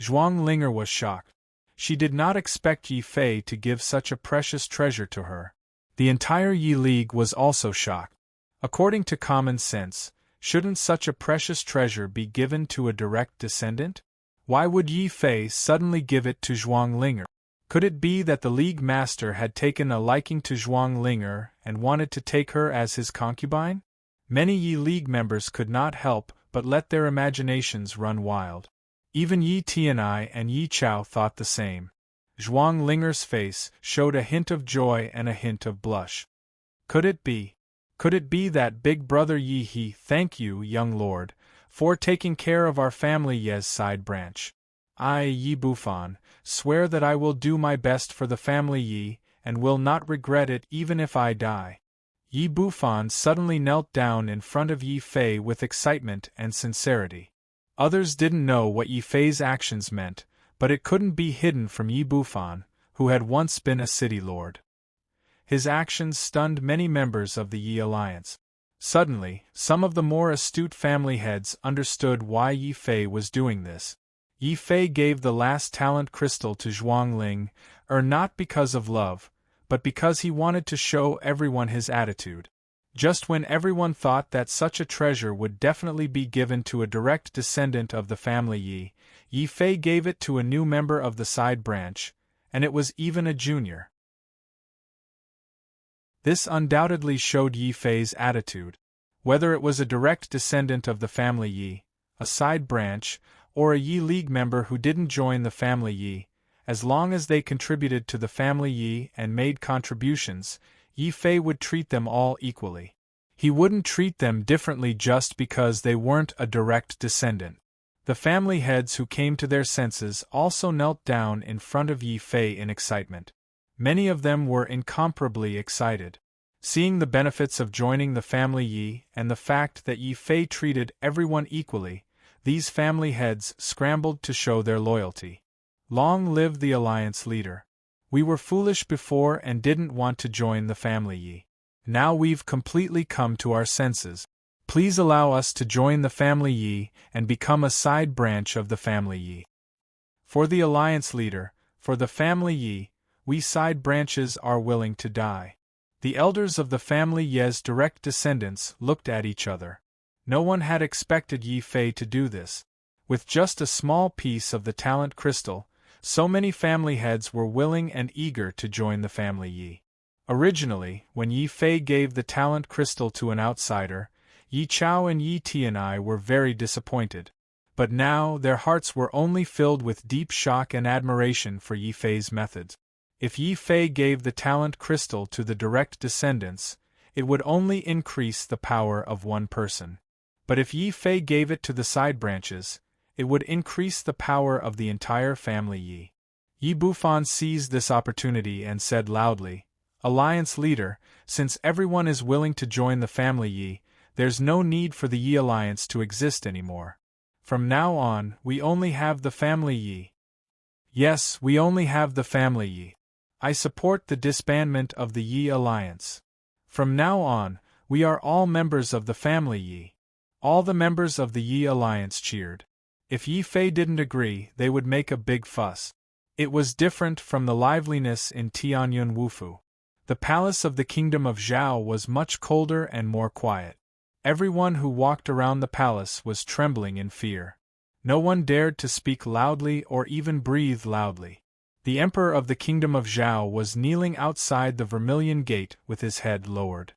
Zhuang Linger was shocked. She did not expect Yi Fei to give such a precious treasure to her. The entire Yi League was also shocked. According to common sense, shouldn't such a precious treasure be given to a direct descendant? Why would Yi Fei suddenly give it to Zhuang Linger? Could it be that the League Master had taken a liking to Zhuang Linger and wanted to take her as his concubine? Many Yi League members could not help but let their imaginations run wild. Even Yi Tianai and Yi Chao thought the same. Zhuang Linger's face showed a hint of joy and a hint of blush. Could it be? Could it be that big brother Yi He? Thank you, young lord, for taking care of our family Ye's side branch. I, Yi Bufan, swear that I will do my best for the family Yi, and will not regret it even if I die. Yi Bufan suddenly knelt down in front of Yi Fei with excitement and sincerity. Others didn't know what Yi Fei's actions meant, but it couldn't be hidden from Yi Bufan, who had once been a city lord. His actions stunned many members of the Yi alliance. Suddenly, some of the more astute family heads understood why Yi Fei was doing this. Yi Fei gave the last talent crystal to Zhuang Ling, not because of love, but because he wanted to show everyone his attitude. Just when everyone thought that such a treasure would definitely be given to a direct descendant of the family Yi, Yi Fei gave it to a new member of the side branch, and it was even a junior. This undoubtedly showed Yi Fei's attitude. Whether it was a direct descendant of the family Yi, a side branch, or a Yi League member who didn't join the family Yi, as long as they contributed to the family Yi and made contributions, Yi Fei would treat them all equally. He wouldn't treat them differently just because they weren't a direct descendant. The family heads who came to their senses also knelt down in front of Yi Fei in excitement. Many of them were incomparably excited. Seeing the benefits of joining the family Yi and the fact that Yi Fei treated everyone equally, these family heads scrambled to show their loyalty. Long live the alliance leader. We were foolish before and didn't want to join the family Yi. Now we've completely come to our senses. Please allow us to join the family Yi and become a side branch of the family Yi. For the alliance leader, for the family Yi, we side branches are willing to die. The elders of the family Yi's direct descendants looked at each other. No one had expected Yi Fei to do this. With just a small piece of the talent crystal, so many family heads were willing and eager to join the family Yi. Originally, when Yi Fei gave the talent crystal to an outsider, Yi Chao and Yi Tianai were very disappointed. But now their hearts were only filled with deep shock and admiration for Yi Fei's methods. If Yi Fei gave the talent crystal to the direct descendants, it would only increase the power of one person. But if Yi Fei gave it to the side branches, it would increase the power of the entire family Yi. Yi Bufan seized this opportunity and said loudly, "Alliance leader, since everyone is willing to join the family Yi, there's no need for the Yi alliance to exist anymore. From now on, we only have the family Yi. Yes, we only have the family Yi. I support the disbandment of the Yi alliance. From now on, we are all members of the family Yi." All the members of the Yi alliance cheered. If Yi Fei didn't agree, they would make a big fuss. It was different from the liveliness in Tianyun Wufu. The palace of the kingdom of Zhao was much colder and more quiet. Everyone who walked around the palace was trembling in fear. No one dared to speak loudly or even breathe loudly. The emperor of the kingdom of Zhao was kneeling outside the Vermilion Gate with his head lowered.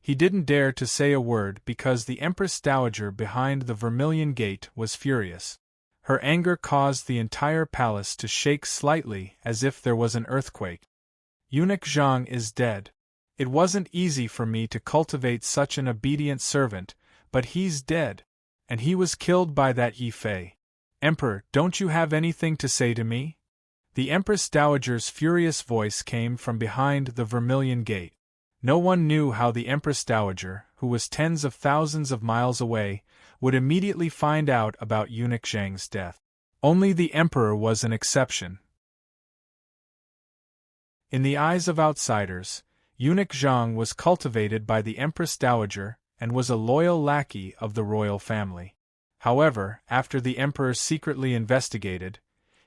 He didn't dare to say a word because the Empress Dowager behind the Vermilion Gate was furious. Her anger caused the entire palace to shake slightly as if there was an earthquake. Eunuch Zhang is dead. It wasn't easy for me to cultivate such an obedient servant, but he's dead. And he was killed by that Yi Fei. Emperor, don't you have anything to say to me? The Empress Dowager's furious voice came from behind the Vermilion Gate. No one knew how the Empress Dowager, who was tens of thousands of miles away, would immediately find out about Eunuch Zhang's death. Only the Emperor was an exception. In the eyes of outsiders, Eunuch Zhang was cultivated by the Empress Dowager and was a loyal lackey of the royal family. However, after the Emperor secretly investigated,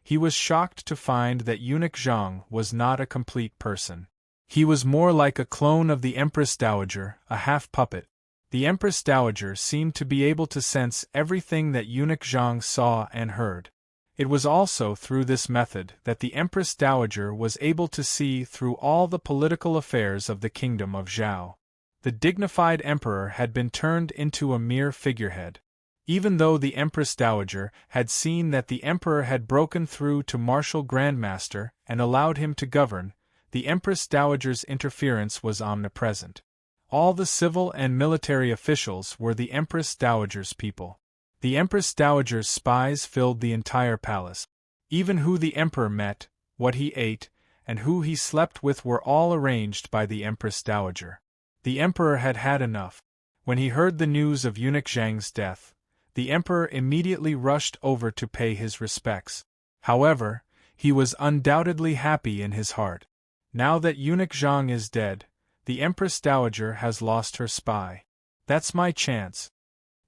he was shocked to find that Eunuch Zhang was not a complete person. He was more like a clone of the Empress Dowager, a half-puppet. The Empress Dowager seemed to be able to sense everything that Eunuch Zhang saw and heard. It was also through this method that the Empress Dowager was able to see through all the political affairs of the kingdom of Zhao. The dignified emperor had been turned into a mere figurehead. Even though the Empress Dowager had seen that the emperor had broken through to martial grandmaster and allowed him to govern, the Empress Dowager's interference was omnipresent. All the civil and military officials were the Empress Dowager's people. The Empress Dowager's spies filled the entire palace. Even who the emperor met, what he ate, and who he slept with were all arranged by the Empress Dowager. The emperor had had enough. When he heard the news of eunuch Zhang's death, the emperor immediately rushed over to pay his respects. However, he was undoubtedly happy in his heart. Now that eunuch Zhang is dead, the Empress Dowager has lost her spy. That's my chance.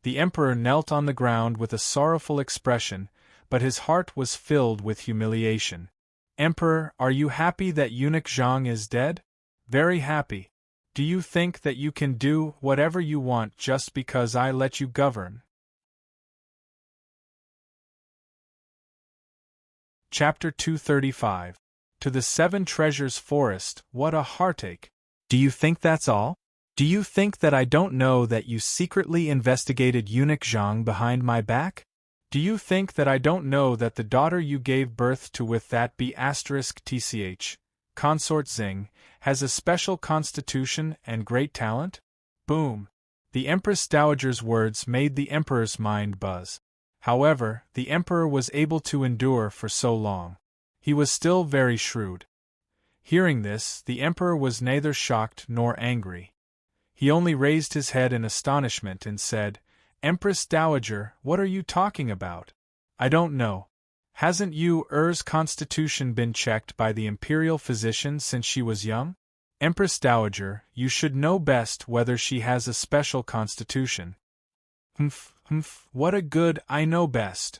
The emperor knelt on the ground with a sorrowful expression, but his heart was filled with humiliation. Emperor, are you happy that eunuch Zhang is dead? Very happy. Do you think that you can do whatever you want just because I let you govern? Chapter 235. To the Seven Treasures Forest, what a heartache. Do you think that's all? Do you think that I don't know that you secretly investigated eunuch Zhang behind my back? Do you think that I don't know that the daughter you gave birth to with that B***tch, consort Xing, has a special constitution and great talent? Boom! The Empress Dowager's words made the emperor's mind buzz. However, the emperor was able to endure for so long. He was still very shrewd. Hearing this, the emperor was neither shocked nor angry. He only raised his head in astonishment and said, Empress Dowager, what are you talking about? I don't know. Hasn't Yu's constitution been checked by the imperial physician since she was young? Empress Dowager, you should know best whether she has a special constitution. What a good I know best.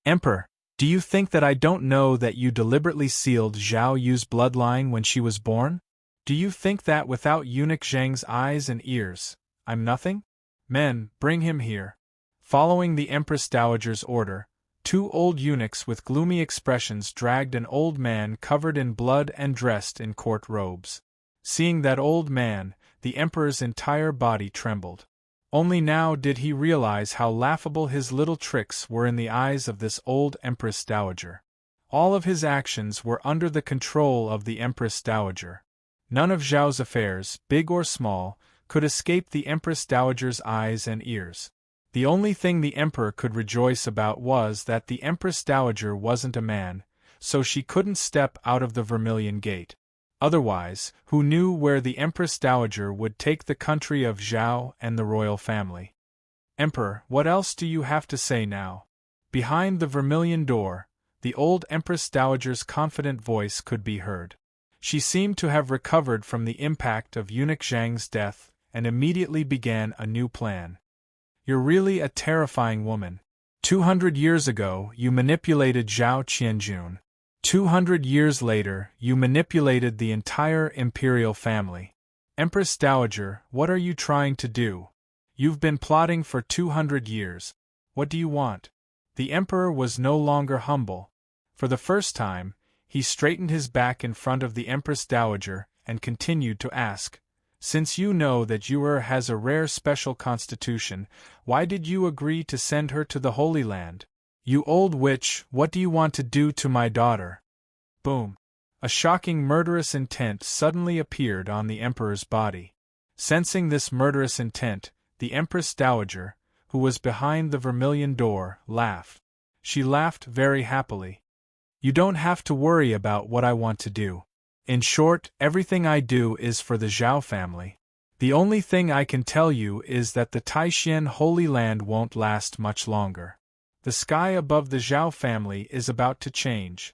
Emperor, do you think that I don't know that you deliberately sealed Zhao Yu's bloodline when she was born? Do you think that without eunuch Zhang's eyes and ears, I'm nothing? Men, bring him here. Following the Empress Dowager's order, two old eunuchs with gloomy expressions dragged an old man covered in blood and dressed in court robes. Seeing that old man, the emperor's entire body trembled. Only now did he realize how laughable his little tricks were in the eyes of this old Empress Dowager. All of his actions were under the control of the Empress Dowager. None of Zhao's affairs, big or small, could escape the Empress Dowager's eyes and ears. The only thing the emperor could rejoice about was that the Empress Dowager wasn't a man, so she couldn't step out of the Vermilion Gate. Otherwise, who knew where the Empress Dowager would take the country of Zhao and the royal family? Emperor, what else do you have to say now? Behind the Vermilion Door, the old Empress Dowager's confident voice could be heard. She seemed to have recovered from the impact of eunuch Zhang's death and immediately began a new plan. You're really a terrifying woman. 200 years ago, you manipulated Zhao Qianjun. 200 years later, you manipulated the entire imperial family. Empress Dowager, what are you trying to do? You've been plotting for 200 years. What do you want? The emperor was no longer humble. For the first time, he straightened his back in front of the Empress Dowager and continued to ask, Since you know that Yu has a rare special constitution, why did you agree to send her to the Holy Land? You old witch, what do you want to do to my daughter? Boom. A shocking murderous intent suddenly appeared on the emperor's body. Sensing this murderous intent, the Empress Dowager, who was behind the Vermilion Door, laughed. She laughed very happily. You don't have to worry about what I want to do. In short, everything I do is for the Zhao family. The only thing I can tell you is that the Taishan Holy Land won't last much longer. The sky above the Zhao family is about to change.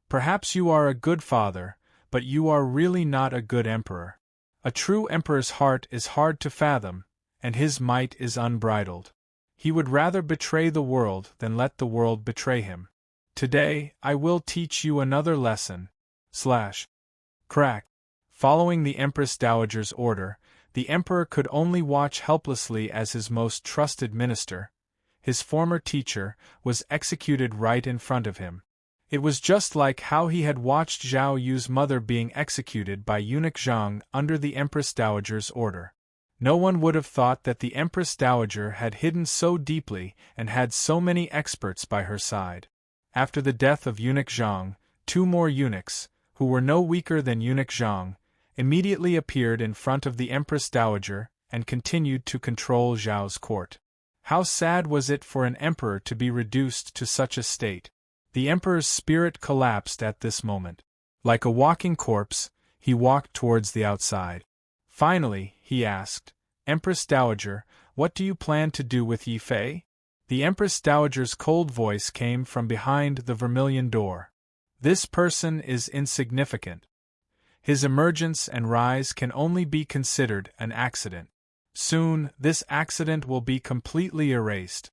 Perhaps you are a good father, but you are really not a good emperor. A true emperor's heart is hard to fathom, and his might is unbridled. He would rather betray the world than let the world betray him. Today, I will teach you another lesson. Crack. Following the Empress Dowager's order, the emperor could only watch helplessly as his most trusted minister, his former teacher, was executed right in front of him. It was just like how he had watched Zhao Yu's mother being executed by eunuch Zhang under the Empress Dowager's order. No one would have thought that the Empress Dowager had hidden so deeply and had so many experts by her side. After the death of eunuch Zhang, two more eunuchs, who were no weaker than eunuch Zhang, immediately appeared in front of the Empress Dowager and continued to control Zhao's court. How sad was it for an emperor to be reduced to such a state? The emperor's spirit collapsed at this moment. Like a walking corpse, He walked towards the outside. Finally, he asked, Empress Dowager, what do you plan to do with Yi Fei? The Empress Dowager's cold voice came from behind the vermilion door. This person is insignificant. His emergence and rise can only be considered an accident. Soon, this accident will be completely erased.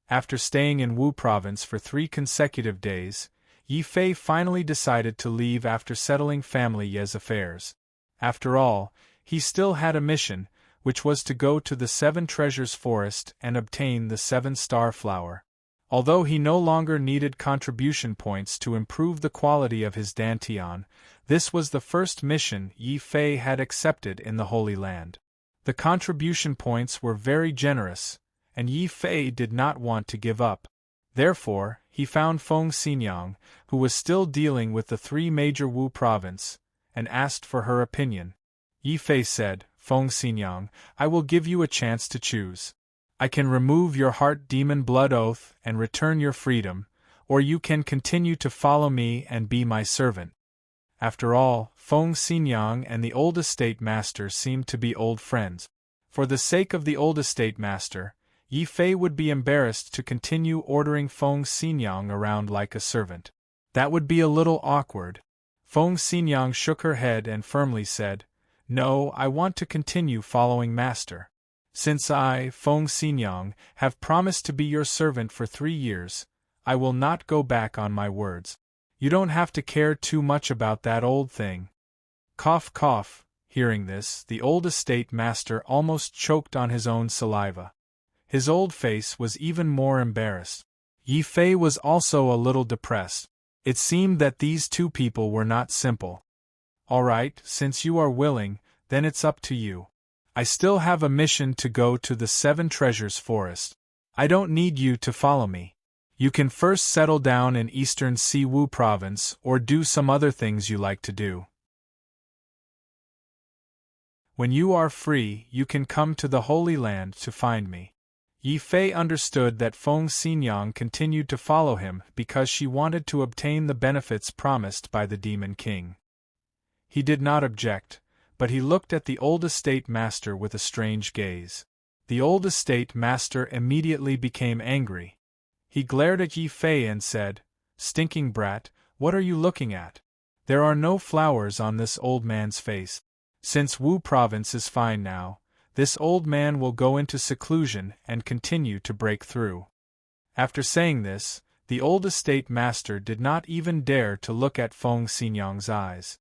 After staying in Wu Province for 3 consecutive days, Yi Fei finally decided to leave after settling family affairs. After all, he still had a mission, which was to go to the 7 Treasures Forest and obtain the 7-star flower. Although he no longer needed contribution points to improve the quality of his dantian, this was the first mission Yi Fei had accepted in the Holy Land. The contribution points were very generous, and Yi Fei did not want to give up. Therefore, he found Feng Xinyang, who was still dealing with the 3 major Wu province, and asked for her opinion. Yi Fei said, Feng Xinyang, I will give you a chance to choose. I can remove your heart demon blood oath and return your freedom, or you can continue to follow me and be my servant. After all, Feng Xinyang and the old estate master seemed to be old friends. For the sake of the old estate master, Yi Fei would be embarrassed to continue ordering Feng Xinyang around like a servant. That would be a little awkward. Feng Xinyang shook her head and firmly said, No, I want to continue following master. Since I, Feng Xinyang, have promised to be your servant for 3 years, I will not go back on my words. You don't have to care too much about that old thing. Cough cough. Hearing this, the old estate master almost choked on his own saliva. His old face was even more embarrassed. Yi Fei was also a little depressed. It seemed that these 2 people were not simple. All right, since you are willing, then it's up to you. I still have a mission to go to the 7 Treasures Forest. I don't need you to follow me. You can first settle down in Eastern Siwu Province or do some other things you like to do. When you are free, you can come to the Holy Land to find me. Yi Fei understood that Feng Xinyang continued to follow him because she wanted to obtain the benefits promised by the Demon King. He did not object, but he looked at the old estate master with a strange gaze. The old estate master immediately became angry. He glared at Yi Fei and said, Stinking brat, what are you looking at? There are no flowers on this old man's face. Since Wu Province is fine now, this old man will go into seclusion and continue to break through. After saying this, the old estate master did not even dare to look at Feng Xinyang's eyes.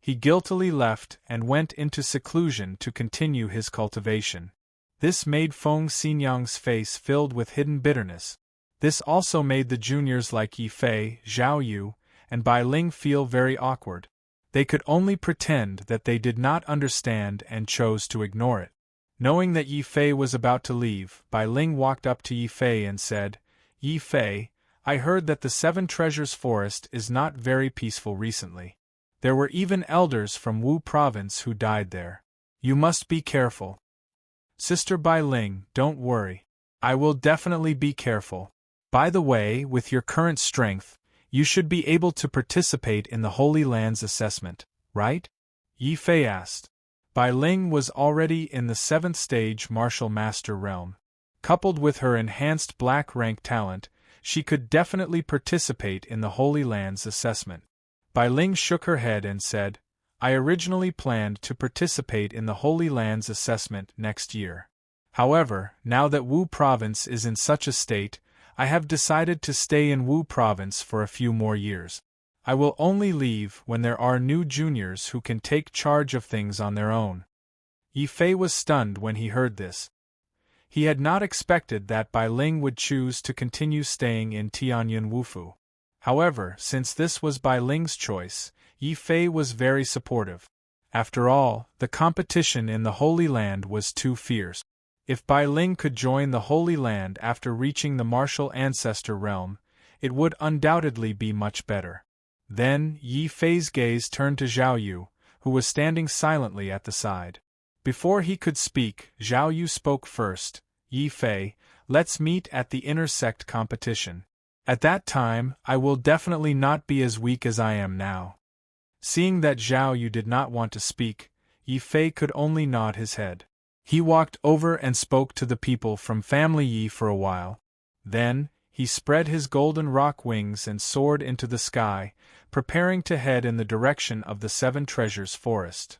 He guiltily left and went into seclusion to continue his cultivation. This made Feng Xinyang's face filled with hidden bitterness. This also made the juniors like Yi Fei, Zhao Yu, and Bai Ling feel very awkward. They could only pretend that they did not understand and chose to ignore it. Knowing that Yi Fei was about to leave, Bai Ling walked up to Yi Fei and said, Yi Fei, I heard that the 7 Treasures Forest is not very peaceful recently. There were even elders from Wu Province who died there. You must be careful. Sister Bai Ling, don't worry. I will definitely be careful. By the way, with your current strength, you should be able to participate in the Holy Land's assessment, right? Yi Fei asked. Bai Ling was already in the 7th stage martial master realm. Coupled with her enhanced black rank talent, she could definitely participate in the Holy Land's assessment. Bai Ling shook her head and said, I originally planned to participate in the Holy Land's assessment next year. However, now that Wu Province is in such a state, I have decided to stay in Wu Province for a few more years. I will only leave when there are new juniors who can take charge of things on their own. Yi Fei was stunned when he heard this. He had not expected that Bai Ling would choose to continue staying in Tianyun Wufu. However, since this was Bai Ling's choice, Yi Fei was very supportive. After all, the competition in the Holy Land was too fierce. If Bai Ling could join the Holy Land after reaching the martial ancestor realm, it would undoubtedly be much better. Then, Yi Fei's gaze turned to Zhao Yu, who was standing silently at the side. Before he could speak, Zhao Yu spoke first. Yi Fei, let's meet at the intersect competition. At that time, I will definitely not be as weak as I am now. Seeing that Zhao Yu did not want to speak, Yi Fei could only nod his head. He walked over and spoke to the people from Family Yi for a while. Then, he spread his golden rock wings and soared into the sky, preparing to head in the direction of the Seven Treasures Forest.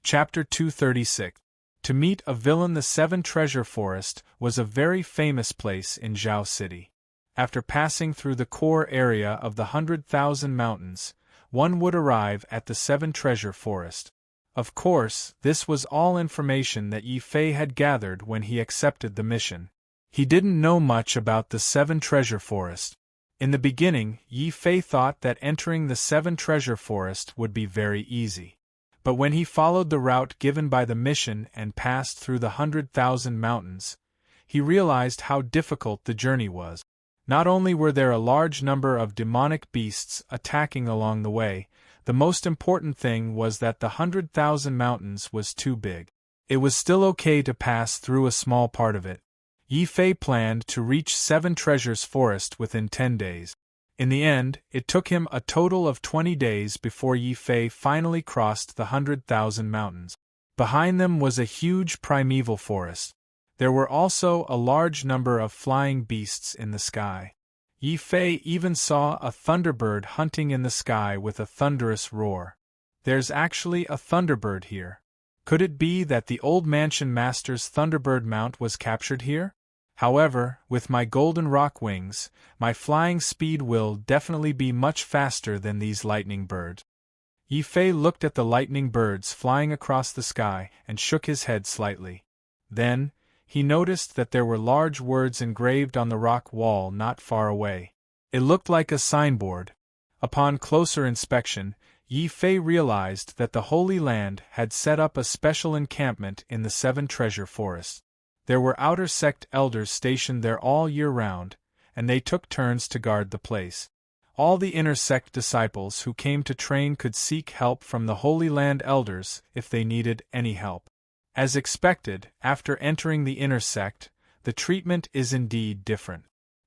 Chapter 236. To meet a villain. The Seven Treasure Forest was a very famous place in Zhao City. After passing through the core area of the 100,000 Mountains, one would arrive at the Seven Treasure Forest. Of course, this was all information that Yi Fei had gathered when he accepted the mission. He didn't know much about the Seven Treasure Forest. In the beginning, Yi Fei thought that entering the Seven Treasure Forest would be very easy. But when he followed the route given by the mission and passed through the 100,000 Mountains, he realized how difficult the journey was. Not only were there a large number of demonic beasts attacking along the way, the most important thing was that the 100,000 Mountains was too big. It was still okay to pass through a small part of it. Yi Fei planned to reach Seven Treasures Forest within 10 days. In the end, it took him a total of 20 days before Yi Fei finally crossed the 100,000 Mountains. Behind them was a huge primeval forest. There were also a large number of flying beasts in the sky. Yi Fei even saw a thunderbird hunting in the sky with a thunderous roar. There's actually a thunderbird here. Could it be that the old mansion master's thunderbird mount was captured here? However, with my golden rock wings, my flying speed will definitely be much faster than these lightning birds. Yi Fei looked at the lightning birds flying across the sky and shook his head slightly. Then, he noticed that there were large words engraved on the rock wall not far away. It looked like a signboard. Upon closer inspection, Yi Fei realized that the Holy Land had set up a special encampment in the Seven Treasure Forest. There were outer sect elders stationed there all year round, and they took turns to guard the place. All the inner sect disciples who came to train could seek help from the Holy Land elders if they needed any help. As expected, after entering the inner sect, the treatment is indeed different.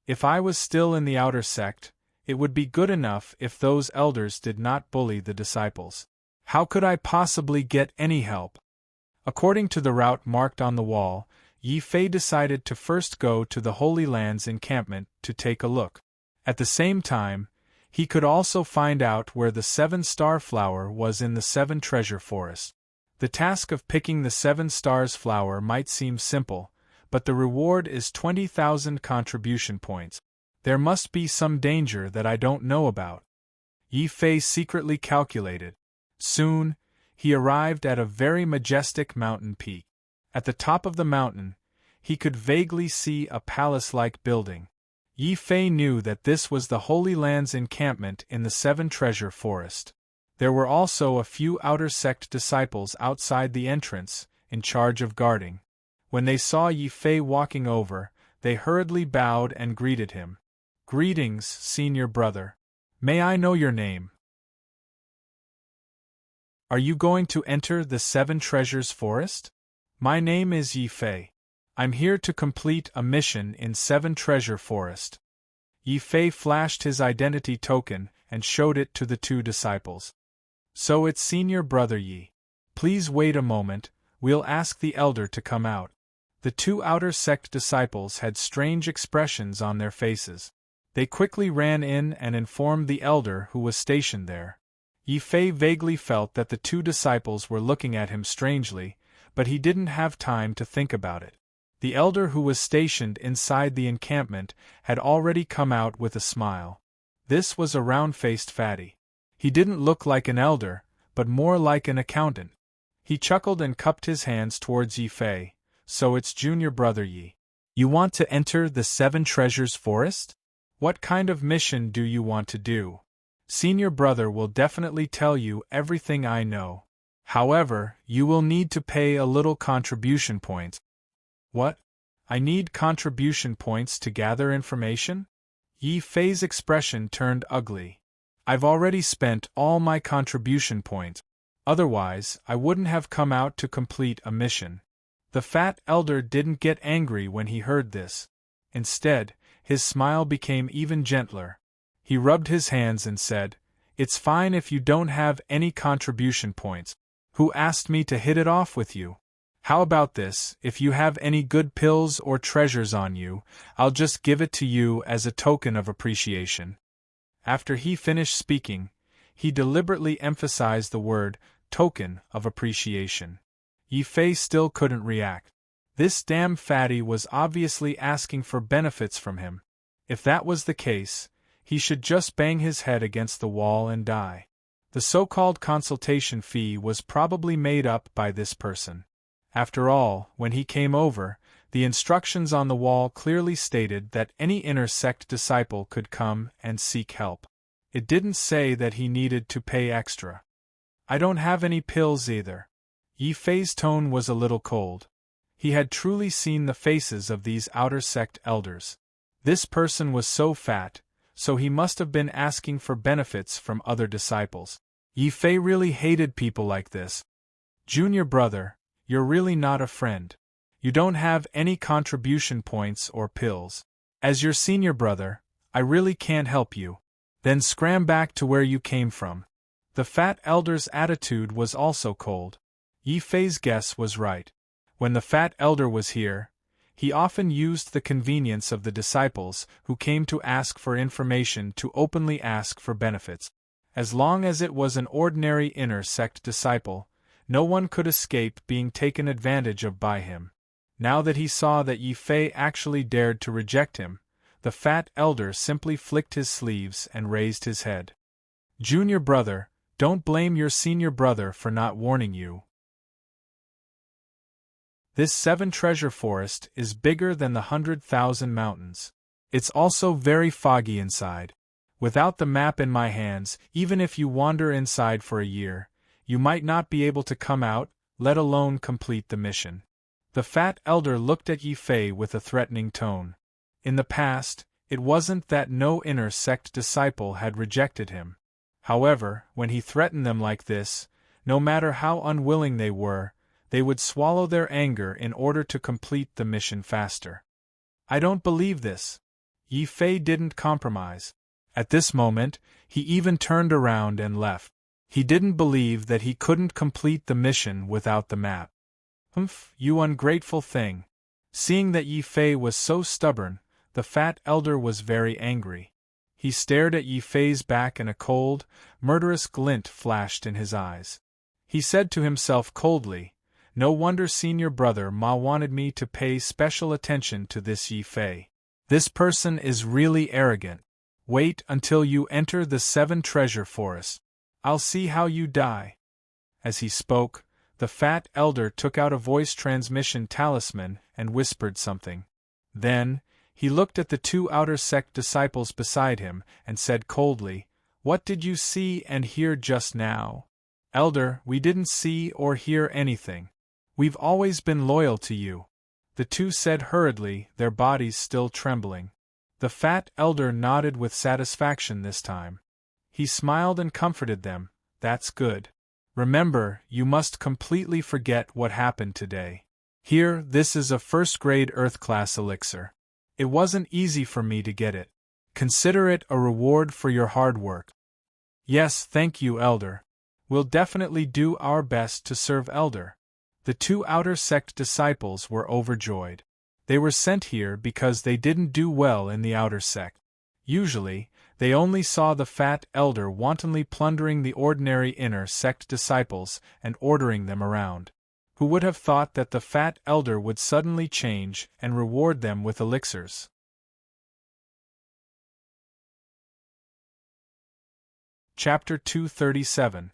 If I was still in the outer sect, it would be good enough if those elders did not bully the disciples. How could I possibly get any help? According to the route marked on the wall, Yi Fei decided to first go to the Holy Land's encampment to take a look. At the same time, he could also find out where the 7-star flower was in the Seven Treasure Forest. The task of picking the 7 stars flower might seem simple, but the reward is 20,000 contribution points. There must be some danger that I don't know about. Yi Fei secretly calculated. Soon, he arrived at a very majestic mountain peak. At the top of the mountain, he could vaguely see a palace-like building. Yi Fei knew that this was the Holy Land's encampment in the Seven Treasure Forest. There were also a few outer sect disciples outside the entrance, in charge of guarding. When they saw Yi Fei walking over, they hurriedly bowed and greeted him. "Greetings, senior brother. May I know your name? Are you going to enter the Seven Treasures Forest? My name is Yi Fei. I'm here to complete a mission in Seven Treasure Forest." Yi Fei flashed his identity token and showed it to the 2 disciples. "So it's senior brother Yi. Please wait a moment, we'll ask the elder to come out." The 2 outer sect disciples had strange expressions on their faces. They quickly ran in and informed the elder who was stationed there. Yi Fei vaguely felt that the 2 disciples were looking at him strangely, but he didn't have time to think about it. The elder who was stationed inside the encampment had already come out with a smile. This was a round-faced fatty. He didn't look like an elder, but more like an accountant. He chuckled and cupped his hands towards Yi Fei. "So it's junior brother Yi. You want to enter the Seven Treasures Forest? What kind of mission do you want to do? Senior brother will definitely tell you everything I know. However, you will need to pay a little contribution points." "What? I need contribution points to gather information?" Yi Fei's expression turned ugly. "I've already spent all my contribution points. Otherwise, I wouldn't have come out to complete a mission." The fat elder didn't get angry when he heard this. Instead, His smile became even gentler. He rubbed his hands and said, "It's fine if you don't have any contribution points. Who asked me to hit it off with you? How about this, if you have any good pills or treasures on you, I'll just give it to you as a token of appreciation." After he finished speaking, he deliberately emphasized the word, token of appreciation. Yi Fei still couldn't react. This damn fatty was obviously asking for benefits from him. If that was the case, he should just bang his head against the wall and die. The so-called consultation fee was probably made up by this person. After all, when he came over, the instructions on the wall clearly stated that any inner sect disciple could come and seek help. It didn't say that he needed to pay extra. "I don't have any pills either." Yi Fei's tone was a little cold. He had truly seen the faces of these outer sect elders. This person was so fat, so he must have been asking for benefits from other disciples. Yi Fei really hated people like this. "Junior brother, you're really not a friend. You don't have any contribution points or pills. As your senior brother, I really can't help you. Then scram back to where you came from." The fat elder's attitude was also cold. Yi Fei's guess was right. When the fat elder was here, he often used the convenience of the disciples who came to ask for information to openly ask for benefits. As long as it was an ordinary inner sect disciple, no one could escape being taken advantage of by him. Now that he saw that Yi Fei actually dared to reject him, the fat elder simply flicked his sleeves and raised his head. "Junior brother, don't blame your senior brother for not warning you. This 7 treasure forest is bigger than the 100,000 mountains. It's also very foggy inside. Without the map in my hands, even if you wander inside for a year, you might not be able to come out, let alone complete the mission." The fat elder looked at Yi Fei with a threatening tone. In the past, it wasn't that no inner sect disciple had rejected him. However, when he threatened them like this, no matter how unwilling they were, they would swallow their anger in order to complete the mission faster. "I don't believe this." Yi Fei didn't compromise. At this moment, he even turned around and left. He didn't believe that he couldn't complete the mission without the map. "Humph, you ungrateful thing." Seeing that Yi Fei was so stubborn, the fat elder was very angry. He stared at Yi Fei's back and a cold, murderous glint flashed in his eyes. He said to himself coldly, "No wonder senior brother Ma wanted me to pay special attention to this Yi Fei. This person is really arrogant. Wait until you enter the 7 treasure forest. I'll see how you die." As he spoke, the fat elder took out a voice transmission talisman and whispered something. Then, he looked at the 2 outer sect disciples beside him and said coldly, "What did you see and hear just now?" "Elder, we didn't see or hear anything. We've always been loyal to you," the 2 said hurriedly, their bodies still trembling. The fat elder nodded with satisfaction this time. He smiled and comforted them. "That's good. Remember, you must completely forget what happened today. Here, this is a first-grade Earth-class elixir. It wasn't easy for me to get it. Consider it a reward for your hard work." "Yes, thank you, Elder. We'll definitely do our best to serve Elder." The 2 outer sect disciples were overjoyed. They were sent here because they didn't do well in the outer sect. Usually, they only saw the fat elder wantonly plundering the ordinary inner sect disciples and ordering them around. Who would have thought that the fat elder would suddenly change and reward them with elixirs? Chapter 237.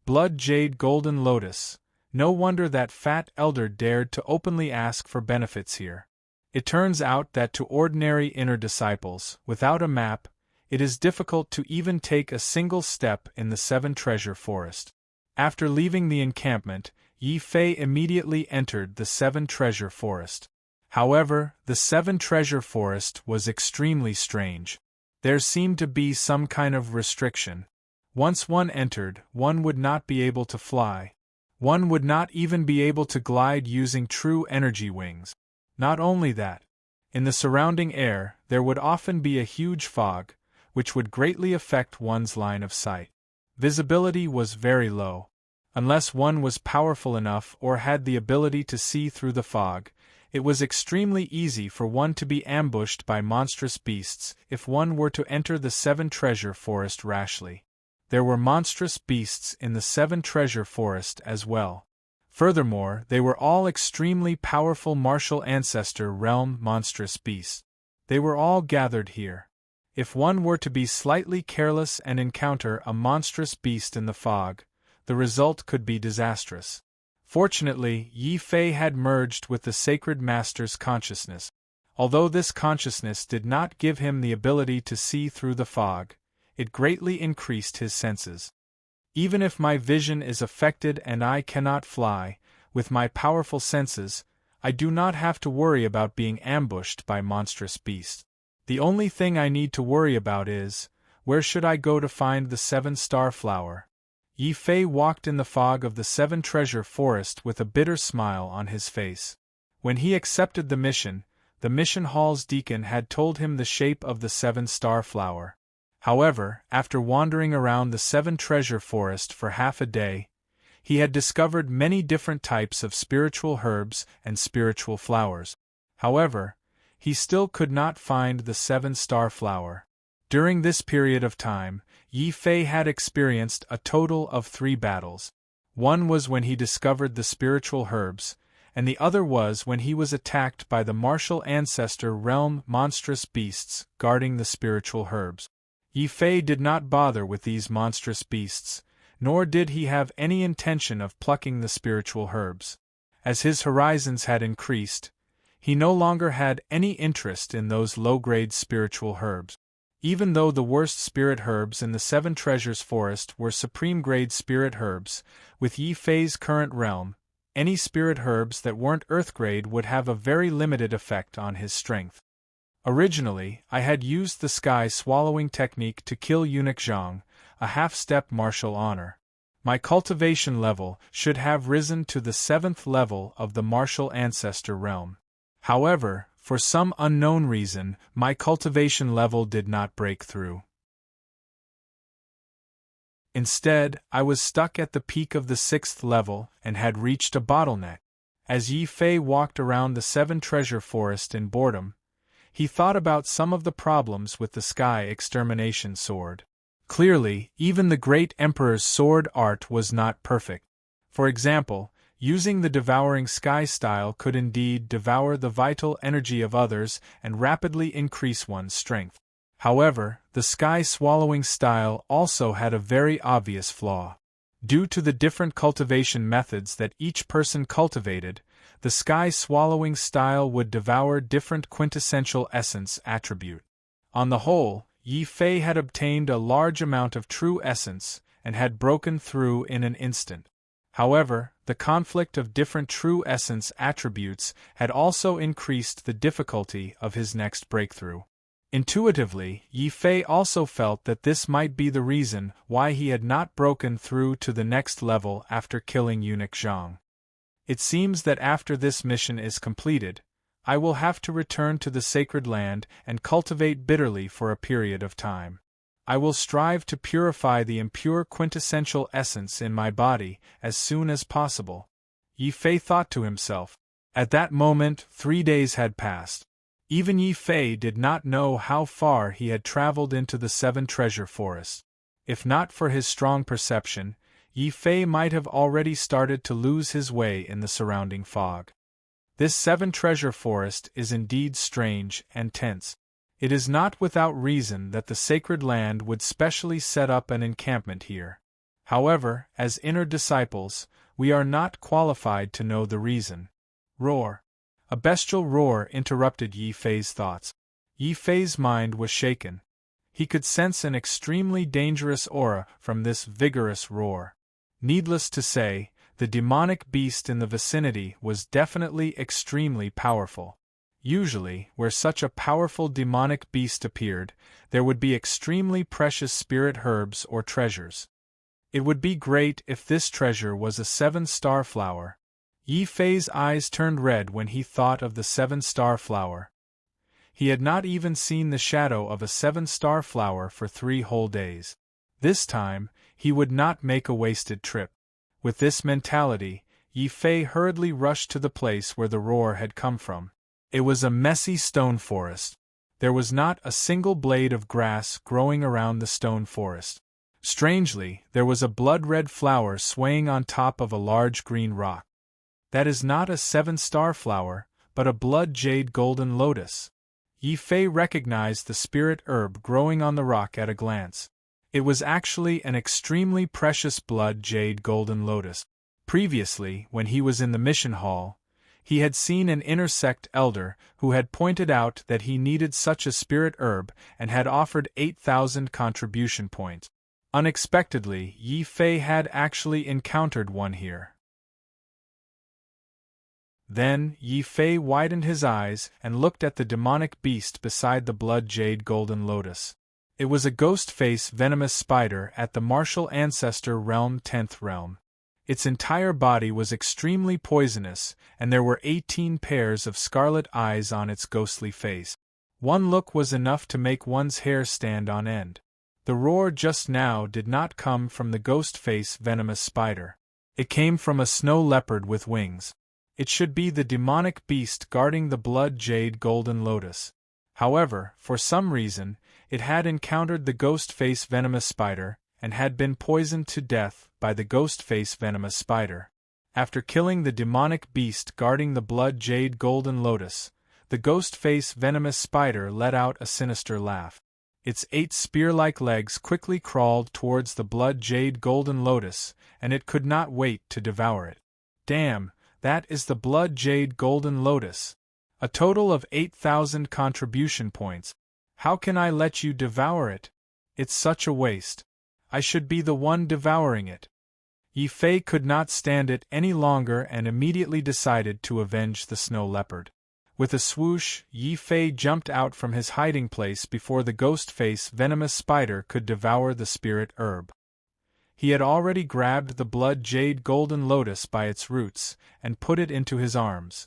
Blood Jade Golden Lotus. No wonder that fat elder dared to openly ask for benefits here. It turns out that to ordinary inner disciples, without a map, it is difficult to even take a single step in the 7 treasure forest. After leaving the encampment, Yi Fei immediately entered the 7 treasure forest. However, the 7 treasure forest was extremely strange. There seemed to be some kind of restriction. Once one entered, one would not be able to fly. One would not even be able to glide using true energy wings. Not only that, in the surrounding air, there would often be a huge fog, which would greatly affect one's line of sight. Visibility was very low. Unless one was powerful enough or had the ability to see through the fog, it was extremely easy for one to be ambushed by monstrous beasts if one were to enter the Seven Treasure Forest rashly. There were monstrous beasts in the Seven Treasure Forest as well. Furthermore, they were all extremely powerful martial ancestor realm monstrous beasts. They were all gathered here. If one were to be slightly careless and encounter a monstrous beast in the fog, the result could be disastrous. Fortunately, Yi Fei had merged with the Sacred Master's consciousness. Although this consciousness did not give him the ability to see through the fog, it greatly increased his senses. Even if my vision is affected and I cannot fly, with my powerful senses, I do not have to worry about being ambushed by monstrous beasts. The only thing I need to worry about is, where should I go to find the Seven-Star Flower? Yi Fei walked in the fog of the Seven Treasure Forest with a bitter smile on his face. When he accepted the mission hall's deacon had told him the shape of the Seven-Star Flower. However, after wandering around the Seven Treasure Forest for half a day, he had discovered many different types of spiritual herbs and spiritual flowers. However, he still could not find the Seven-Star Flower. During this period of time, Yi Fei had experienced a total of 3 battles. One was when he discovered the spiritual herbs, and the other was when he was attacked by the martial ancestor realm monstrous beasts guarding the spiritual herbs. Yi Fei did not bother with these monstrous beasts, nor did he have any intention of plucking the spiritual herbs. As his horizons had increased, he no longer had any interest in those low-grade spiritual herbs. Even though the worst spirit herbs in the Seven Treasures Forest were supreme-grade spirit herbs, with Yi Fei's current realm, any spirit herbs that weren't earth-grade would have a very limited effect on his strength. Originally, I had used the sky-swallowing technique to kill Eunuch Zhang, a half-step martial honor. My cultivation level should have risen to the 7th level of the martial ancestor realm. However, for some unknown reason, my cultivation level did not break through. Instead, I was stuck at the peak of the 6th level and had reached a bottleneck. As Yi Fei walked around the Seven Treasure Forest in boredom, he thought about some of the problems with the Sky Extermination Sword. Clearly, even the Great Emperor's sword art was not perfect. For example, using the Devouring Sky style could indeed devour the vital energy of others and rapidly increase one's strength. However, the Sky-Swallowing style also had a very obvious flaw. Due to the different cultivation methods that each person cultivated, the Sky-Swallowing style would devour different quintessential essence attribute. On the whole, Yi Fei had obtained a large amount of true essence and had broken through in an instant. However, the conflict of different true essence attributes had also increased the difficulty of his next breakthrough. Intuitively, Yi Fei also felt that this might be the reason why he had not broken through to the next level after killing Eunuch Zhang. It seems that after this mission is completed, I will have to return to the sacred land and cultivate bitterly for a period of time. I will strive to purify the impure quintessential essence in my body as soon as possible. Yi Fei thought to himself. At that moment, 3 days had passed. Even Yi Fei did not know how far he had traveled into the Seven Treasure Forest. If not for his strong perception, Yi Fei might have already started to lose his way in the surrounding fog. This Seven Treasure Forest is indeed strange and tense. It is not without reason that the sacred land would specially set up an encampment here. However, as inner disciples, we are not qualified to know the reason. Roar! A bestial roar interrupted Yi Fei's thoughts. Yi Fei's mind was shaken. He could sense an extremely dangerous aura from this vigorous roar. Needless to say, the demonic beast in the vicinity was definitely extremely powerful. Usually, where such a powerful demonic beast appeared, there would be extremely precious spirit herbs or treasures. It would be great if this treasure was a 7-star flower. Yi Fei's eyes turned red when he thought of the 7-star flower. He had not even seen the shadow of a 7-star flower for 3 whole days. This time, he would not make a wasted trip. With this mentality, Yi Fei hurriedly rushed to the place where the roar had come from. It was a messy stone forest. There was not a single blade of grass growing around the stone forest. Strangely, there was a blood-red flower swaying on top of a large green rock. That is not a 7-star flower, but a blood jade golden lotus. Yi Fei recognized the spirit herb growing on the rock at a glance. It was actually an extremely precious blood jade golden lotus. Previously, when he was in the mission hall, he had seen an inner sect elder who had pointed out that he needed such a spirit herb and had offered 8,000 contribution points. Unexpectedly, Yi Fei had actually encountered one here. Then, Yi Fei widened his eyes and looked at the demonic beast beside the blood jade golden lotus. It was a ghost-face venomous spider at the martial ancestor realm 10th realm. Its entire body was extremely poisonous, and there were 18 pairs of scarlet eyes on its ghostly face. One look was enough to make one's hair stand on end. The roar just now did not come from the ghost-face venomous spider. It came from a snow leopard with wings. It should be the demonic beast guarding the blood jade golden lotus. However, for some reason, it had encountered the ghost-face venomous spider, and had been poisoned to death by the ghost-face venomous spider. After killing the demonic beast guarding the blood jade golden lotus, the ghost-face venomous spider let out a sinister laugh. Its 8 spear-like legs quickly crawled towards the blood jade golden lotus, and it could not wait to devour it. Damn! That is the blood jade golden lotus. A total of 8,000 contribution points. How can I let you devour it? It's such a waste. I should be the one devouring it. Yi Fei could not stand it any longer and immediately decided to avenge the snow leopard. With a swoosh, Yi Fei jumped out from his hiding place before the ghost-face venomous spider could devour the spirit herb. He had already grabbed the blood jade golden lotus by its roots and put it into his arms.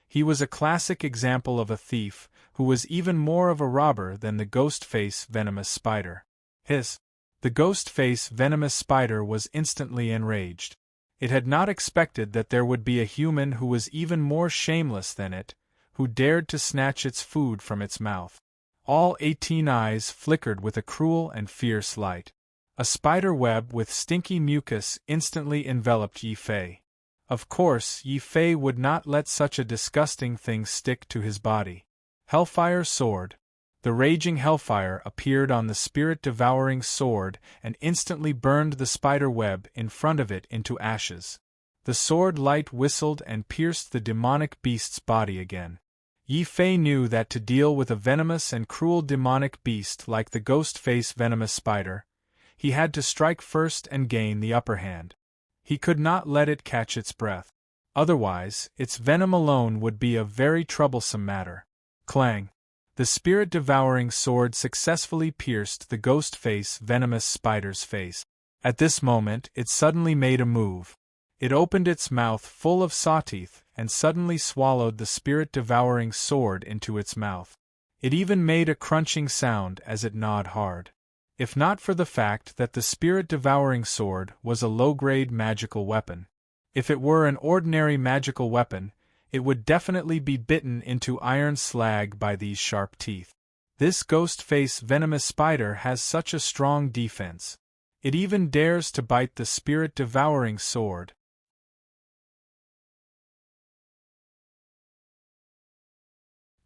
He was a classic example of a thief who was even more of a robber than the ghost-face venomous spider. Hiss! The ghost-face venomous spider was instantly enraged. It had not expected that there would be a human who was even more shameless than it, who dared to snatch its food from its mouth. All 18 eyes flickered with a cruel and fierce light. A spider web with stinky mucus instantly enveloped Yi Fei. Of course, Yi Fei would not let such a disgusting thing stick to his body. Hellfire sword. The raging hellfire appeared on the spirit-devouring sword and instantly burned the spider web in front of it into ashes. The sword light whistled and pierced the demonic beast's body again. Yi Fei knew that to deal with a venomous and cruel demonic beast like the ghost-face venomous spider, he had to strike first and gain the upper hand. He could not let it catch its breath. Otherwise, its venom alone would be a very troublesome matter. Clang! The spirit-devouring sword successfully pierced the ghost-face venomous spider's face. At this moment, it suddenly made a move. It opened its mouth full of sawteeth and suddenly swallowed the spirit-devouring sword into its mouth. It even made a crunching sound as it gnawed hard. If not for the fact that the spirit-devouring sword was a low-grade magical weapon. If it were an ordinary magical weapon, it would definitely be bitten into iron slag by these sharp teeth. This ghost-face venomous spider has such a strong defense. It even dares to bite the spirit-devouring sword.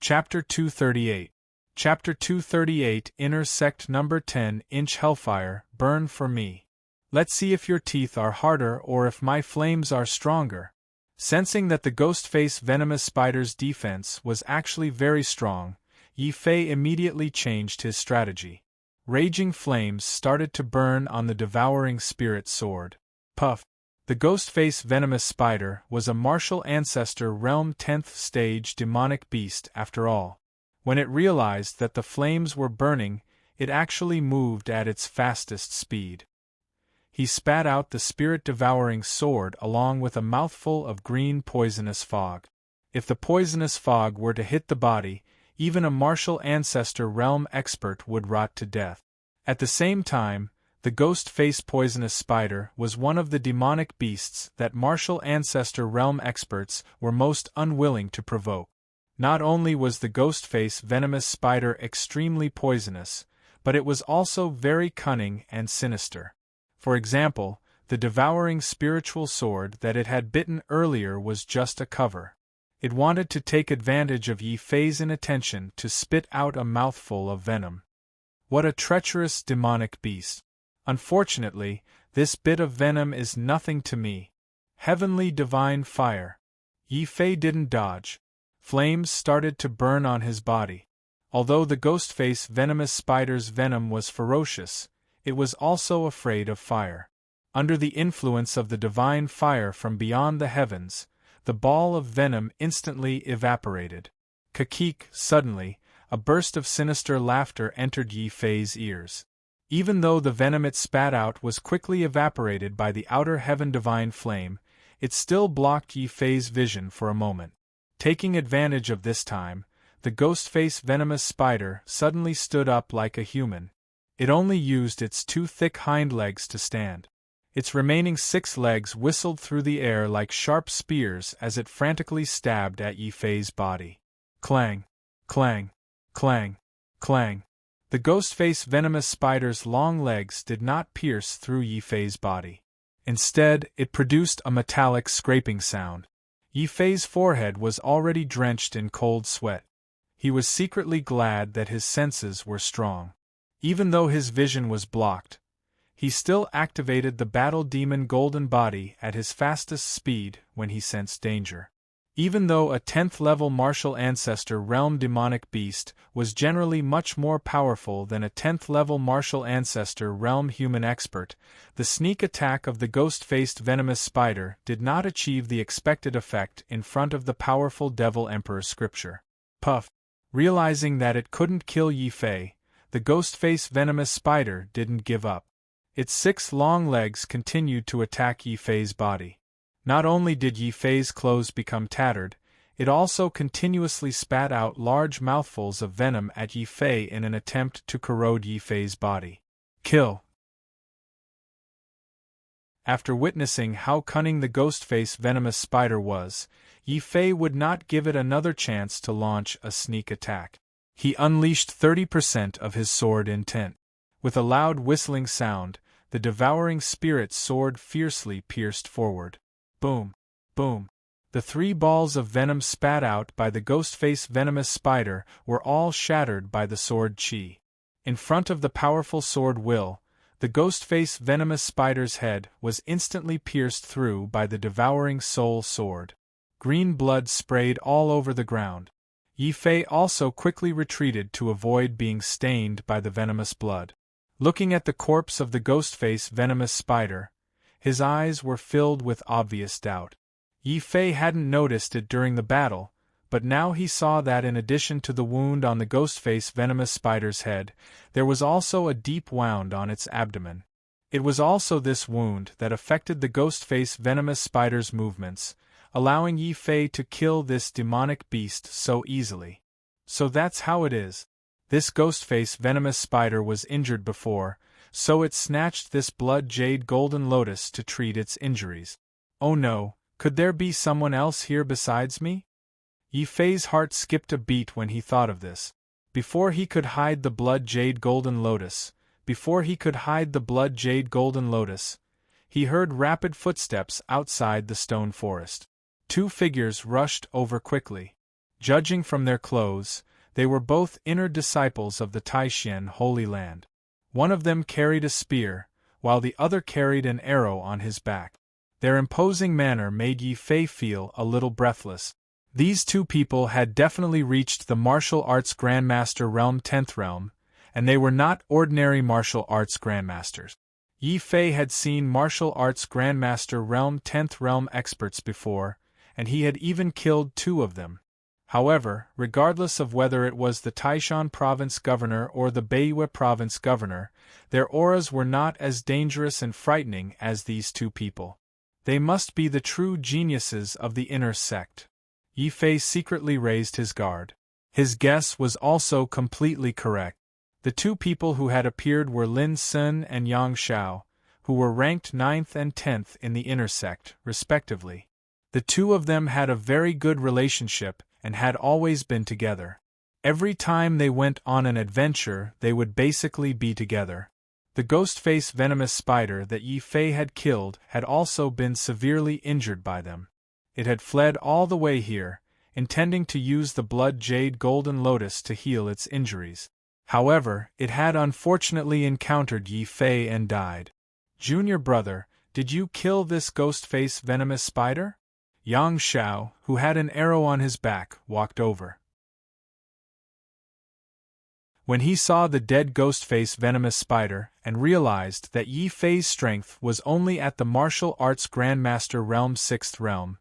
Chapter 238. Chapter 238 Inner Sect Number 10 Inch Hellfire, burn for me. Let's see if your teeth are harder or if my flames are stronger. Sensing that the ghost-face venomous spider's defense was actually very strong, Yi Fei immediately changed his strategy. Raging flames started to burn on the devouring spirit sword. Puff! The ghost-face venomous spider was a martial ancestor realm 10th stage demonic beast after all. When it realized that the flames were burning, it actually moved at its fastest speed. He spat out the spirit-devouring sword along with a mouthful of green poisonous fog. If the poisonous fog were to hit the body, even a martial ancestor realm expert would rot to death. At the same time, the ghost-face poisonous spider was one of the demonic beasts that martial ancestor realm experts were most unwilling to provoke. Not only was the ghost-face venomous spider extremely poisonous, but it was also very cunning and sinister. For example, the devouring spiritual sword that it had bitten earlier was just a cover. It wanted to take advantage of Yi Fei's inattention to spit out a mouthful of venom. What a treacherous demonic beast! Unfortunately, this bit of venom is nothing to me. Heavenly divine fire. Yi Fei didn't dodge. Flames started to burn on his body. Although the ghost-face venomous spider's venom was ferocious, it was also afraid of fire. Under the influence of the divine fire from beyond the heavens, the ball of venom instantly evaporated. Kakik, suddenly, a burst of sinister laughter entered Yi Fei's ears. Even though the venom it spat out was quickly evaporated by the outer heaven divine flame, it still blocked Yi Fei's vision for a moment. Taking advantage of this time, the ghost-face venomous spider suddenly stood up like a human. It only used its 2 thick hind legs to stand. Its remaining 6 legs whistled through the air like sharp spears as it frantically stabbed at Yi Fei's body. Clang! Clang! Clang! Clang! The ghost-face venomous spider's long legs did not pierce through Yi Fei's body. Instead, it produced a metallic scraping sound. Yi Fei's forehead was already drenched in cold sweat. He was secretly glad that his senses were strong. Even though his vision was blocked, he still activated the battle demon golden body at his fastest speed when he sensed danger. Even though a 10th-level martial ancestor realm demonic beast was generally much more powerful than a 10th-level martial ancestor realm human expert, the sneak attack of the ghost-faced venomous spider did not achieve the expected effect in front of the powerful Devil Emperor scripture. Puff! Realizing that it couldn't kill Yi Fei, the ghost-faced venomous spider didn't give up. Its 6 long legs continued to attack Yi Fei's body. Not only did Yi Fei's clothes become tattered, it also continuously spat out large mouthfuls of venom at Yi Fei in an attempt to corrode Yi Fei's body. Kill! After witnessing how cunning the ghost-face venomous spider was, Yi Fei would not give it another chance to launch a sneak attack. He unleashed 30% of his sword intent. With a loud whistling sound, the devouring spirit's sword fiercely pierced forward. Boom! Boom! The 3 balls of venom spat out by the ghost-face venomous spider were all shattered by the sword chi. In front of the powerful sword will, the ghost-face venomous spider's head was instantly pierced through by the devouring soul sword. Green blood sprayed all over the ground. Yi Fei also quickly retreated to avoid being stained by the venomous blood. Looking at the corpse of the ghost-face venomous spider, his eyes were filled with obvious doubt. Yi Fei hadn't noticed it during the battle, but now he saw that in addition to the wound on the ghost-face venomous spider's head, there was also a deep wound on its abdomen. It was also this wound that affected the ghost-face venomous spider's movements, allowing Yi Fei to kill this demonic beast so easily. So that's how it is. This ghost-face venomous spider was injured before, so it snatched this blood jade golden lotus to treat its injuries. Oh no, could there be someone else here besides me? Yi Fei's heart skipped a beat when he thought of this. Before he could hide the blood jade golden lotus, he heard rapid footsteps outside the stone forest. 2 figures rushed over quickly. Judging from their clothes, they were both inner disciples of the Taishan Holy Land. One of them carried a spear, while the other carried an arrow on his back. Their imposing manner made Yi Fei feel a little breathless. These 2 people had definitely reached the martial arts grandmaster realm 10th realm, and they were not ordinary martial arts grandmasters. Yi Fei had seen martial arts grandmaster realm 10th realm experts before, and he had even killed 2 of them. However, regardless of whether it was the Taishan province governor or the Beiyue province governor, their auras were not as dangerous and frightening as these 2 people. They must be the true geniuses of the inner sect. Yi Fei secretly raised his guard. His guess was also completely correct. The two people who had appeared were Lin Sun and Yang Xiao, who were ranked 9th and 10th in the inner sect, respectively. The two of them had a very good relationship and had always been together. Every time they went on an adventure, they would basically be together. The ghost-face venomous spider that Yi Fei had killed had also been severely injured by them. It had fled all the way here, intending to use the blood jade golden lotus to heal its injuries. However, it had unfortunately encountered Yi Fei and died. Junior brother, did you kill this ghost-face venomous spider? Yang Xiao, who had an arrow on his back, walked over. When he saw the dead ghost-face venomous spider and realized that Yi Fei's strength was only at the martial arts grandmaster realm 6th realm,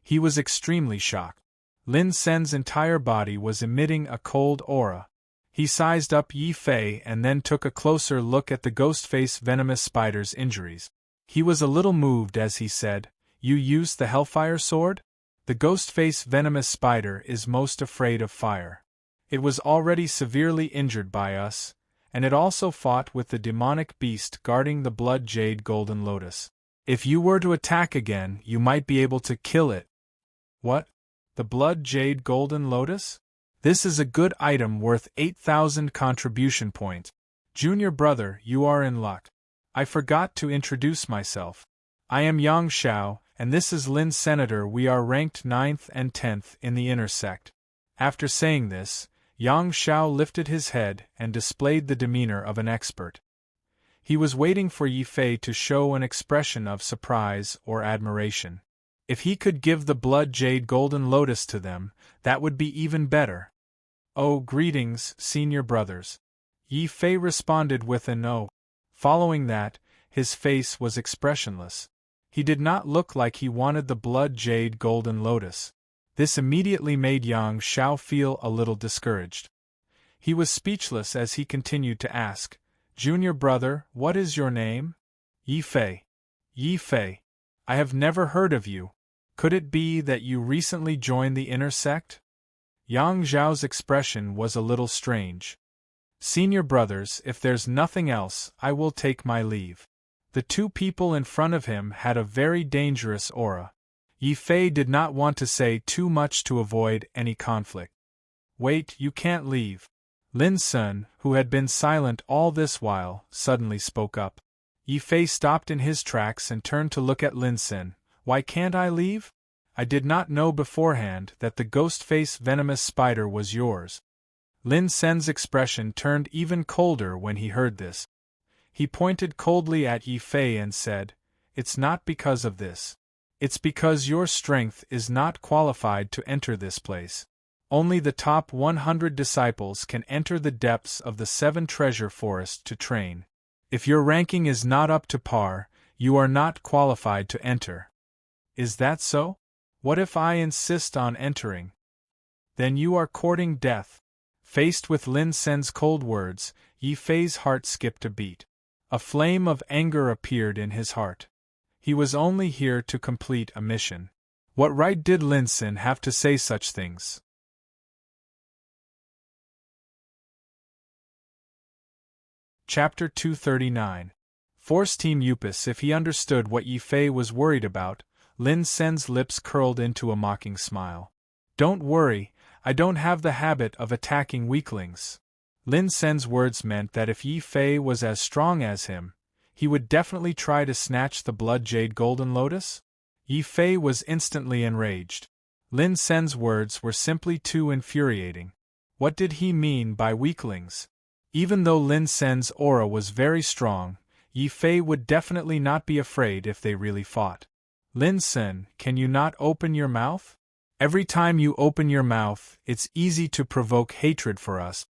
he was extremely shocked. Lin Sen's entire body was emitting a cold aura. He sized up Yi Fei and then took a closer look at the ghost-face venomous spider's injuries. He was a little moved as he said, "You used the Hellfire Sword? The ghost-face venomous spider is most afraid of fire. It was already severely injured by us, and it also fought with the demonic beast guarding the blood jade golden lotus. If you were to attack again, you might be able to kill it." "What? The blood jade golden lotus? This is a good item worth 8,000 contribution points. Junior brother, you are in luck. I forgot to introduce myself. I am Yang Xiao, and this is Lin Senator. We are ranked 9th and 10th in the inner sect." After saying this, Yang Xiao lifted his head and displayed the demeanor of an expert. He was waiting for Yi Fei to show an expression of surprise or admiration. If he could give the blood jade golden lotus to them, that would be even better. "Oh, greetings, senior brothers." Yi Fei responded with an "oh." Following that, his face was expressionless. He did not look like he wanted the blood jade golden lotus. This immediately made Yang Xiao feel a little discouraged. He was speechless as he continued to ask, "Junior brother, what is your name?" "Yi Fei." "Yi Fei. I have never heard of you. Could it be that you recently joined the inner sect?" Yang Xiao's expression was a little strange. "Senior brothers, if there's nothing else, I will take my leave." The two people in front of him had a very dangerous aura. Yi Fei did not want to say too much to avoid any conflict. "Wait, you can't leave." Lin Sun, who had been silent all this while, suddenly spoke up. Yi Fei stopped in his tracks and turned to look at Lin Sun. "Why can't I leave? I did not know beforehand that the ghost-face venomous spider was yours." Lin Sun's expression turned even colder when he heard this. He pointed coldly at Yi Fei and said, "It's not because of this. It's because your strength is not qualified to enter this place. Only the top 100 disciples can enter the depths of the 7 treasure forest to train. If your ranking is not up to par, you are not qualified to enter." "Is that so? What if I insist on entering?" "Then you are courting death." Faced with Lin Sen's cold words, Yi Fei's heart skipped a beat. A flame of anger appeared in his heart. He was only here to complete a mission. What right did Lin Sen have to say such things? Chapter 239. Force Team Upus. If he understood what Yi Fei was worried about, Lin Sen's lips curled into a mocking smile. "Don't worry, I don't have the habit of attacking weaklings." Lin Sen's words meant that if Yi Fei was as strong as him, he would definitely try to snatch the blood jade golden lotus? Yi Fei was instantly enraged. Lin Sen's words were simply too infuriating. What did he mean by weaklings? Even though Lin Sen's aura was very strong, Yi Fei would definitely not be afraid if they really fought. "Lin Sen, can you not open your mouth? Every time you open your mouth, it's easy to provoke hatred for us."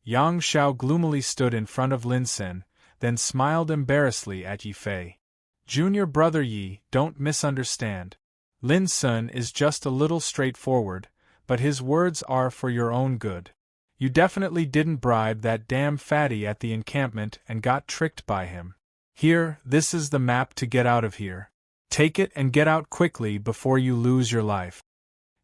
Yang Xiao gloomily stood in front of Lin Sen, then smiled embarrassedly at Yi Fei. "Junior brother Yi, don't misunderstand. Lin Sun is just a little straightforward, but his words are for your own good. You definitely didn't bribe that damn fatty at the encampment and got tricked by him. Here, this is the map to get out of here. Take it and get out quickly before you lose your life."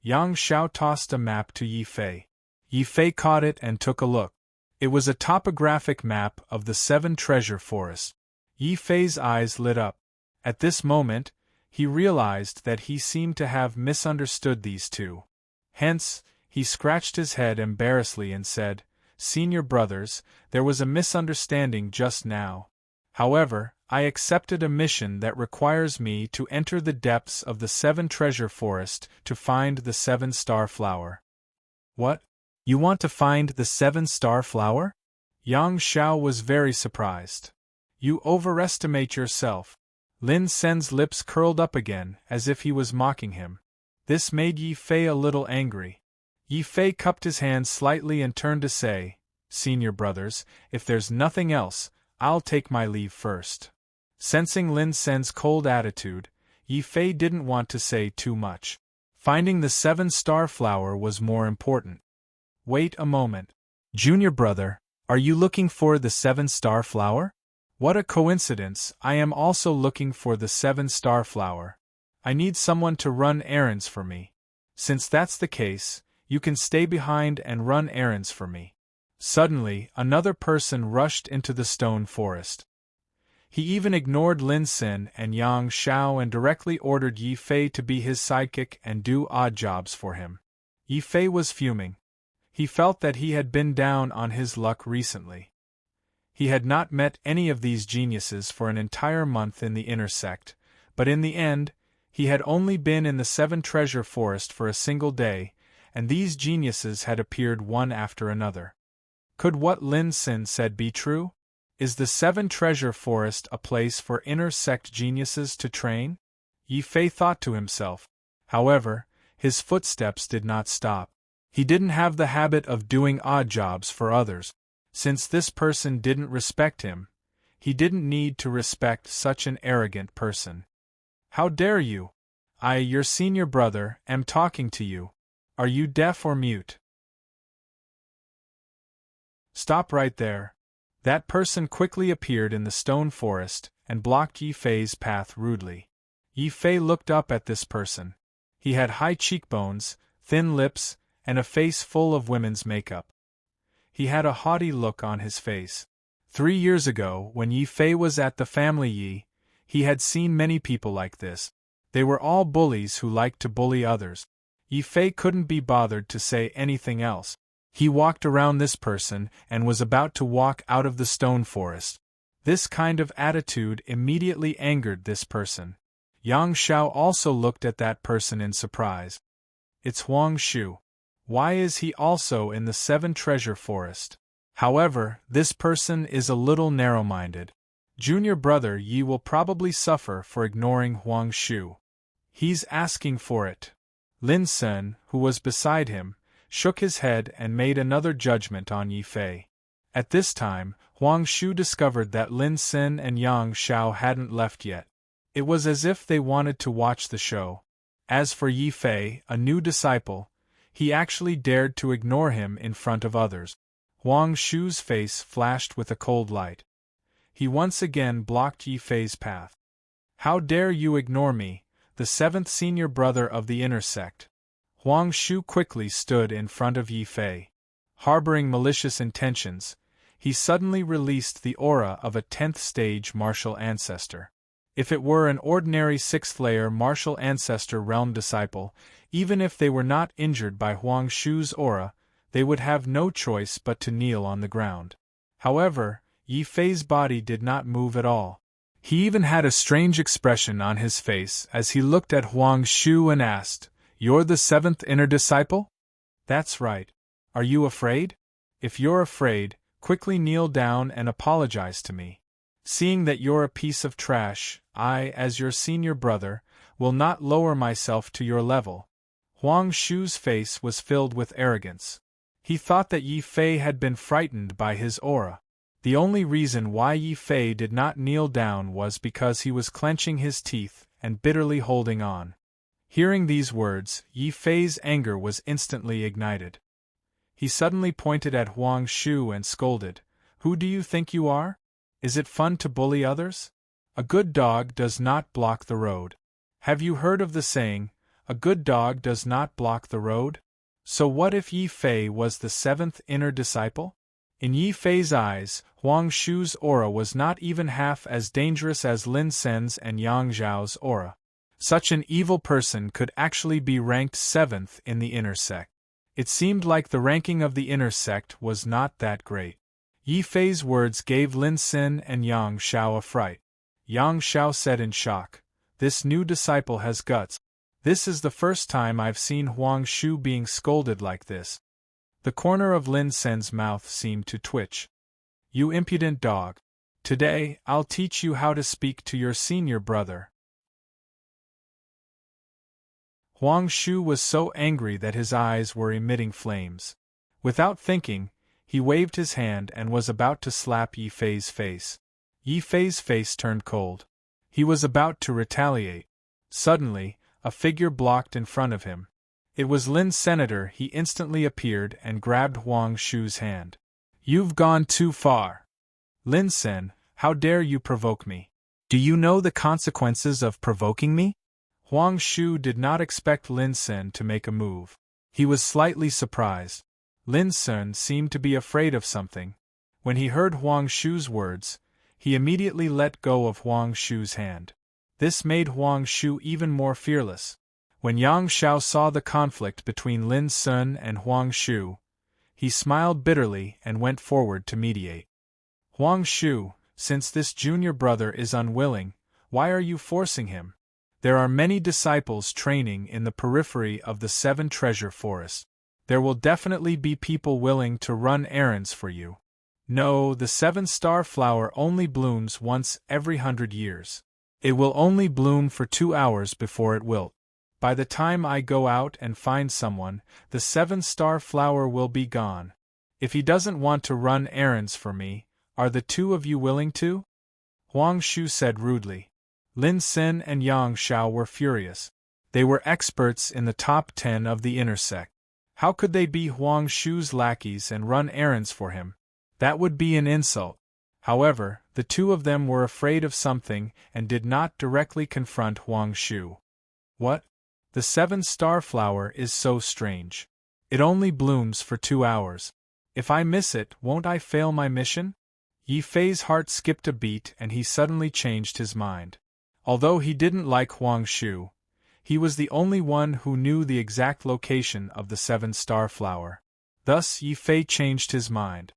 Yang Xiao tossed a map to Yi Fei. Yi Fei caught it and took a look. It was a topographic map of the 7 treasure forests. Yi Fei's eyes lit up. At this moment, he realized that he seemed to have misunderstood these two. Hence, he scratched his head embarrassedly and said, "Senior brothers, there was a misunderstanding just now. However, I accepted a mission that requires me to enter the depths of the 7 treasure forest to find the 7-star flower." "What? You want to find the 7-star flower?" Yang Xiao was very surprised. "You overestimate yourself." Lin Sen's lips curled up again, as if he was mocking him. This made Yi Fei a little angry. Yi Fei cupped his hands slightly and turned to say, "Senior brothers, if there's nothing else, I'll take my leave first." Sensing Lin Sen's cold attitude, Yi Fei didn't want to say too much. Finding the 7-star flower was more important. "Wait a moment. Junior brother, are you looking for the 7-star flower?" "What a coincidence, I am also looking for the 7-star flower. I need someone to run errands for me. Since that's the case, you can stay behind and run errands for me." Suddenly, another person rushed into the stone forest. He even ignored Lin Sen and Yang Xiao and directly ordered Yi Fei to be his sidekick and do odd jobs for him. Yi Fei was fuming. He felt that he had been down on his luck recently. He had not met any of these geniuses for an entire month in the inner sect, but in the end, he had only been in the 7 treasure forest for a single day, and these geniuses had appeared one after another. Could what Lin Sen said be true? Is the 7 treasure forest a place for inner sect geniuses to train? Yi Fei thought to himself. However, his footsteps did not stop. He didn't have the habit of doing odd jobs for others. Since this person didn't respect him, he didn't need to respect such an arrogant person. "How dare you? I, your senior brother, am talking to you. Are you deaf or mute?" "Stop right there." That person quickly appeared in the stone forest and blocked Yi Fei's path rudely. Yi Fei looked up at this person. He had high cheekbones, thin lips, and a face full of women's makeup. He had a haughty look on his face. 3 years ago, when Yi Fei was at the family Yi, he had seen many people like this. They were all bullies who liked to bully others. Yi Fei couldn't be bothered to say anything else. He walked around this person and was about to walk out of the stone forest. This kind of attitude immediately angered this person. Yang Xiao also looked at that person in surprise. It's Huang Shu. Why is he also in the 7 treasure forest? However, this person is a little narrow-minded. Junior brother Yi will probably suffer for ignoring Huang Shu. He's asking for it. Lin Sen, who was beside him, shook his head and made another judgment on Yi Fei. At this time, Huang Shu discovered that Lin Sen and Yang Xiao hadn't left yet. It was as if they wanted to watch the show. As for Yi Fei, a new disciple, he actually dared to ignore him in front of others. Huang Shu's face flashed with a cold light. He once again blocked Yi Fei's path. "How dare you ignore me, the 7th senior brother of the inner sect?" Huang Shu quickly stood in front of Yi Fei. Harboring malicious intentions, he suddenly released the aura of a 10th stage martial ancestor. If it were an ordinary 6th layer martial ancestor realm disciple, even if they were not injured by Huang Shu's aura, they would have no choice but to kneel on the ground. However, Yi Fei's body did not move at all. He even had a strange expression on his face as he looked at Huang Shu and asked, "You're the 7th inner disciple?" "That's right. Are you afraid? If you're afraid, quickly kneel down and apologize to me. Seeing that you're a piece of trash, I, as your senior brother, will not lower myself to your level." Huang Shu's face was filled with arrogance. He thought that Yi Fei had been frightened by his aura. The only reason why Yi Fei did not kneel down was because he was clenching his teeth and bitterly holding on. Hearing these words, Yi Fei's anger was instantly ignited. He suddenly pointed at Huang Shu and scolded, "Who do you think you are? Is it fun to bully others? A good dog does not block the road. Have you heard of the saying, 'A good dog does not block the road'?" So what if Yi Fei was the seventh inner disciple? In Yi Fei's eyes, Huang Shu's aura was not even half as dangerous as Lin Sen's and Yang Zhao's aura. Such an evil person could actually be ranked seventh in the inner sect. It seemed like the ranking of the inner sect was not that great. Yi Fei's words gave Lin Sen and Yang Xiao a fright. Yang Xiao said in shock, "This new disciple has guts. This is the first time I've seen Huang Shu being scolded like this." The corner of Lin Sen's mouth seemed to twitch. "You impudent dog. Today, I'll teach you how to speak to your senior brother." Huang Shu was so angry that his eyes were emitting flames. Without thinking, he waved his hand and was about to slap Yi Fei's face. Yi Fei's face turned cold. He was about to retaliate. Suddenly, a figure blocked in front of him. It was Lin Senator. He instantly appeared and grabbed Huang Shu's hand. "You've gone too far. Lin Sen, how dare you provoke me? Do you know the consequences of provoking me?" Huang Shu did not expect Lin Sen to make a move. He was slightly surprised. Lin Sen seemed to be afraid of something. When he heard Huang Shu's words, he immediately let go of Huang Shu's hand. This made Huang Shu even more fearless. When Yang Xiao saw the conflict between Lin Sen and Huang Shu, he smiled bitterly and went forward to mediate. "Huang Shu, since this junior brother is unwilling, why are you forcing him? There are many disciples training in the periphery of the Seven Treasure Forest. There will definitely be people willing to run errands for you. No, the seven-star flower only blooms once every 100 years. It will only bloom for 2 hours before it wilt. By the time I go out and find someone, the seven-star flower will be gone. If he doesn't want to run errands for me, are the two of you willing to?" Huang Shu said rudely. Lin Sen and Yang Xiao were furious. They were experts in the top 10 of the inner sect. How could they be Huang Shu's lackeys and run errands for him? That would be an insult. However, the two of them were afraid of something and did not directly confront Huang Shu. "What? The seven-star flower is so strange. It only blooms for 2 hours. If I miss it, won't I fail my mission?" Yi Fei's heart skipped a beat and he suddenly changed his mind. Although he didn't like Huang Shu, he was the only one who knew the exact location of the seven-star flower. Thus Yi Fei changed his mind.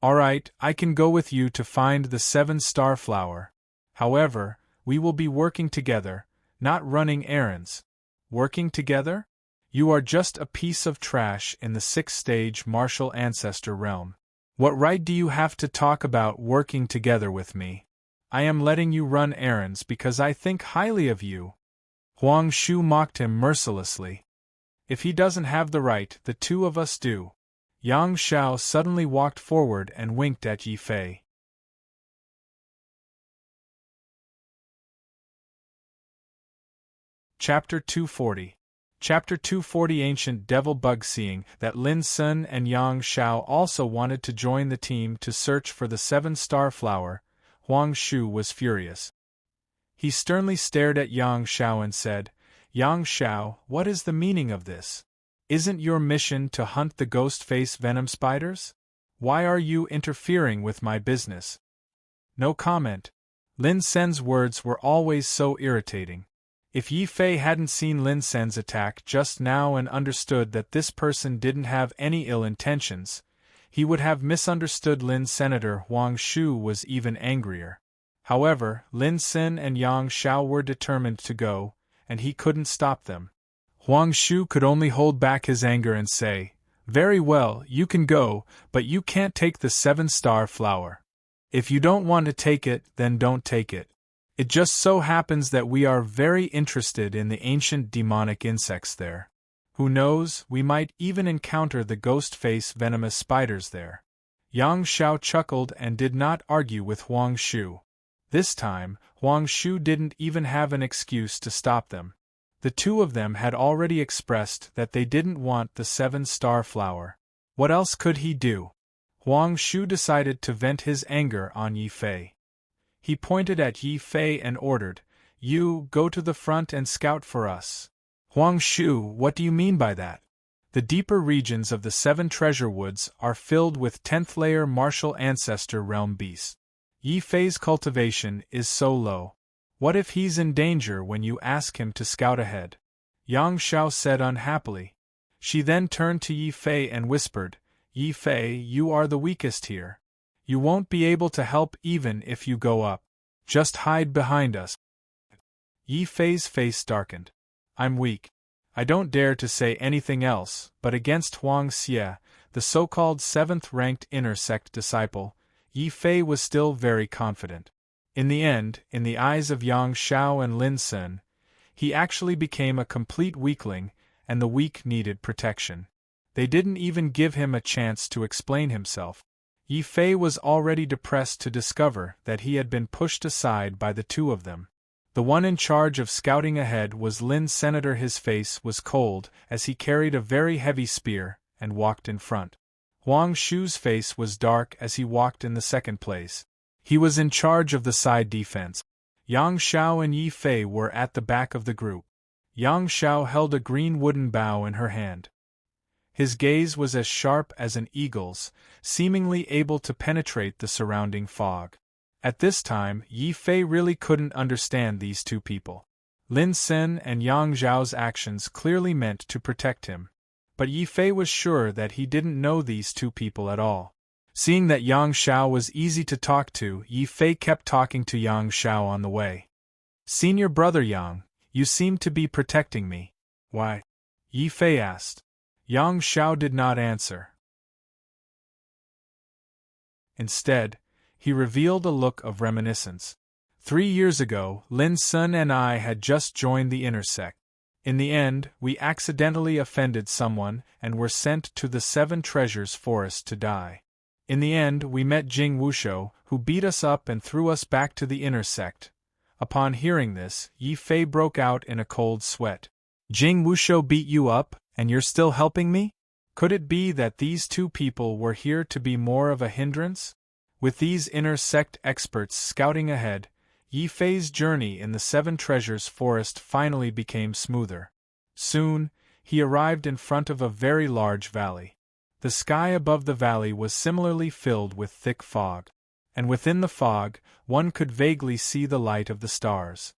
"All right, I can go with you to find the seven-star flower. However, we will be working together, not running errands." "Working together? You are just a piece of trash in the 6th-stage martial ancestor realm. What right do you have to talk about working together with me? I am letting you run errands because I think highly of you." Huang Shu mocked him mercilessly. "If he doesn't have the right, the two of us do." Yang Xiao suddenly walked forward and winked at Yi Fei. Chapter 240. Chapter 240. Ancient Devil Bug. Seeing that Lin Sen and Yang Xiao also wanted to join the team to search for the seven-star flower, Huang Shu was furious. He sternly stared at Yang Xiao and said, "Yang Xiao, what is the meaning of this? Isn't your mission to hunt the ghost-face venom spiders? Why are you interfering with my business?" No comment. Lin Sen's words were always so irritating. If Yi Fei hadn't seen Lin Sen's attack just now and understood that this person didn't have any ill intentions, he would have misunderstood Lin Senator. Huang Shu was even angrier. However, Lin Sen and Yang Xiao were determined to go, and he couldn't stop them. Huang Shu could only hold back his anger and say, "Very well, you can go, but you can't take the seven-star flower. If you don't want to take it, then don't take it. It just so happens that we are very interested in the ancient demonic insects there. Who knows, we might even encounter the ghost-face venomous spiders there." Yang Xiao chuckled and did not argue with Huang Shu. This time, Huang Shu didn't even have an excuse to stop them. The two of them had already expressed that they didn't want the seven-star flower. What else could he do? Huang Shu decided to vent his anger on Yi Fei. He pointed at Yi Fei and ordered, "You, go to the front and scout for us." "Huang Shu, what do you mean by that? The deeper regions of the 7 treasure woods are filled with 10th-layer martial ancestor realm beasts. Yi Fei's cultivation is so low. What if he's in danger when you ask him to scout ahead? Yang Xiao said unhappily. She then turned to Yi Fei and whispered, Yi Fei, you are the weakest here. You won't be able to help even if you go up. Just hide behind us. Yi Fei's face darkened. I'm weak. I don't dare to say anything else, but against Huang Xie, the so-called 7th-ranked inner sect disciple, Yi Fei was still very confident. In the end, in the eyes of Yang Xiao and Lin Sun, he actually became a complete weakling, and the weak needed protection. They didn't even give him a chance to explain himself. Yi Fei was already depressed to discover that he had been pushed aside by the two of them. The one in charge of scouting ahead was Lin Senator. His face was cold as he carried a very heavy spear and walked in front. Huang Shu's face was dark as he walked in the second place. He was in charge of the side defense. Yang Xiao and Yi Fei were at the back of the group. Yang Xiao held a green wooden bow in her hand. His gaze was as sharp as an eagle's, seemingly able to penetrate the surrounding fog. At this time, Yi Fei really couldn't understand these two people. Lin Sen and Yang Zhao's actions clearly meant to protect him. But Yi Fei was sure that he didn't know these two people at all. Seeing that Yang Xiao was easy to talk to, Yi Fei kept talking to Yang Xiao on the way. Senior brother Yang, you seem to be protecting me. Why? Yi Fei asked. Yang Xiao did not answer. Instead, he revealed a look of reminiscence. 3 years ago, Lin Sun and I had just joined the inner sect. In the end, we accidentally offended someone and were sent to the 7 Treasures Forest to die. In the end, we met Jing Wushou, who beat us up and threw us back to the inner sect. Upon hearing this, Yi Fei broke out in a cold sweat. Jing Wushou beat you up, and you're still helping me? Could it be that these two people were here to be more of a hindrance? With these inner sect experts scouting ahead, Yi Fei's journey in the 7 Treasures Forest finally became smoother. Soon, he arrived in front of a very large valley. The sky above the valley was similarly filled with thick fog, and within the fog, one could vaguely see the light of the stars.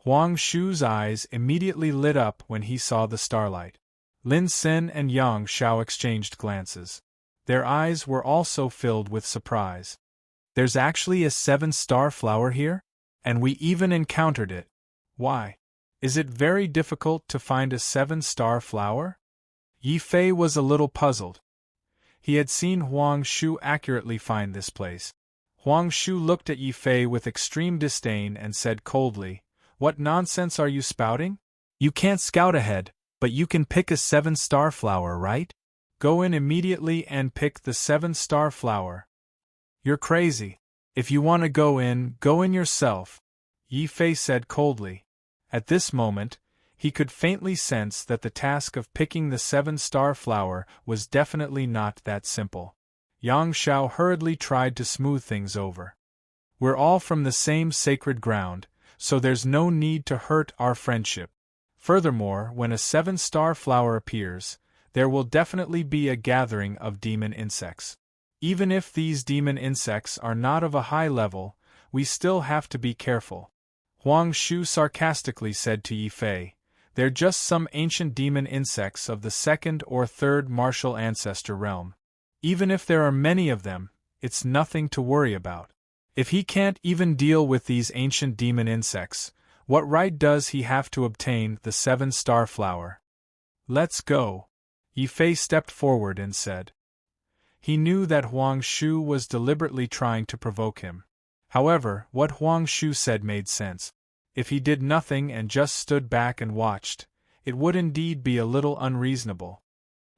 Huang Shu's eyes immediately lit up when he saw the starlight. Lin Sen and Yang Xiao exchanged glances. Their eyes were also filled with surprise. There's actually a 7-star flower here? And we even encountered it. Why? Is it very difficult to find a 7-star flower? Yi Fei was a little puzzled. He had seen Huang Shu accurately find this place. Huang Shu looked at Yi Fei with extreme disdain and said coldly, What nonsense are you spouting? You can't scout ahead, but you can pick a 7-star flower, right? Go in immediately and pick the 7-star flower. You're crazy. If you want to go in yourself, Yi Fei said coldly. At this moment, he could faintly sense that the task of picking the 7-star flower was definitely not that simple. Yang Xiao hurriedly tried to smooth things over. We're all from the same sacred ground, so there's no need to hurt our friendship. Furthermore, when a 7-star flower appears, there will definitely be a gathering of demon insects. Even if these demon insects are not of a high level, we still have to be careful. Huang Shu sarcastically said to Yi Fei, They're just some ancient demon insects of the 2nd or 3rd martial ancestor realm. Even if there are many of them, it's nothing to worry about. If he can't even deal with these ancient demon insects, what right does he have to obtain the 7-star flower? Let's go. Yi Fei stepped forward and said. He knew that Huang Shu was deliberately trying to provoke him. However, what Huang Shu said made sense. If he did nothing and just stood back and watched, it would indeed be a little unreasonable.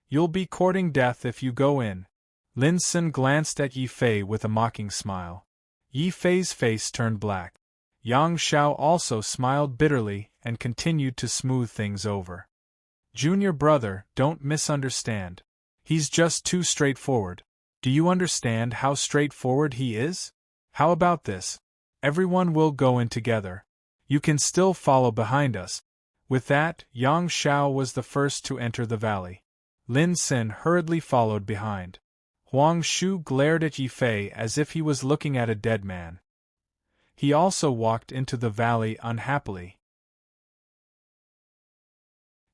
You'll be courting death if you go in. Lin Sun glanced at Yi Fei with a mocking smile. Yi Fei's face turned black. Yang Xiao also smiled bitterly and continued to smooth things over. Junior brother, don't misunderstand. He's just too straightforward. Do you understand how straightforward he is? How about this? Everyone will go in together. You can still follow behind us. With that, Yang Xiao was the first to enter the valley. Lin Sin hurriedly followed behind. Huang Shu glared at Yi Fei as if he was looking at a dead man. He also walked into the valley unhappily.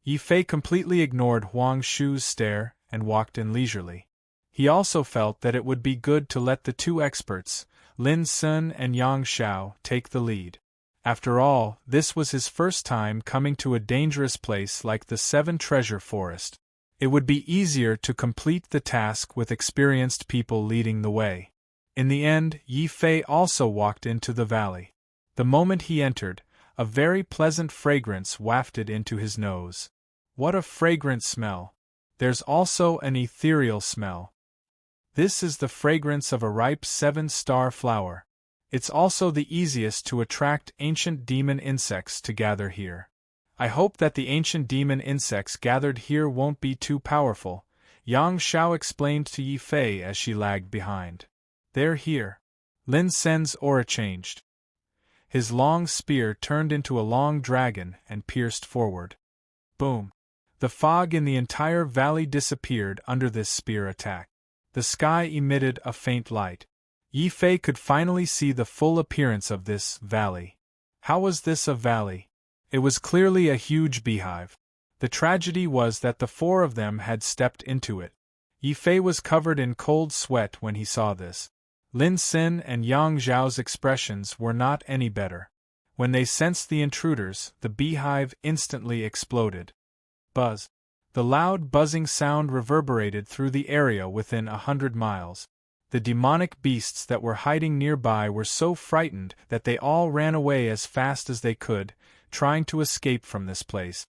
Yi Fei completely ignored Huang Shu's stare and walked in leisurely. He also felt that it would be good to let the two experts, Lin Sun and Yang Xiao, take the lead. After all, this was his first time coming to a dangerous place like the Seven Treasure Forest. It would be easier to complete the task with experienced people leading the way. In the end, Yi Fei also walked into the valley. The moment he entered, a very pleasant fragrance wafted into his nose. What a fragrant smell! There's also an ethereal smell. This is the fragrance of a ripe 7-star flower. It's also the easiest to attract ancient demon insects to gather here. I hope that the ancient demon insects gathered here won't be too powerful, Yang Xiao explained to Yi Fei as she lagged behind. They're here. Lin Sen's aura changed. His long spear turned into a long dragon and pierced forward. Boom! The fog in the entire valley disappeared under this spear attack. The sky emitted a faint light. Yi Fei could finally see the full appearance of this valley. How was this a valley? It was clearly a huge beehive. The tragedy was that the four of them had stepped into it. Yi Fei was covered in cold sweat when he saw this. Lin Sin and Yang Zhao's expressions were not any better. When they sensed the intruders, the beehive instantly exploded. Buzz. The loud buzzing sound reverberated through the area within 100 miles. The demonic beasts that were hiding nearby were so frightened that they all ran away as fast as they could, trying to escape from this place.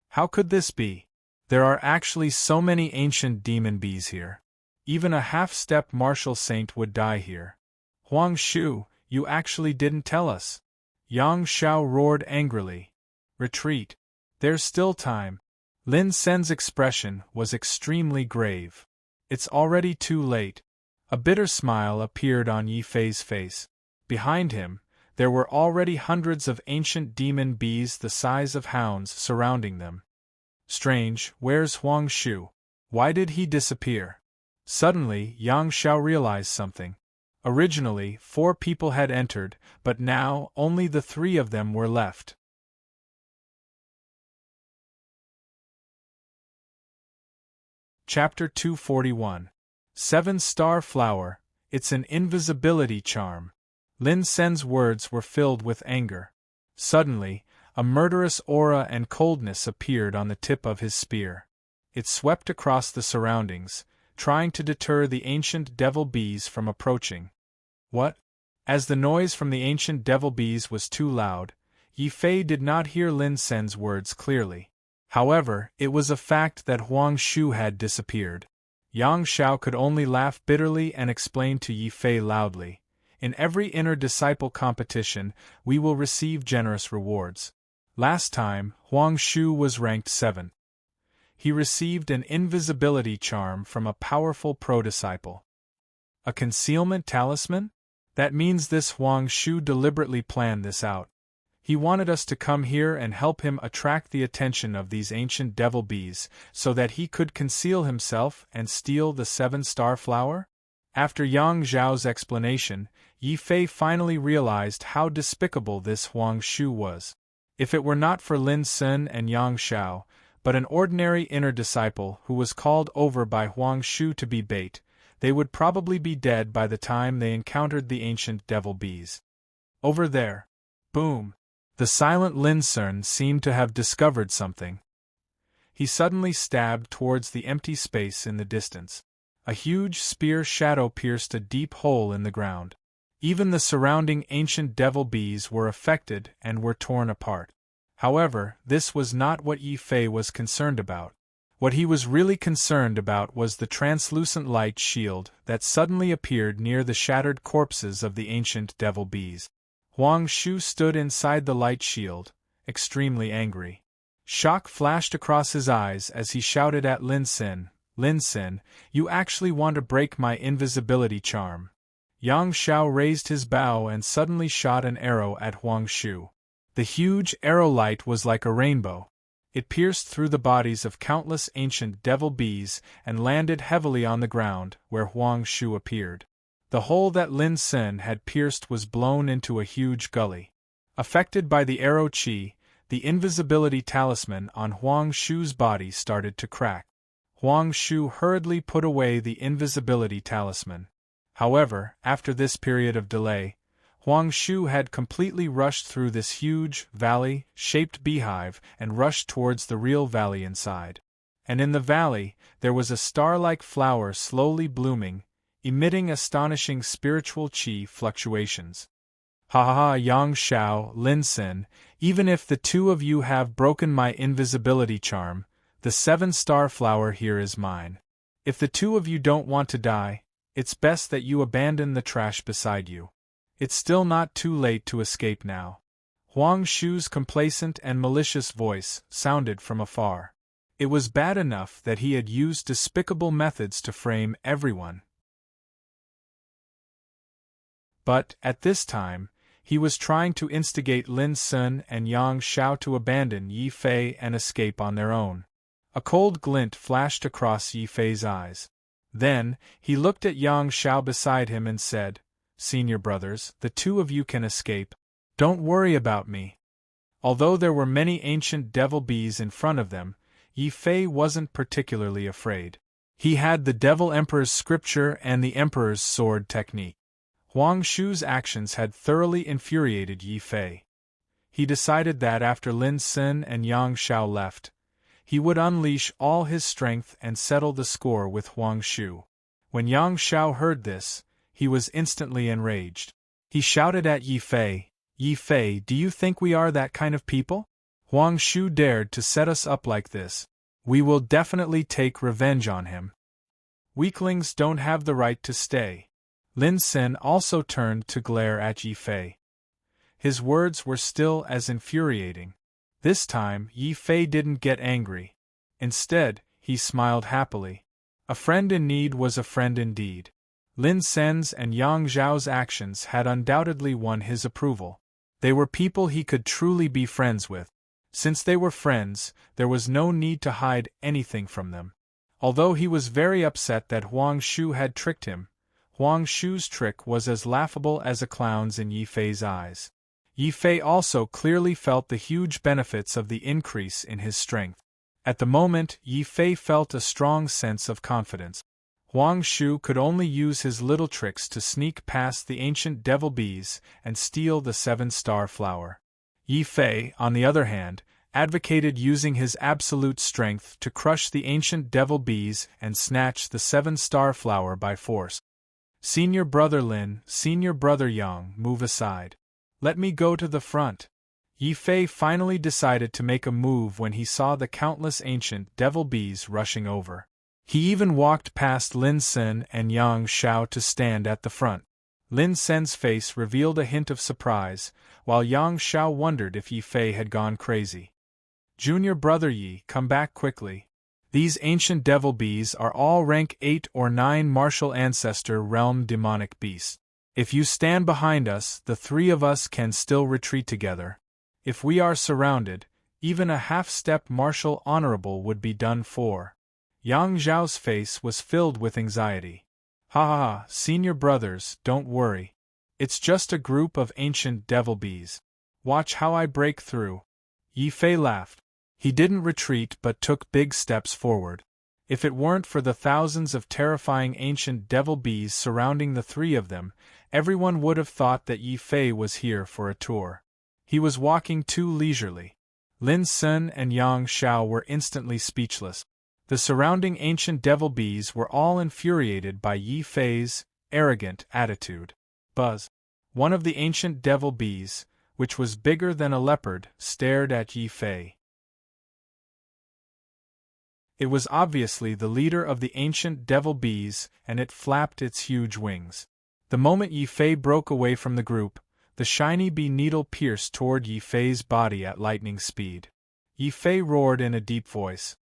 How could this be? There are actually so many ancient demon bees here. Even a half-step martial saint would die here. Huang Shu, you actually didn't tell us. Yang Xiao roared angrily. Retreat. There's still time. Lin Sen's expression was extremely grave. It's already too late. A bitter smile appeared on Yi Fei's face. Behind him, there were already hundreds of ancient demon bees the size of hounds surrounding them. Strange, where's Huang Shu? Why did he disappear? Suddenly, Yang Xiao realized something. Originally, 4 people had entered, but now only the 3 of them were left. Chapter 241. 7-star flower, it's an invisibility charm. Lin Sen's words were filled with anger. Suddenly, a murderous aura and coldness appeared on the tip of his spear. It swept across the surroundings, trying to deter the ancient devil bees from approaching. What? As the noise from the ancient devil bees was too loud, Yi Fei did not hear Lin Sen's words clearly. However, it was a fact that Huang Shu had disappeared. Yang Xiao could only laugh bitterly and explain to Yi Fei loudly, "In every inner disciple competition, we will receive generous rewards. Last time, Huang Shu was ranked 7. He received an invisibility charm from a powerful pro-disciple. A concealment talisman? That means this Huang Shu deliberately planned this out. He wanted us to come here and help him attract the attention of these ancient devil bees, so that he could conceal himself and steal the 7-star flower?" After Yang Zhao's explanation, Yi Fei finally realized how despicable this Huang Shu was. If it were not for Lin Sun and Yang Xiao, but an ordinary inner disciple who was called over by Huang Shu to be bait, they would probably be dead by the time they encountered the ancient devil bees. Over there. Boom! The silent Lin Sun seemed to have discovered something. He suddenly stabbed towards the empty space in the distance. A huge spear shadow pierced a deep hole in the ground. Even the surrounding ancient devil bees were affected and were torn apart. However, this was not what Yi Fei was concerned about. What he was really concerned about was the translucent light shield that suddenly appeared near the shattered corpses of the ancient devil bees. Huang Shu stood inside the light shield, extremely angry. Shock flashed across his eyes as he shouted at Lin Sin, "Lin Sin, you actually want to break my invisibility charm." Yang Xiao raised his bow and suddenly shot an arrow at Huang Shu. The huge arrow light was like a rainbow. It pierced through the bodies of countless ancient devil bees and landed heavily on the ground where Huang Shu appeared. The hole that Lin Sen had pierced was blown into a huge gully. Affected by the arrow qi, the invisibility talisman on Huang Shu's body started to crack. Huang Shu hurriedly put away the invisibility talisman. However, after this period of delay, Huang Shu had completely rushed through this huge, valley-shaped beehive and rushed towards the real valley inside. And in the valley, there was a star-like flower slowly blooming, emitting astonishing spiritual qi fluctuations. Ha ha ha, Yang Xiao, Lin Sen, even if the two of you have broken my invisibility charm, the 7-star flower here is mine. If the two of you don't want to die, it's best that you abandon the trash beside you. It's still not too late to escape now. Huang Shu's complacent and malicious voice sounded from afar. It was bad enough that he had used despicable methods to frame everyone. But, at this time, he was trying to instigate Lin Sen and Yang Xiao to abandon Yi Fei and escape on their own. A cold glint flashed across Yi Fei's eyes. Then, he looked at Yang Xiao beside him and said, "Senior brothers, the two of you can escape. Don't worry about me." Although there were many ancient devil bees in front of them, Yi Fei wasn't particularly afraid. He had the Devil Emperor's scripture and the Emperor's sword technique. Huang Shu's actions had thoroughly infuriated Yi Fei. He decided that after Lin Sen and Yang Xiao left, he would unleash all his strength and settle the score with Huang Shu. When Yang Xiao heard this, he was instantly enraged. He shouted at Yi Fei, "Yi Fei, do you think we are that kind of people? Huang Shu dared to set us up like this. We will definitely take revenge on him. Weaklings don't have the right to stay." Lin Sen also turned to glare at Yi Fei. His words were still as infuriating. This time, Yi Fei didn't get angry. Instead, he smiled happily. A friend in need was a friend indeed. Lin Sen's and Yang Zhao's actions had undoubtedly won his approval. They were people he could truly be friends with. Since they were friends, there was no need to hide anything from them. Although he was very upset that Huang Shu had tricked him, Huang Shu's trick was as laughable as a clown's in Yi Fei's eyes. Yi Fei also clearly felt the huge benefits of the increase in his strength. At the moment, Yi Fei felt a strong sense of confidence. Huang Shu could only use his little tricks to sneak past the ancient devil bees and steal the 7-star flower. Yi Fei, on the other hand, advocated using his absolute strength to crush the ancient devil bees and snatch the 7-star flower by force. "Senior brother Lin, senior brother Yang, move aside. Let me go to the front." Yi Fei finally decided to make a move when he saw the countless ancient devil bees rushing over. He even walked past Lin Sen and Yang Xiao to stand at the front. Lin Sen's face revealed a hint of surprise, while Yang Xiao wondered if Yi Fei had gone crazy. "Junior brother Yi, come back quickly. These ancient devil bees are all rank 8 or 9 martial ancestor realm demonic beasts. If you stand behind us, the three of us can still retreat together. If we are surrounded, even a half-step martial honorable would be done for." Yang Zhao's face was filled with anxiety. "Ha ha ha, senior brothers, don't worry. It's just a group of ancient devil bees. Watch how I break through." Yi Fei laughed. He didn't retreat but took big steps forward. If it weren't for the thousands of terrifying ancient devil bees surrounding the three of them, everyone would have thought that Yi Fei was here for a tour. He was walking too leisurely. Lin Sen and Yang Xiao were instantly speechless. The surrounding ancient devil bees were all infuriated by Yi Fei's arrogant attitude. Buzz. One of the ancient devil bees, which was bigger than a leopard, stared at Yi Fei. It was obviously the leader of the ancient devil bees, and it flapped its huge wings. The moment Yi Fei broke away from the group, the shiny bee needle pierced toward Yi Fei's body at lightning speed. Yi Fei roared in a deep voice.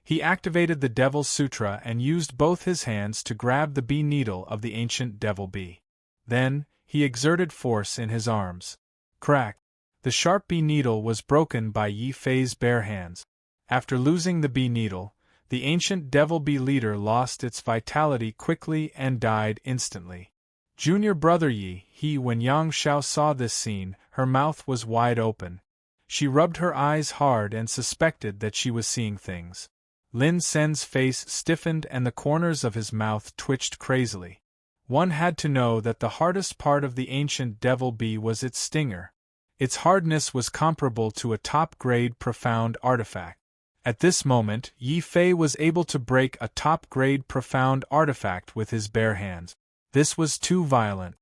He activated the Devil's Sutra and used both his hands to grab the bee needle of the ancient devil bee. Then, he exerted force in his arms. Crack! The sharp bee needle was broken by Yi Fei's bare hands. After losing the bee needle, the ancient devil bee leader lost its vitality quickly and died instantly. Junior brother Yi, when Yang Xiao saw this scene, her mouth was wide open. She rubbed her eyes hard and suspected that she was seeing things. Lin Sen's face stiffened and the corners of his mouth twitched crazily. One had to know that the hardest part of the ancient devil bee was its stinger. Its hardness was comparable to a top-grade profound artifact. At this moment, Yi Fei was able to break a top-grade profound artifact with his bare hands. This was too violent.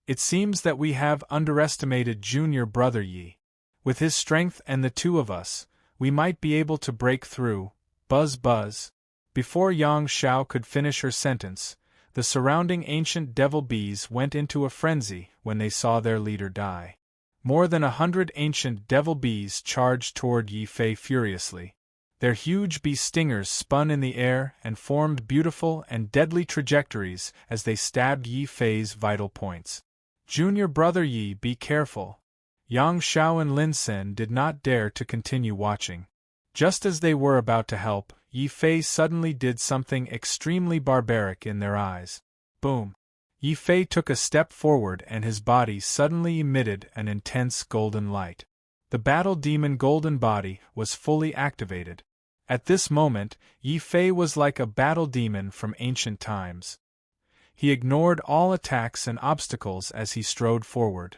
It seems that we have underestimated junior brother Yi. With his strength and the two of us, we might be able to break through. Buzz buzz. Before Yang Xiao could finish her sentence, the surrounding ancient devil bees went into a frenzy when they saw their leader die. More than 100 ancient devil bees charged toward Yi Fei furiously. Their huge bee stingers spun in the air and formed beautiful and deadly trajectories as they stabbed Yi Fei's vital points. Junior brother Yi, be careful. Yang Xiao and Lin Sen did not dare to continue watching. Just as they were about to help, Yi Fei suddenly did something extremely barbaric in their eyes. Boom! Yi Fei took a step forward and his body suddenly emitted an intense golden light. The battle demon golden body was fully activated. At this moment, Yi Fei was like a battle demon from ancient times. He ignored all attacks and obstacles as he strode forward.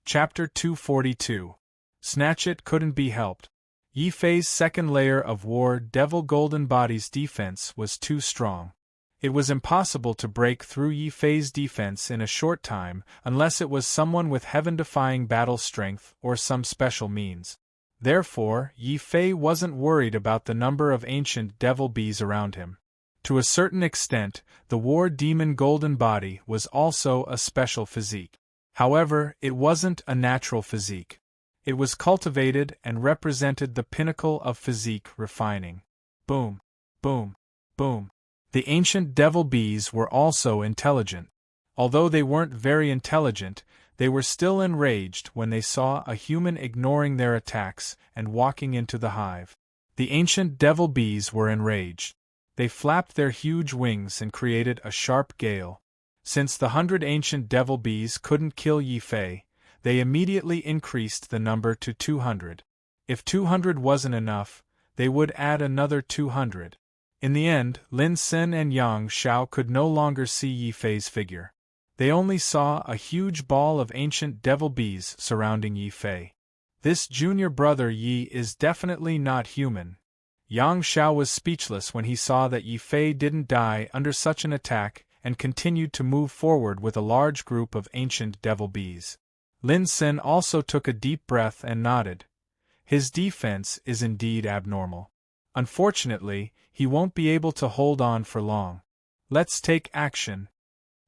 Chapter 242. Snatch It couldn't be helped. Yi Fei's second layer of War Devil Golden Body's defense was too strong. It was impossible to break through Yi Fei's defense in a short time unless it was someone with heaven-defying battle strength or some special means. Therefore, Yi Fei wasn't worried about the number of ancient devil bees around him. To a certain extent, the War Demon Golden Body was also a special physique. However, it wasn't a natural physique. It was cultivated and represented the pinnacle of physique refining. Boom, boom, boom. The ancient devil bees were also intelligent. Although they weren't very intelligent, they were still enraged when they saw a human ignoring their attacks and walking into the hive. The ancient devil bees were enraged. They flapped their huge wings and created a sharp gale. Since the 100 ancient devil bees couldn't kill Yi Fei, they immediately increased the number to 200. If 200 wasn't enough, they would add another 200. In the end, Lin Sen and Yang Xiao could no longer see Yi Fei's figure. They only saw a huge ball of ancient devil bees surrounding Yi Fei. This junior brother Yi is definitely not human. Yang Xiao was speechless when he saw that Yi Fei didn't die under such an attack and continued to move forward with a large group of ancient devil bees. Lin Sen also took a deep breath and nodded. His defense is indeed abnormal. Unfortunately, he won't be able to hold on for long. Let's take action.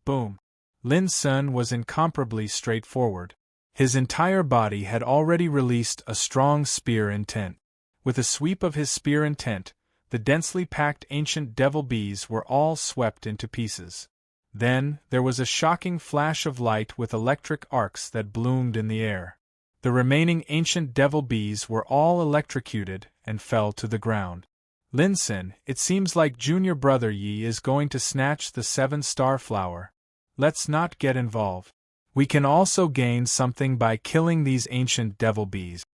Boom. Lin Sen was incomparably straightforward. His entire body had already released a strong spear intent. With a sweep of his spear intent, the densely packed ancient devil bees were all swept into pieces. Then, there was a shocking flash of light with electric arcs that bloomed in the air. The remaining ancient devil bees were all electrocuted and fell to the ground. Lin Sen, it seems like junior brother Yi is going to snatch the 7-star flower. Let's not get involved. We can also gain something by killing these ancient devil bees.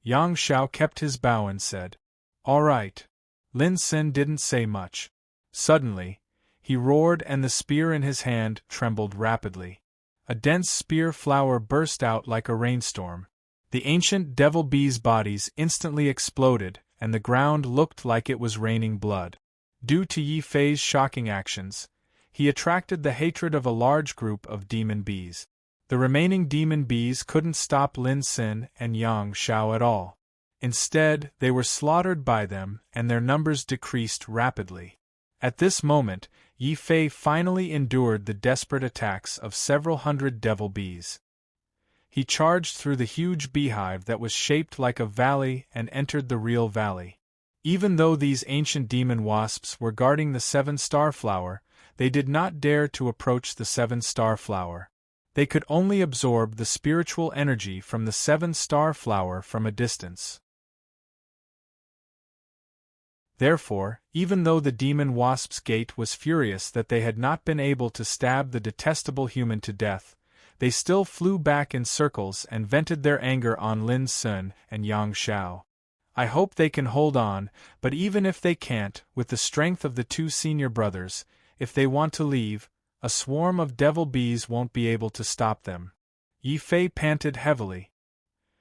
Yang Xiao kept his bow and said, "All right." Lin Sen didn't say much. Suddenly, he roared and the spear in his hand trembled rapidly. A dense spear flower burst out like a rainstorm. The ancient devil bees' bodies instantly exploded, and the ground looked like it was raining blood. Due to Yi Fei's shocking actions, he attracted the hatred of a large group of demon bees. The remaining demon bees couldn't stop Lin Sen and Yang Xiao at all. Instead, they were slaughtered by them, and their numbers decreased rapidly. At this moment, Yi Fei finally endured the desperate attacks of several hundred devil bees. He charged through the huge beehive that was shaped like a valley and entered the real valley. Even though these ancient demon wasps were guarding the 7-star flower, they did not dare to approach the seven-star flower. They could only absorb the spiritual energy from the seven-star flower from a distance. Therefore, even though the demon wasp's gate was furious that they had not been able to stab the detestable human to death, they still flew back in circles and vented their anger on Lin Sun and Yang Xiao. I hope they can hold on, but even if they can't, with the strength of the two senior brothers, if they want to leave, a swarm of devil bees won't be able to stop them. Yi Fei panted heavily.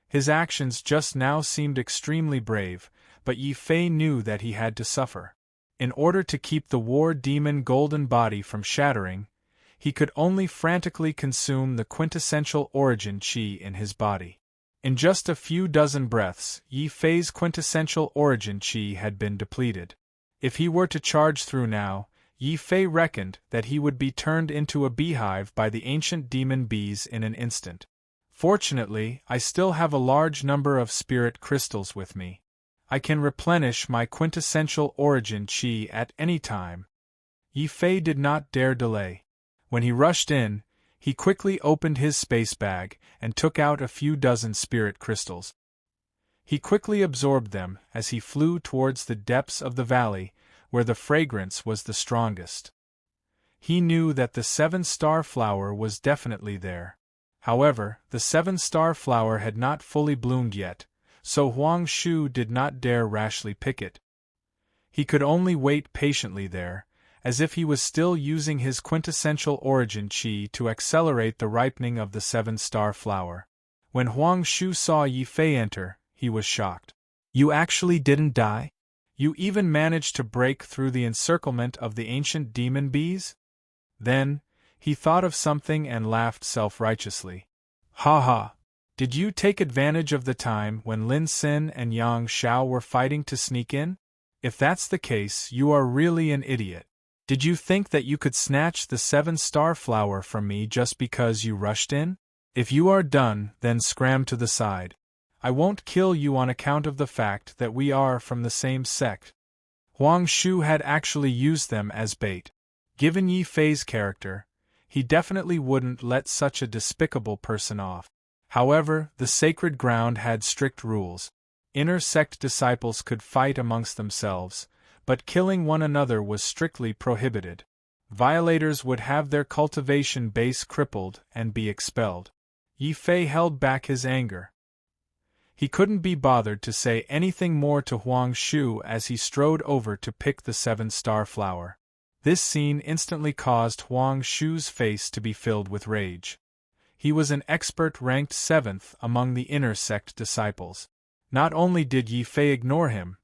His actions just now seemed extremely brave, but Yi Fei knew that he had to suffer. In order to keep the war demon golden body from shattering, he could only frantically consume the quintessential origin qi in his body. In just a few dozen breaths, Yi Fei's quintessential origin qi had been depleted. If he were to charge through now, Yi Fei reckoned that he would be turned into a beehive by the ancient demon bees in an instant. Fortunately, I still have a large number of spirit crystals with me. I can replenish my quintessential origin qi at any time. Yi Fei did not dare delay. When he rushed in, he quickly opened his space bag and took out a few dozen spirit crystals. He quickly absorbed them as he flew towards the depths of the valley, where the fragrance was the strongest. He knew that the seven-star flower was definitely there. However, the seven-star flower had not fully bloomed yet, so Huang Shu did not dare rashly pick it. He could only wait patiently there, as if he was still using his quintessential origin qi to accelerate the ripening of the seven-star flower. When Huang Shu saw Yi Fei enter, he was shocked. "You actually didn't die? You even managed to break through the encirclement of the ancient demon bees?" Then, he thought of something and laughed self-righteously. "Ha ha! Did you take advantage of the time when Lin Xin and Yang Xiao were fighting to sneak in? If that's the case, you are really an idiot. Did you think that you could snatch the seven-star flower from me just because you rushed in? If you are done, then scram to the side. I won't kill you on account of the fact that we are from the same sect." Huang Shu had actually used them as bait. Given Yi Fei's character, he definitely wouldn't let such a despicable person off. However, the sacred ground had strict rules. Inner sect disciples could fight amongst themselves, but killing one another was strictly prohibited. Violators would have their cultivation base crippled and be expelled. Yi Fei held back his anger. He couldn't be bothered to say anything more to Huang Shu as he strode over to pick the seven-star flower. This scene instantly caused Huang Shu's face to be filled with rage. He was an expert ranked 7th among the inner sect disciples. Not only did Yi Fei ignore him,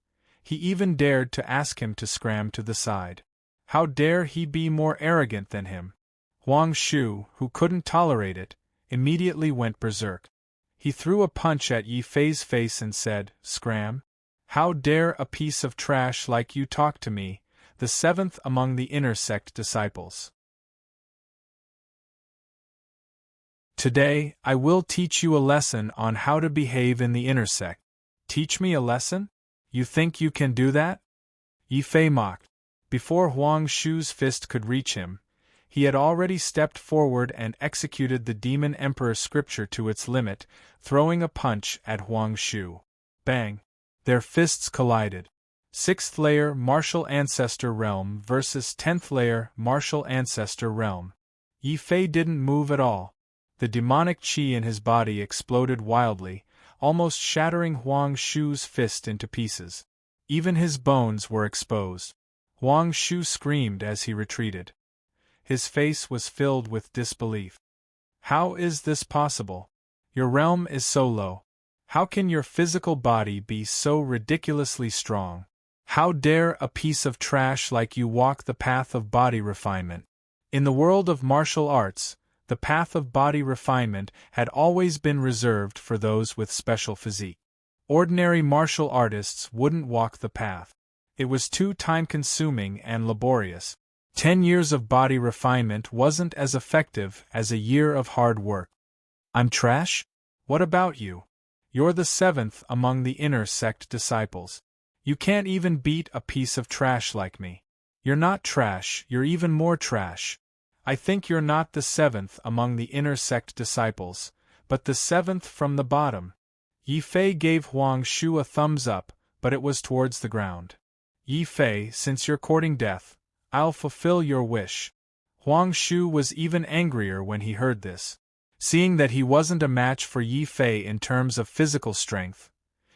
he even dared to ask him to scram to the side. How dare he be more arrogant than him? Huang Shu, who couldn't tolerate it, immediately went berserk. He threw a punch at Yi Fei's face and said, "Scram? How dare a piece of trash like you talk to me, the 7th among the inner sect disciples? Today, I will teach you a lesson on how to behave in the inner sect." "Teach me a lesson? You think you can do that?" Yi Fei mocked. Before Huang Shu's fist could reach him, he had already stepped forward and executed the Demon Emperor scripture to its limit, throwing a punch at Huang Shu. Bang! Their fists collided. 6th layer Martial Ancestor Realm versus 10th layer Martial Ancestor Realm. Yi Fei didn't move at all. The demonic qi in his body exploded wildly, almost shattering Huang Shu's fist into pieces. Even his bones were exposed. Huang Shu screamed as he retreated. His face was filled with disbelief. "How is this possible? Your realm is so low. How can your physical body be so ridiculously strong? How dare a piece of trash like you walk the path of body refinement?" In the world of martial arts, the path of body refinement had always been reserved for those with special physique. Ordinary martial artists wouldn't walk the path. It was too time-consuming and laborious. 10 years of body refinement wasn't as effective as a year of hard work. "I'm trash? What about you? You're the 7th among the inner sect disciples. You can't even beat a piece of trash like me. You're not trash, you're even more trash. I think you're not the seventh among the inner sect disciples, but the seventh from the bottom. Yi Fei gave Huang Shu a thumbs up, but it was towards the ground. Yi Fei, since you're courting death, I'll fulfill your wish. Huang Shu was even angrier when he heard this. Seeing that he wasn't a match for Yi Fei in terms of physical strength,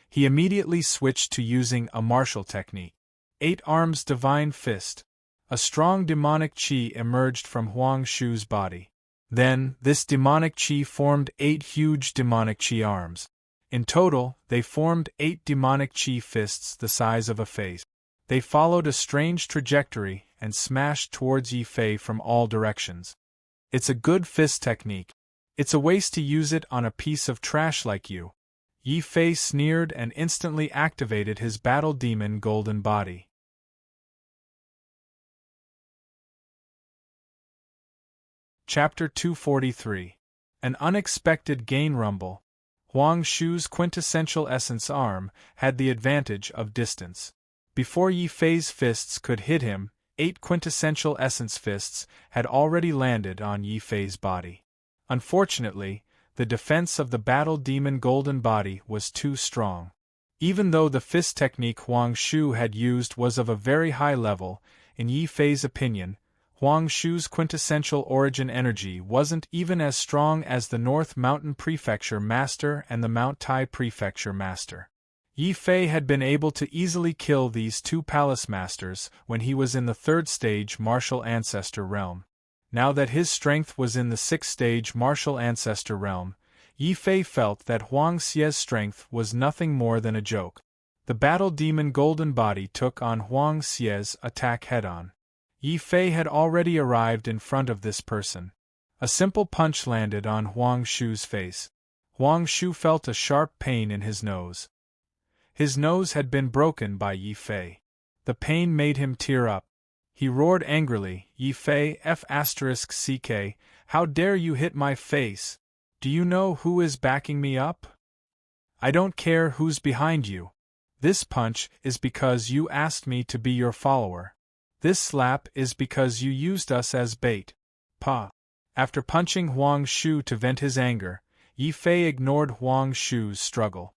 he immediately switched to using a martial technique. 8 arms divine fist. A strong demonic qi emerged from Huang Shu's body. Then, this demonic qi formed 8 huge demonic qi arms. In total, they formed 8 demonic qi fists the size of a face. They followed a strange trajectory and smashed towards Yi Fei from all directions. It's a good fist technique. It's a waste to use it on a piece of trash like you. Yi Fei sneered and instantly activated his battle demon golden body. Chapter 243. An unexpected gain rumble. Huang Shu's quintessential essence arm had the advantage of distance. Before Yi Fei's fists could hit him, 8 quintessential essence fists had already landed on Yi Fei's body. Unfortunately, the defense of the battle demon golden body was too strong. Even though the fist technique Huang Shu had used was of a very high level, in Yi Fei's opinion, Huang Shu's quintessential origin energy wasn't even as strong as the North Mountain Prefecture Master and the Mount Tai Prefecture Master. Yi Fei had been able to easily kill these 2 palace masters when he was in the 3rd stage martial ancestor realm. Now that his strength was in the 6th stage martial ancestor realm, Yi Fei felt that Huang Xie's strength was nothing more than a joke. The battle demon golden body took on Huang Xie's attack head-on. Yi Fei had already arrived in front of this person. A simple punch landed on Huang Shu's face. Huang Shu felt a sharp pain in his nose. His nose had been broken by Yi Fei. The pain made him tear up. He roared angrily, "Yi Fei F***CK, how dare you hit my face? Do you know who is backing me up? I don't care who's behind you. This punch is because you asked me to be your follower. This slap is because you used us as bait. Pa." After punching Huang Shu to vent his anger, Yi Fei ignored Huang Shu's struggle.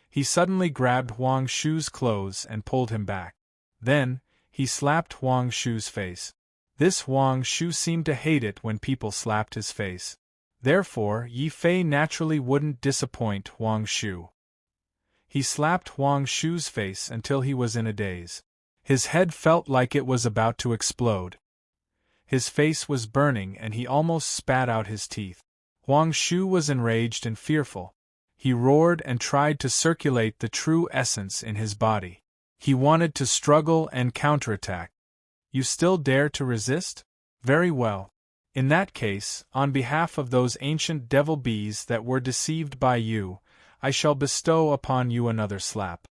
He suddenly grabbed Huang Shu's clothes and pulled him back. Then, he slapped Huang Shu's face. This Huang Shu seemed to hate it when people slapped his face. Therefore, Yi Fei naturally wouldn't disappoint Huang Shu. He slapped Huang Shu's face until he was in a daze. His head felt like it was about to explode. His face was burning and he almost spat out his teeth. Huang Shu was enraged and fearful. He roared and tried to circulate the true essence in his body. He wanted to struggle and counterattack. You still dare to resist? Very well. In that case, on behalf of those ancient devil bees that were deceived by you, I shall bestow upon you another slap.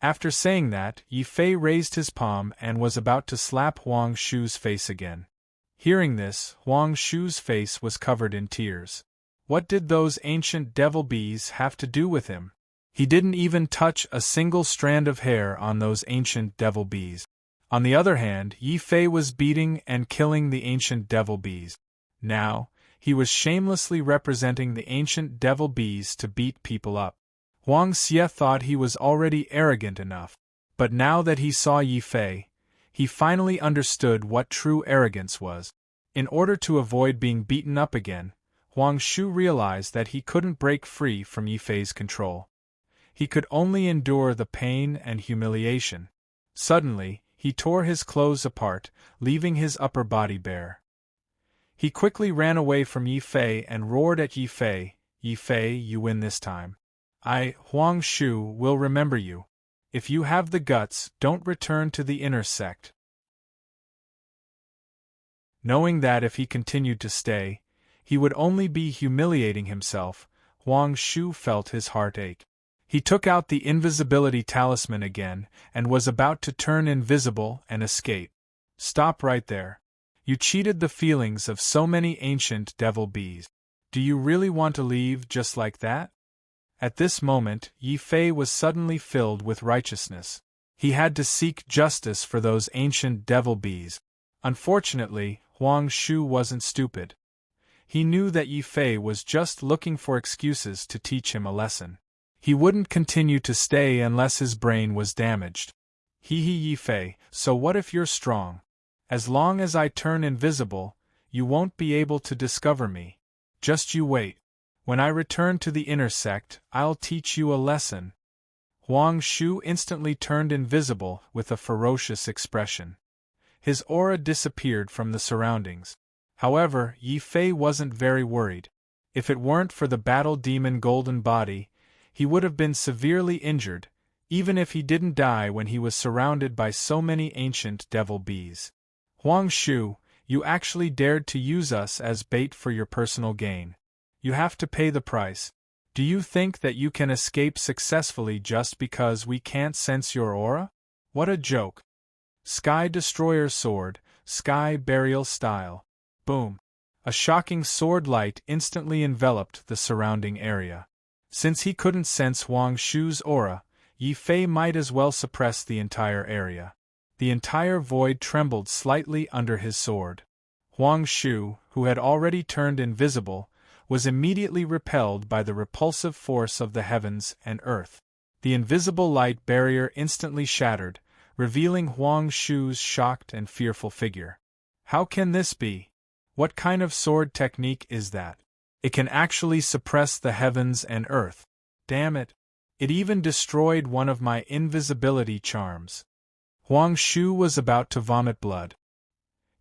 After saying that, Yi Fei raised his palm and was about to slap Huang Shu's face again. Hearing this, Huang Shu's face was covered in tears. What did those ancient devil bees have to do with him? He didn't even touch a single strand of hair on those ancient devil bees. On the other hand, Yi Fei was beating and killing the ancient devil bees. Now, he was shamelessly representing the ancient devil bees to beat people up. Huang Xie thought he was already arrogant enough, but now that he saw Yi Fei, he finally understood what true arrogance was. In order to avoid being beaten up again, Huang Shu realized that he couldn't break free from Yi Fei's control. He could only endure the pain and humiliation. Suddenly, he tore his clothes apart, leaving his upper body bare. He quickly ran away from Yi Fei and roared at Yi Fei, "Yi Fei, you win this time. I, Huang Shu, will remember you. If you have the guts, don't return to the inner sect." Knowing that if he continued to stay, he would only be humiliating himself, Huang Shu felt his heart ache. He took out the invisibility talisman again and was about to turn invisible and escape. Stop right there. You cheated the feelings of so many ancient devil bees. Do you really want to leave just like that? At this moment, Yi Fei was suddenly filled with righteousness. He had to seek justice for those ancient devil bees. Unfortunately, Huang Shu wasn't stupid. He knew that Yi Fei was just looking for excuses to teach him a lesson. He wouldn't continue to stay unless his brain was damaged. Yi Fei, so what if you're strong? As long as I turn invisible, you won't be able to discover me. Just you wait. When I return to the inner sect, I'll teach you a lesson. Huang Shu instantly turned invisible with a ferocious expression. His aura disappeared from the surroundings. However, Yi Fei wasn't very worried. If it weren't for the battle demon golden body, he would have been severely injured, even if he didn't die when he was surrounded by so many ancient devil bees. Huang Shu, you actually dared to use us as bait for your personal gain. You have to pay the price. Do you think that you can escape successfully just because we can't sense your aura? What a joke. Sky Destroyer Sword, Sky Burial Style. Boom. A shocking sword light instantly enveloped the surrounding area. Since he couldn't sense Huang Shu's aura, Yi Fei might as well suppress the entire area. The entire void trembled slightly under his sword. Huang Shu, who had already turned invisible, was immediately repelled by the repulsive force of the heavens and earth. The invisible light barrier instantly shattered, revealing Huang Shu's shocked and fearful figure. How can this be? What kind of sword technique is that? It can actually suppress the heavens and earth. Damn it! It even destroyed one of my invisibility charms. Huang Shu was about to vomit blood.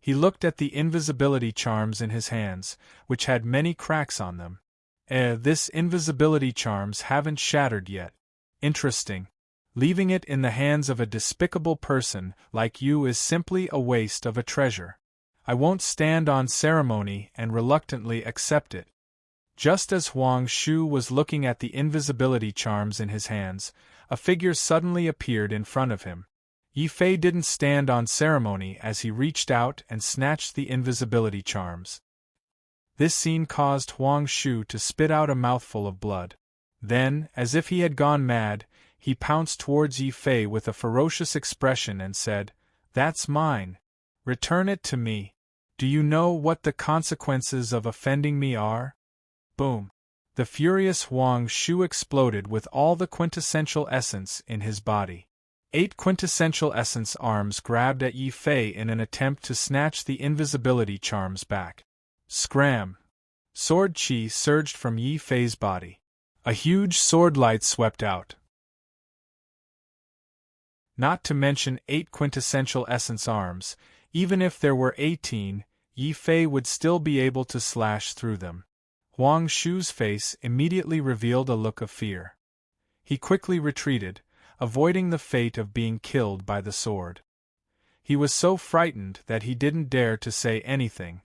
He looked at the invisibility charms in his hands, which had many cracks on them. This invisibility charms haven't shattered yet. Interesting. Leaving it in the hands of a despicable person like you is simply a waste of a treasure. I won't stand on ceremony and reluctantly accept it. Just as Huang Shu was looking at the invisibility charms in his hands, a figure suddenly appeared in front of him. Yi Fei didn't stand on ceremony as he reached out and snatched the invisibility charms. This scene caused Huang Shu to spit out a mouthful of blood. Then, as if he had gone mad, he pounced towards Yi Fei with a ferocious expression and said, "That's mine. Return it to me. Do you know what the consequences of offending me are?" Boom! The furious Huang Shu exploded with all the quintessential essence in his body. 8 quintessential essence arms grabbed at Yi Fei in an attempt to snatch the invisibility charms back. Scram! Sword chi surged from Yi Fei's body. A huge sword light swept out. Not to mention 8 quintessential essence arms, even if there were 18, Yi Fei would still be able to slash through them. Huang Shu's face immediately revealed a look of fear. He quickly retreated, avoiding the fate of being killed by the sword. He was so frightened that he didn't dare to say anything.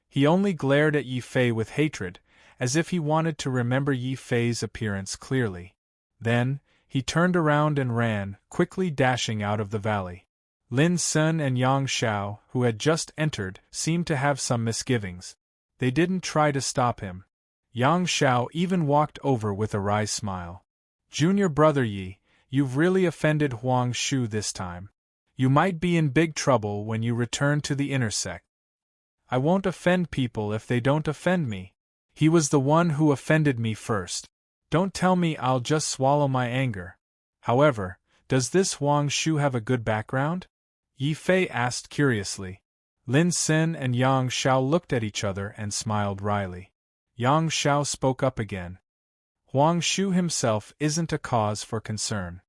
He only glared at Yi Fei with hatred, as if he wanted to remember Yi Fei's appearance clearly. Then, he turned around and ran, quickly dashing out of the valley. Lin Sun and Yang Xiao, who had just entered, seemed to have some misgivings. They didn't try to stop him. Yang Xiao even walked over with a wry smile. "Junior brother Yi, you've really offended Huang Shu this time. You might be in big trouble when you return to the inner sect." "I won't offend people if they don't offend me. He was the one who offended me first. Don't tell me I'll just swallow my anger. However, does this Huang Shu have a good background?" Yi Fei asked curiously. Lin Sun and Yang Xiao looked at each other and smiled wryly. Yang Xiao spoke up again. "Huang Shu himself isn't a cause for concern.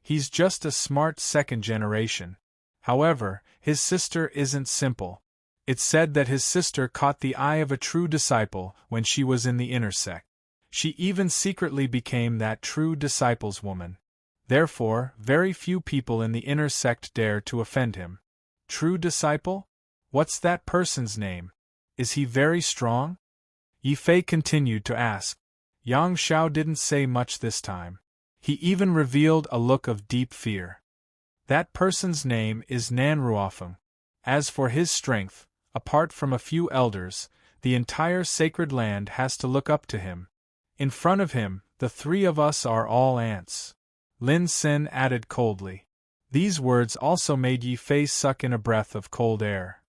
He's just a smart second generation. However, his sister isn't simple. It's said that his sister caught the eye of a true disciple when she was in the inner sect. She even secretly became that true disciple's woman. Therefore, very few people in the inner sect dare to offend him." "True disciple? What's that person's name? Is he very strong?" Yi Fei continued to ask. Yang Xiao didn't say much this time. He even revealed a look of deep fear. "That person's name is Nanruofeng. As for his strength, apart from a few elders, the entire sacred land has to look up to him. In front of him, the 3 of us are all ants." Lin Sun added coldly. These words also made Yi Fei suck in a breath of cold air.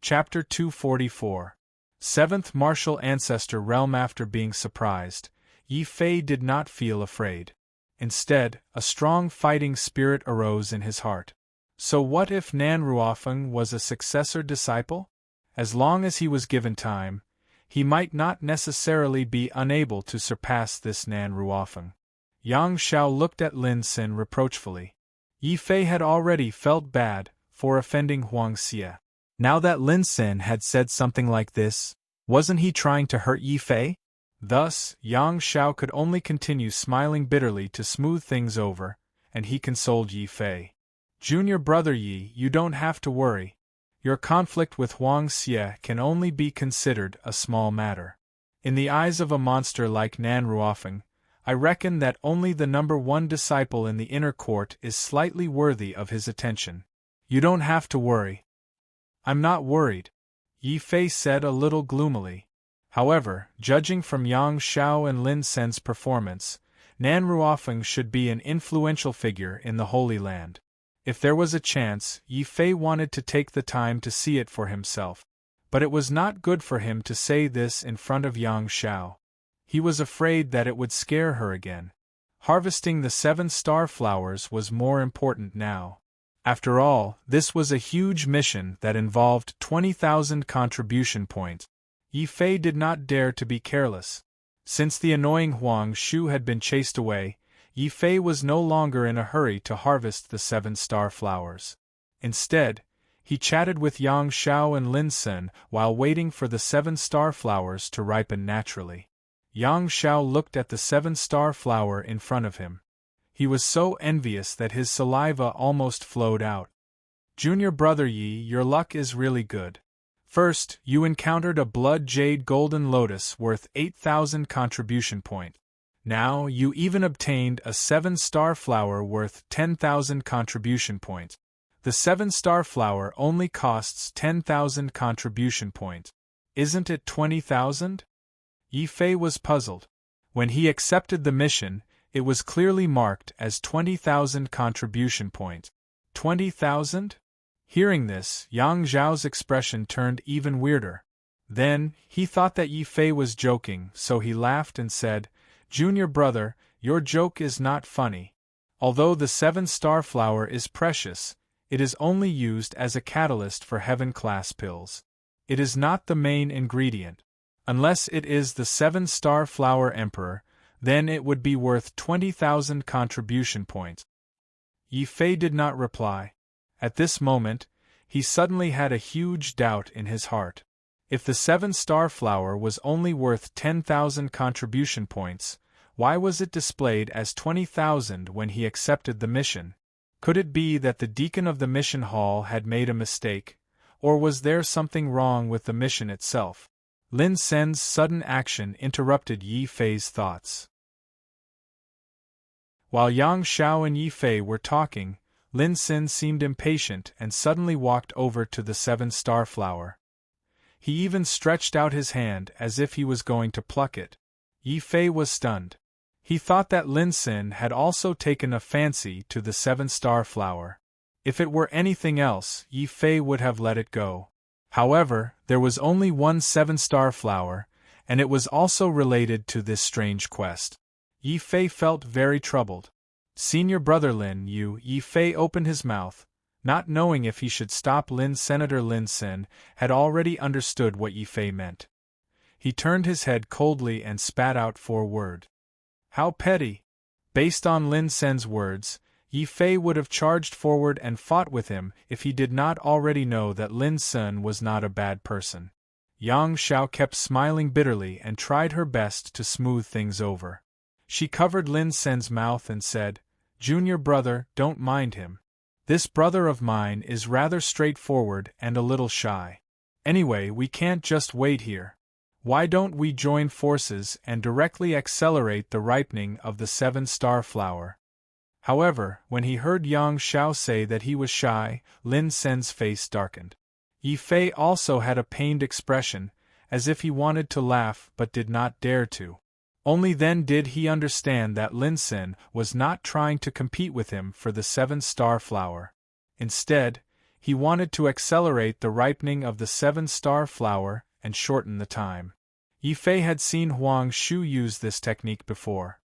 Chapter 244. Seventh Martial Ancestor Realm. After being surprised, Yi Fei did not feel afraid. Instead, a strong fighting spirit arose in his heart. So what if Nan Ruofeng was a successor disciple? As long as he was given time, he might not necessarily be unable to surpass this Nan Ruofeng. Yang Xiao looked at Lin Xin reproachfully. Yi Fei had already felt bad for offending Huang Xie. Now that Lin Xin had said something like this, wasn't he trying to hurt Yi Fei? Thus, Yang Xiao could only continue smiling bitterly to smooth things over, and he consoled Yi Fei. Junior brother Yi, you don't have to worry. Your conflict with Huang Xie can only be considered a small matter. In the eyes of a monster like Nan Ruofeng, I reckon that only the number one disciple in the inner court is slightly worthy of his attention. You don't have to worry. I'm not worried, Yi Fei said a little gloomily. However, judging from Yang Xiao and Lin Sen's performance, Nan Ruofeng should be an influential figure in the Holy Land. If there was a chance, Yi Fei wanted to take the time to see it for himself. But it was not good for him to say this in front of Yang Xiao. He was afraid that it would scare her again. Harvesting the 7 star flowers was more important now. After all, this was a huge mission that involved 20,000 contribution points. Yi Fei did not dare to be careless. Since the annoying Huang Shu had been chased away, Yi Fei was no longer in a hurry to harvest the 7 star flowers. Instead, he chatted with Yang Xiao and Lin Xin while waiting for the 7 star flowers to ripen naturally. Yang Xiao looked at the 7 star flower in front of him. He was so envious that his saliva almost flowed out. Junior brother Yi, your luck is really good. First, you encountered a blood jade golden lotus worth 8,000 contribution points. Now, you even obtained a 7 star flower worth 10,000 contribution points. The 7 star flower only costs 10,000 contribution points. Isn't it 20,000? Yi Fei was puzzled. When he accepted the mission, it was clearly marked as 20,000 contribution points. 20,000? Hearing this, Yang Zhao's expression turned even weirder. Then, he thought that Yi Fei was joking, so he laughed and said, Junior brother, your joke is not funny. Although the 7 star flower is precious, it is only used as a catalyst for heaven-class pills. It is not the main ingredient. Unless it is the 7 star flower emperor, then it would be worth 20,000 contribution points. Yi Fei did not reply. At this moment, he suddenly had a huge doubt in his heart. If the 7 star flower was only worth 10,000 contribution points, why was it displayed as 20,000 when he accepted the mission? Could it be that the deacon of the mission hall had made a mistake, or was there something wrong with the mission itself? Lin Sen's sudden action interrupted Yi Fei's thoughts. While Yang Xiao and Yi Fei were talking, Lin Xin seemed impatient and suddenly walked over to the 7 star flower. He even stretched out his hand as if he was going to pluck it. Yi Fei was stunned. He thought that Lin Xin had also taken a fancy to the 7 star flower. If it were anything else, Yi Fei would have let it go. However, there was only one 7 star flower, and it was also related to this strange quest. Yi Fei felt very troubled. Senior brother Lin Yu, Yi Fei opened his mouth, not knowing if he should stop. Senator Lin Xin had already understood what Yi Fei meant. He turned his head coldly and spat out 4 words. How petty! Based on Lin Xin's words, Yi Fei would have charged forward and fought with him if he did not already know that Lin Xin was not a bad person. Yang Xiao kept smiling bitterly and tried her best to smooth things over. She covered Lin Xin's mouth and said, Junior brother, don't mind him. This brother of mine is rather straightforward and a little shy. Anyway, we can't just wait here. Why don't we join forces and directly accelerate the ripening of the 7 star flower? However, when he heard Yang Xiao say that he was shy, Lin Xin's face darkened. Yi Fei also had a pained expression, as if he wanted to laugh but did not dare to. Only then did he understand that Lin Sin was not trying to compete with him for the 7-star flower. Instead, he wanted to accelerate the ripening of the 7-star flower and shorten the time. Yi Fei had seen Huang Shu use this technique before.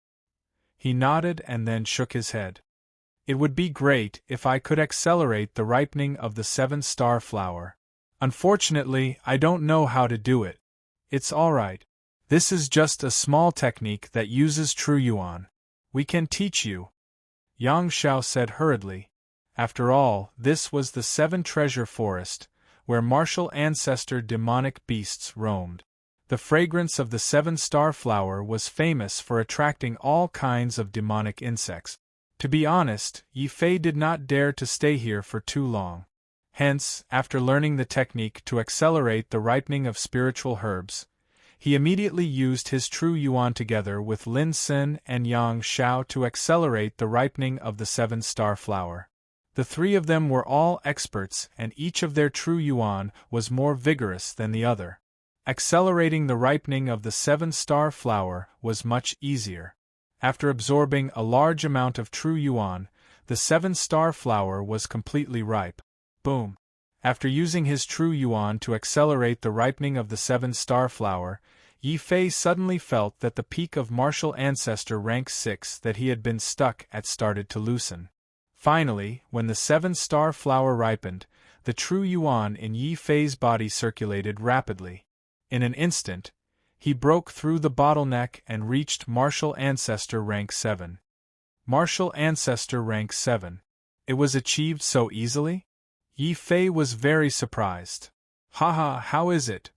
He nodded and then shook his head. It would be great if I could accelerate the ripening of the 7-star flower. Unfortunately, I don't know how to do it. It's alright. This is just a small technique that uses true yuan. We can teach you. Yang Xiao said hurriedly. After all, this was the 7-treasure forest, where martial ancestor demonic beasts roamed. The fragrance of the 7-star flower was famous for attracting all kinds of demonic insects. To be honest, Yi Fei did not dare to stay here for too long. Hence, after learning the technique to accelerate the ripening of spiritual herbs, he immediately used his true yuan together with Lin Sin and Yang Xiao to accelerate the ripening of the 7-star flower. The three of them were all experts, and each of their true yuan was more vigorous than the other. Accelerating the ripening of the 7-star flower was much easier. After absorbing a large amount of true yuan, the 7-star flower was completely ripe. Boom! After using his true yuan to accelerate the ripening of the 7-star flower, Yi Fei suddenly felt that the peak of martial ancestor rank 6 that he had been stuck at started to loosen. Finally, when the 7-star flower ripened, the true yuan in Yi Fei's body circulated rapidly. In an instant, he broke through the bottleneck and reached martial ancestor rank 7. Martial ancestor rank 7. It was achieved so easily? Yi Fei was very surprised. Haha, how is it?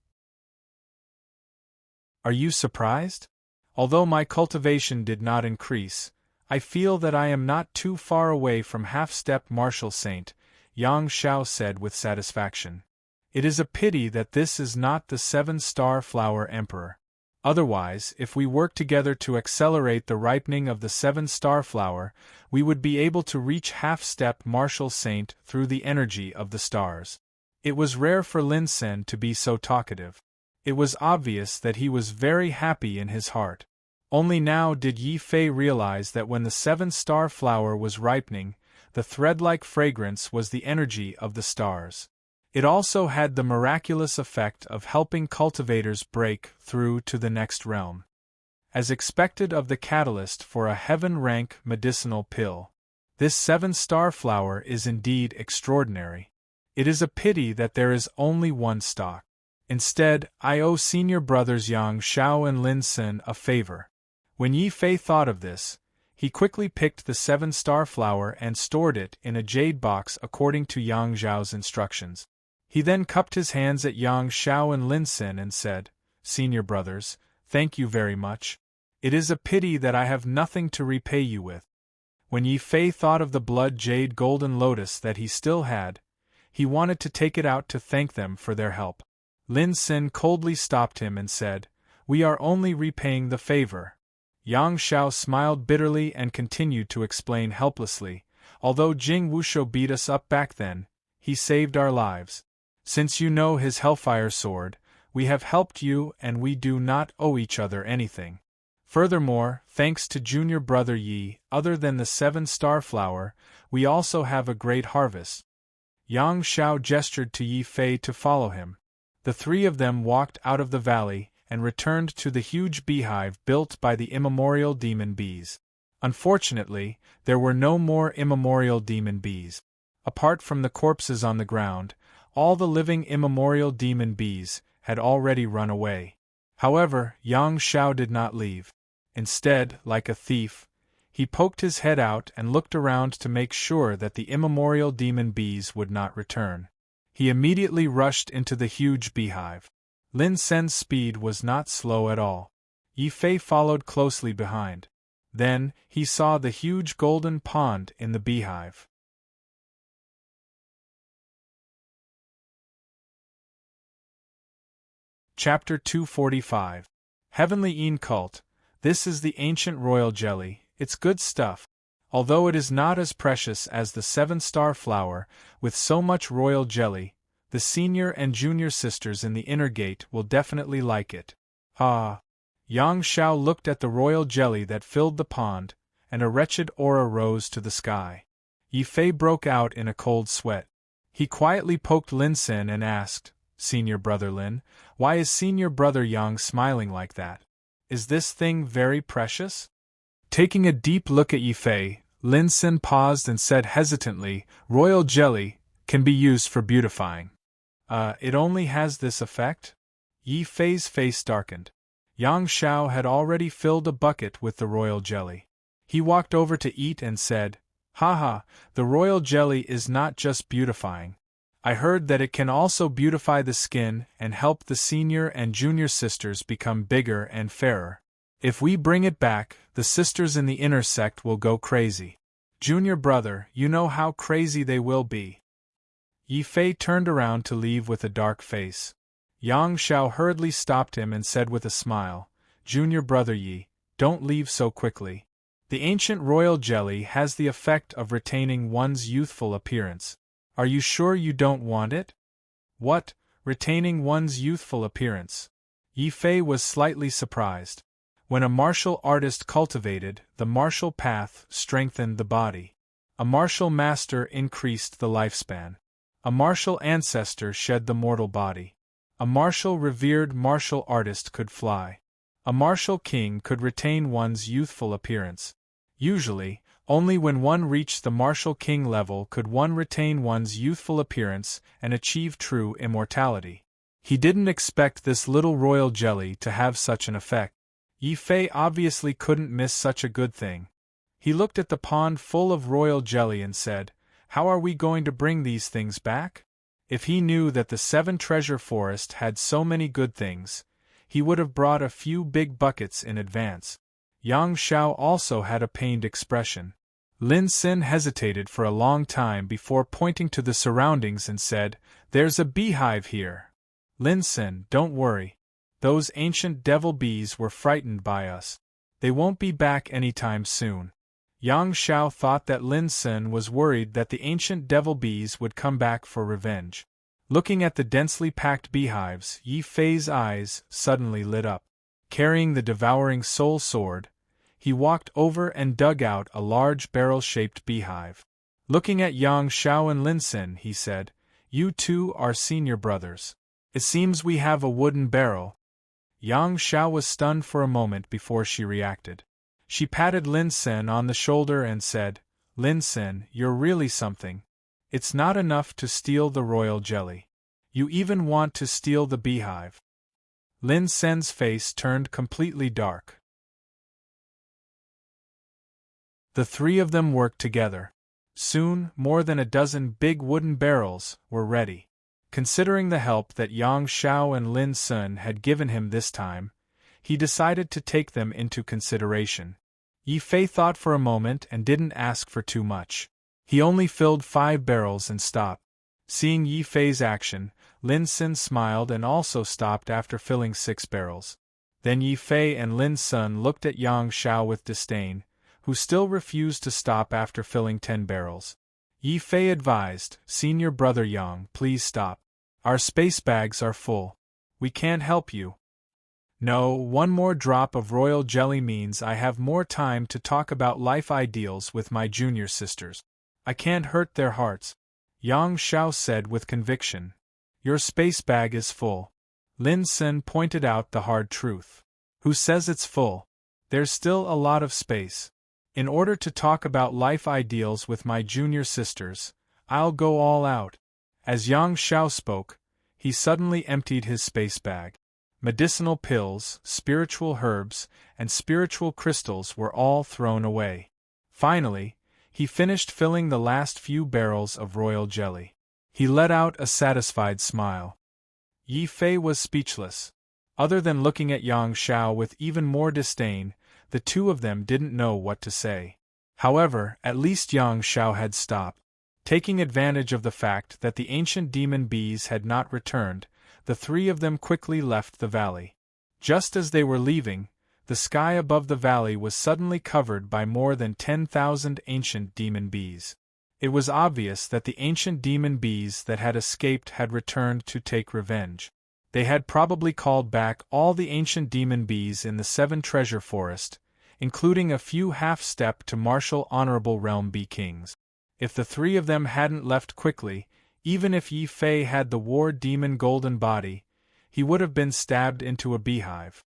Are you surprised? Although my cultivation did not increase, I feel that I am not too far away from half-step martial saint, Yang Xiao said with satisfaction. It is a pity that this is not the 7-star flower emperor. Otherwise, if we work together to accelerate the ripening of the 7-star flower, we would be able to reach half-step martial saint through the energy of the stars. It was rare for Lin Sin to be so talkative. It was obvious that he was very happy in his heart. Only now did Yi Fei realize that when the 7-star flower was ripening, the thread-like fragrance was the energy of the stars. It also had the miraculous effect of helping cultivators break through to the next realm. As expected of the catalyst for a heaven-rank medicinal pill, this 7-star flower is indeed extraordinary. It is a pity that there is only one stock. Instead, I owe senior brothers Yang Xiao and Lin Sin a favor. When Yi Fei thought of this, he quickly picked the 7-star flower and stored it in a jade box according to Yang Xiao's instructions. He then cupped his hands at Yang Xiao and Lin Sin and said, "Senior brothers, thank you very much. It is a pity that I have nothing to repay you with." When Yi Fei thought of the blood jade golden lotus that he still had, he wanted to take it out to thank them for their help. Lin Sin coldly stopped him and said, "We are only repaying the favor." Yang Xiao smiled bitterly and continued to explain helplessly, "Although Jing Wushou beat us up back then, he saved our lives. Since you know his hellfire sword, we have helped you and we do not owe each other anything. Furthermore, thanks to junior brother Yi, other than the 7-star flower, we also have a great harvest." Yang Xiao gestured to Yi Fei to follow him. The three of them walked out of the valley and returned to the huge beehive built by the immemorial demon bees. Unfortunately, there were no more immemorial demon bees. Apart from the corpses on the ground, all the living immemorial demon bees had already run away. However, Yang Xiao did not leave. Instead, like a thief, he poked his head out and looked around to make sure that the immemorial demon bees would not return. He immediately rushed into the huge beehive. Lin Sen's speed was not slow at all. Yi Fei followed closely behind. Then, he saw the huge golden pond in the beehive. Chapter 245. Heavenly Een Cult. This is the ancient royal jelly, it's good stuff. Although it is not as precious as the 7-star flower, with so much royal jelly, the senior and junior sisters in the inner gate will definitely like it. Ah! Yang Shao looked at the royal jelly that filled the pond, and a wretched aura rose to the sky. Yi Fei broke out in a cold sweat. He quietly poked Lin Sin and asked, "Senior brother Lin, why is senior brother Yang smiling like that? Is this thing very precious?" Taking a deep look at Yi Fei, Lin Sin paused and said hesitantly, "Royal jelly can be used for beautifying." It only has this effect?" Yi Fei's face darkened. Yang Shao had already filled a bucket with the royal jelly. He walked over to eat and said, "Haha, the royal jelly is not just beautifying. I heard that it can also beautify the skin and help the senior and junior sisters become bigger and fairer. If we bring it back, the sisters in the inner sect will go crazy. Junior brother, you know how crazy they will be." Yi Fei turned around to leave with a dark face. Yang Shao hurriedly stopped him and said with a smile, "Junior brother Yi, don't leave so quickly. The ancient royal jelly has the effect of retaining one's youthful appearance. Are you sure you don't want it?" "What, retaining one's youthful appearance?" Yi Fei was slightly surprised. When a martial artist cultivated the martial path, strengthened the body. A martial master increased the lifespan. A martial ancestor shed the mortal body. A martial revered martial artist could fly. A martial king could retain one's youthful appearance. Usually, only when one reached the martial king level could one retain one's youthful appearance and achieve true immortality. He didn't expect this little royal jelly to have such an effect. Yi Fei obviously couldn't miss such a good thing. He looked at the pond full of royal jelly and said, "How are we going to bring these things back?" If he knew that the 7 treasure forest had so many good things, he would have brought a few big buckets in advance. Yang Shao also had a pained expression. Lin Sin hesitated for a long time before pointing to the surroundings and said, "There's a beehive here." "Lin Sin, don't worry. Those ancient devil bees were frightened by us. They won't be back anytime soon." Yang Shao thought that Lin Sin was worried that the ancient devil bees would come back for revenge. Looking at the densely packed beehives, Yi Fei's eyes suddenly lit up. Carrying the devouring soul sword, he walked over and dug out a large barrel-shaped beehive. Looking at Yang Shao and Lin Sin, he said, "You two are senior brothers. It seems we have a wooden barrel." Yang Shao was stunned for a moment before she reacted. She patted Lin Sin on the shoulder and said, "Lin Sin, you're really something. It's not enough to steal the royal jelly. You even want to steal the beehive." Lin Sin's face turned completely dark. The 3 of them worked together. Soon, more than a dozen big wooden barrels were ready. Considering the help that Yang Shao and Lin Sin had given him this time, he decided to take them into consideration. Yi Fei thought for a moment and didn't ask for too much. He only filled 5 barrels and stopped. Seeing Yi Fei's action, Lin Sin smiled and also stopped after filling 6 barrels. Then Yi Fei and Lin Sin looked at Yang Shao with disdain, who still refused to stop after filling 10 barrels. Yi Fei advised, "Senior brother Yang, please stop. Our space bags are full. We can't help you." "No, one more drop of royal jelly means I have more time to talk about life ideals with my junior sisters. I can't hurt their hearts," Yang Shao said with conviction. "Your space bag is full." Lin Sin pointed out the hard truth. "Who says it's full? There's still a lot of space. In order to talk about life ideals with my junior sisters, I'll go all out." As Yang Shao spoke, he suddenly emptied his space bag. Medicinal pills, spiritual herbs, and spiritual crystals were all thrown away. Finally, he finished filling the last few barrels of royal jelly. He let out a satisfied smile. Yi Fei was speechless. Other than looking at Yang Shao with even more disdain, the 2 of them didn't know what to say. However, at least Yang Shao had stopped. Taking advantage of the fact that the ancient demon bees had not returned, the 3 of them quickly left the valley. Just as they were leaving, the sky above the valley was suddenly covered by more than 10,000 ancient demon bees. It was obvious that the ancient demon bees that had escaped had returned to take revenge. They had probably called back all the ancient demon bees in the Seven Treasure Forest, including a few half-step to martial honorable realm bee kings. If the three of them hadn't left quickly, even if Yi Fei had the war demon golden body, he would have been stabbed into a beehive.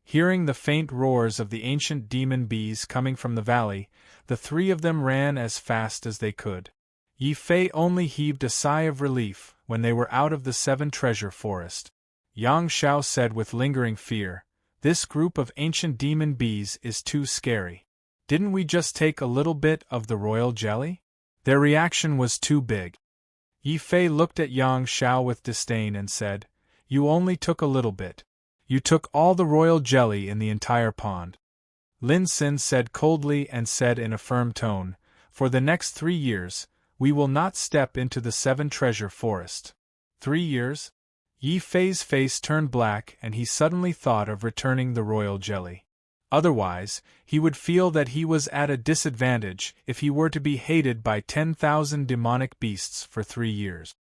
Hearing the faint roars of the ancient demon bees coming from the valley, the three of them ran as fast as they could. Yi Fei only heaved a sigh of relief when they were out of the Seven Treasure Forest. Yang Xiao said with lingering fear, "This group of ancient demon bees is too scary. Didn't we just take a little bit of the royal jelly?" Their reaction was too big. Yi Fei looked at Yang Xiao with disdain and said, "You only took a little bit. You took all the royal jelly in the entire pond." Lin Xin said coldly and said in a firm tone, "For the next 3 years, we will not step into the Seven Treasure Forest." 3 years? Yi Fei's face turned black and he suddenly thought of returning the royal jelly. Otherwise, he would feel that he was at a disadvantage if he were to be hated by 10,000 demonic beasts for 3 years.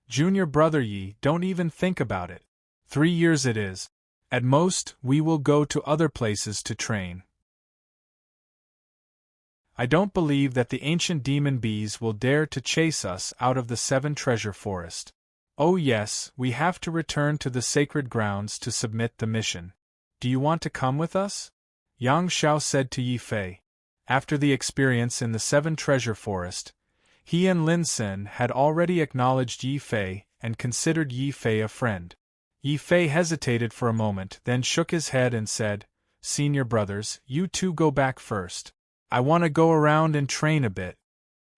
"Junior brother Yi, don't even think about it. 3 years it is. At most, we will go to other places to train. I don't believe that the ancient demon bees will dare to chase us out of the Seven Treasure Forest. Oh yes, we have to return to the sacred grounds to submit the mission. Do you want to come with us?" Yang Xiao said to Yi Fei. After the experience in the Seven Treasure Forest, he and Lin Xin had already acknowledged Yi Fei and considered Yi Fei a friend. Yi Fei hesitated for a moment, then shook his head and said, "Senior brothers, you two go back first. I want to go around and train a bit."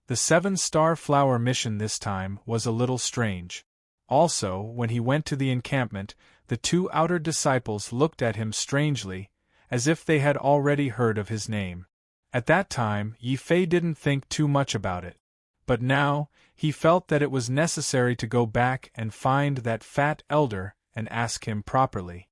The 7-star flower mission this time was a little strange. Also, when he went to the encampment, the 2 outer disciples looked at him strangely, as if they had already heard of his name. At that time, Yi Fei didn't think too much about it. But now, he felt that it was necessary to go back and find that fat elder and ask him properly.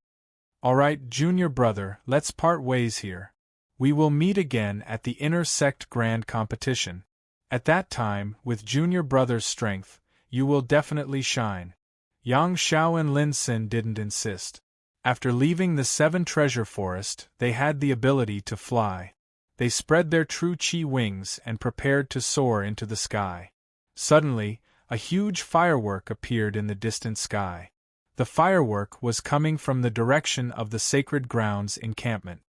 "Alright, junior brother, let's part ways here. We will meet again at the Inner Sect Grand Competition. At that time, with junior brother's strength, you will definitely shine." Yang Xiao and Lin Xin didn't insist. After leaving the Seven Treasure Forest, they had the ability to fly. They spread their true chi wings and prepared to soar into the sky. Suddenly, a huge firework appeared in the distant sky. The firework was coming from the direction of the Sacred Grounds encampment.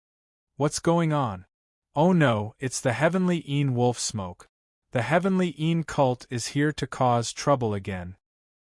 "What's going on?" "Oh no, it's the Heavenly Een Wolf smoke. The Heavenly Een cult is here to cause trouble again."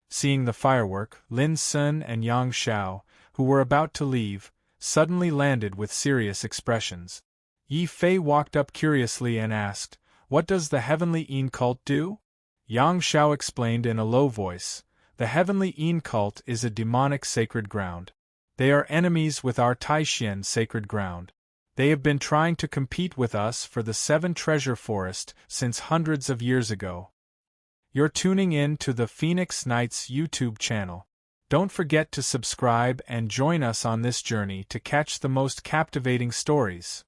Seeing the firework, Lin Xin and Yang Xiao, who were about to leave, suddenly landed with serious expressions. Yi Fei walked up curiously and asked, "What does the Heavenly Een cult do?" Yang Xiao explained in a low voice, "The Heavenly Een cult is a demonic sacred ground. They are enemies with our Taishian sacred ground. They have been trying to compete with us for the Seven Treasure Forest since hundreds of years ago." You're tuning in to the Phoenix Knights YouTube channel. Don't forget to subscribe and join us on this journey to catch the most captivating stories.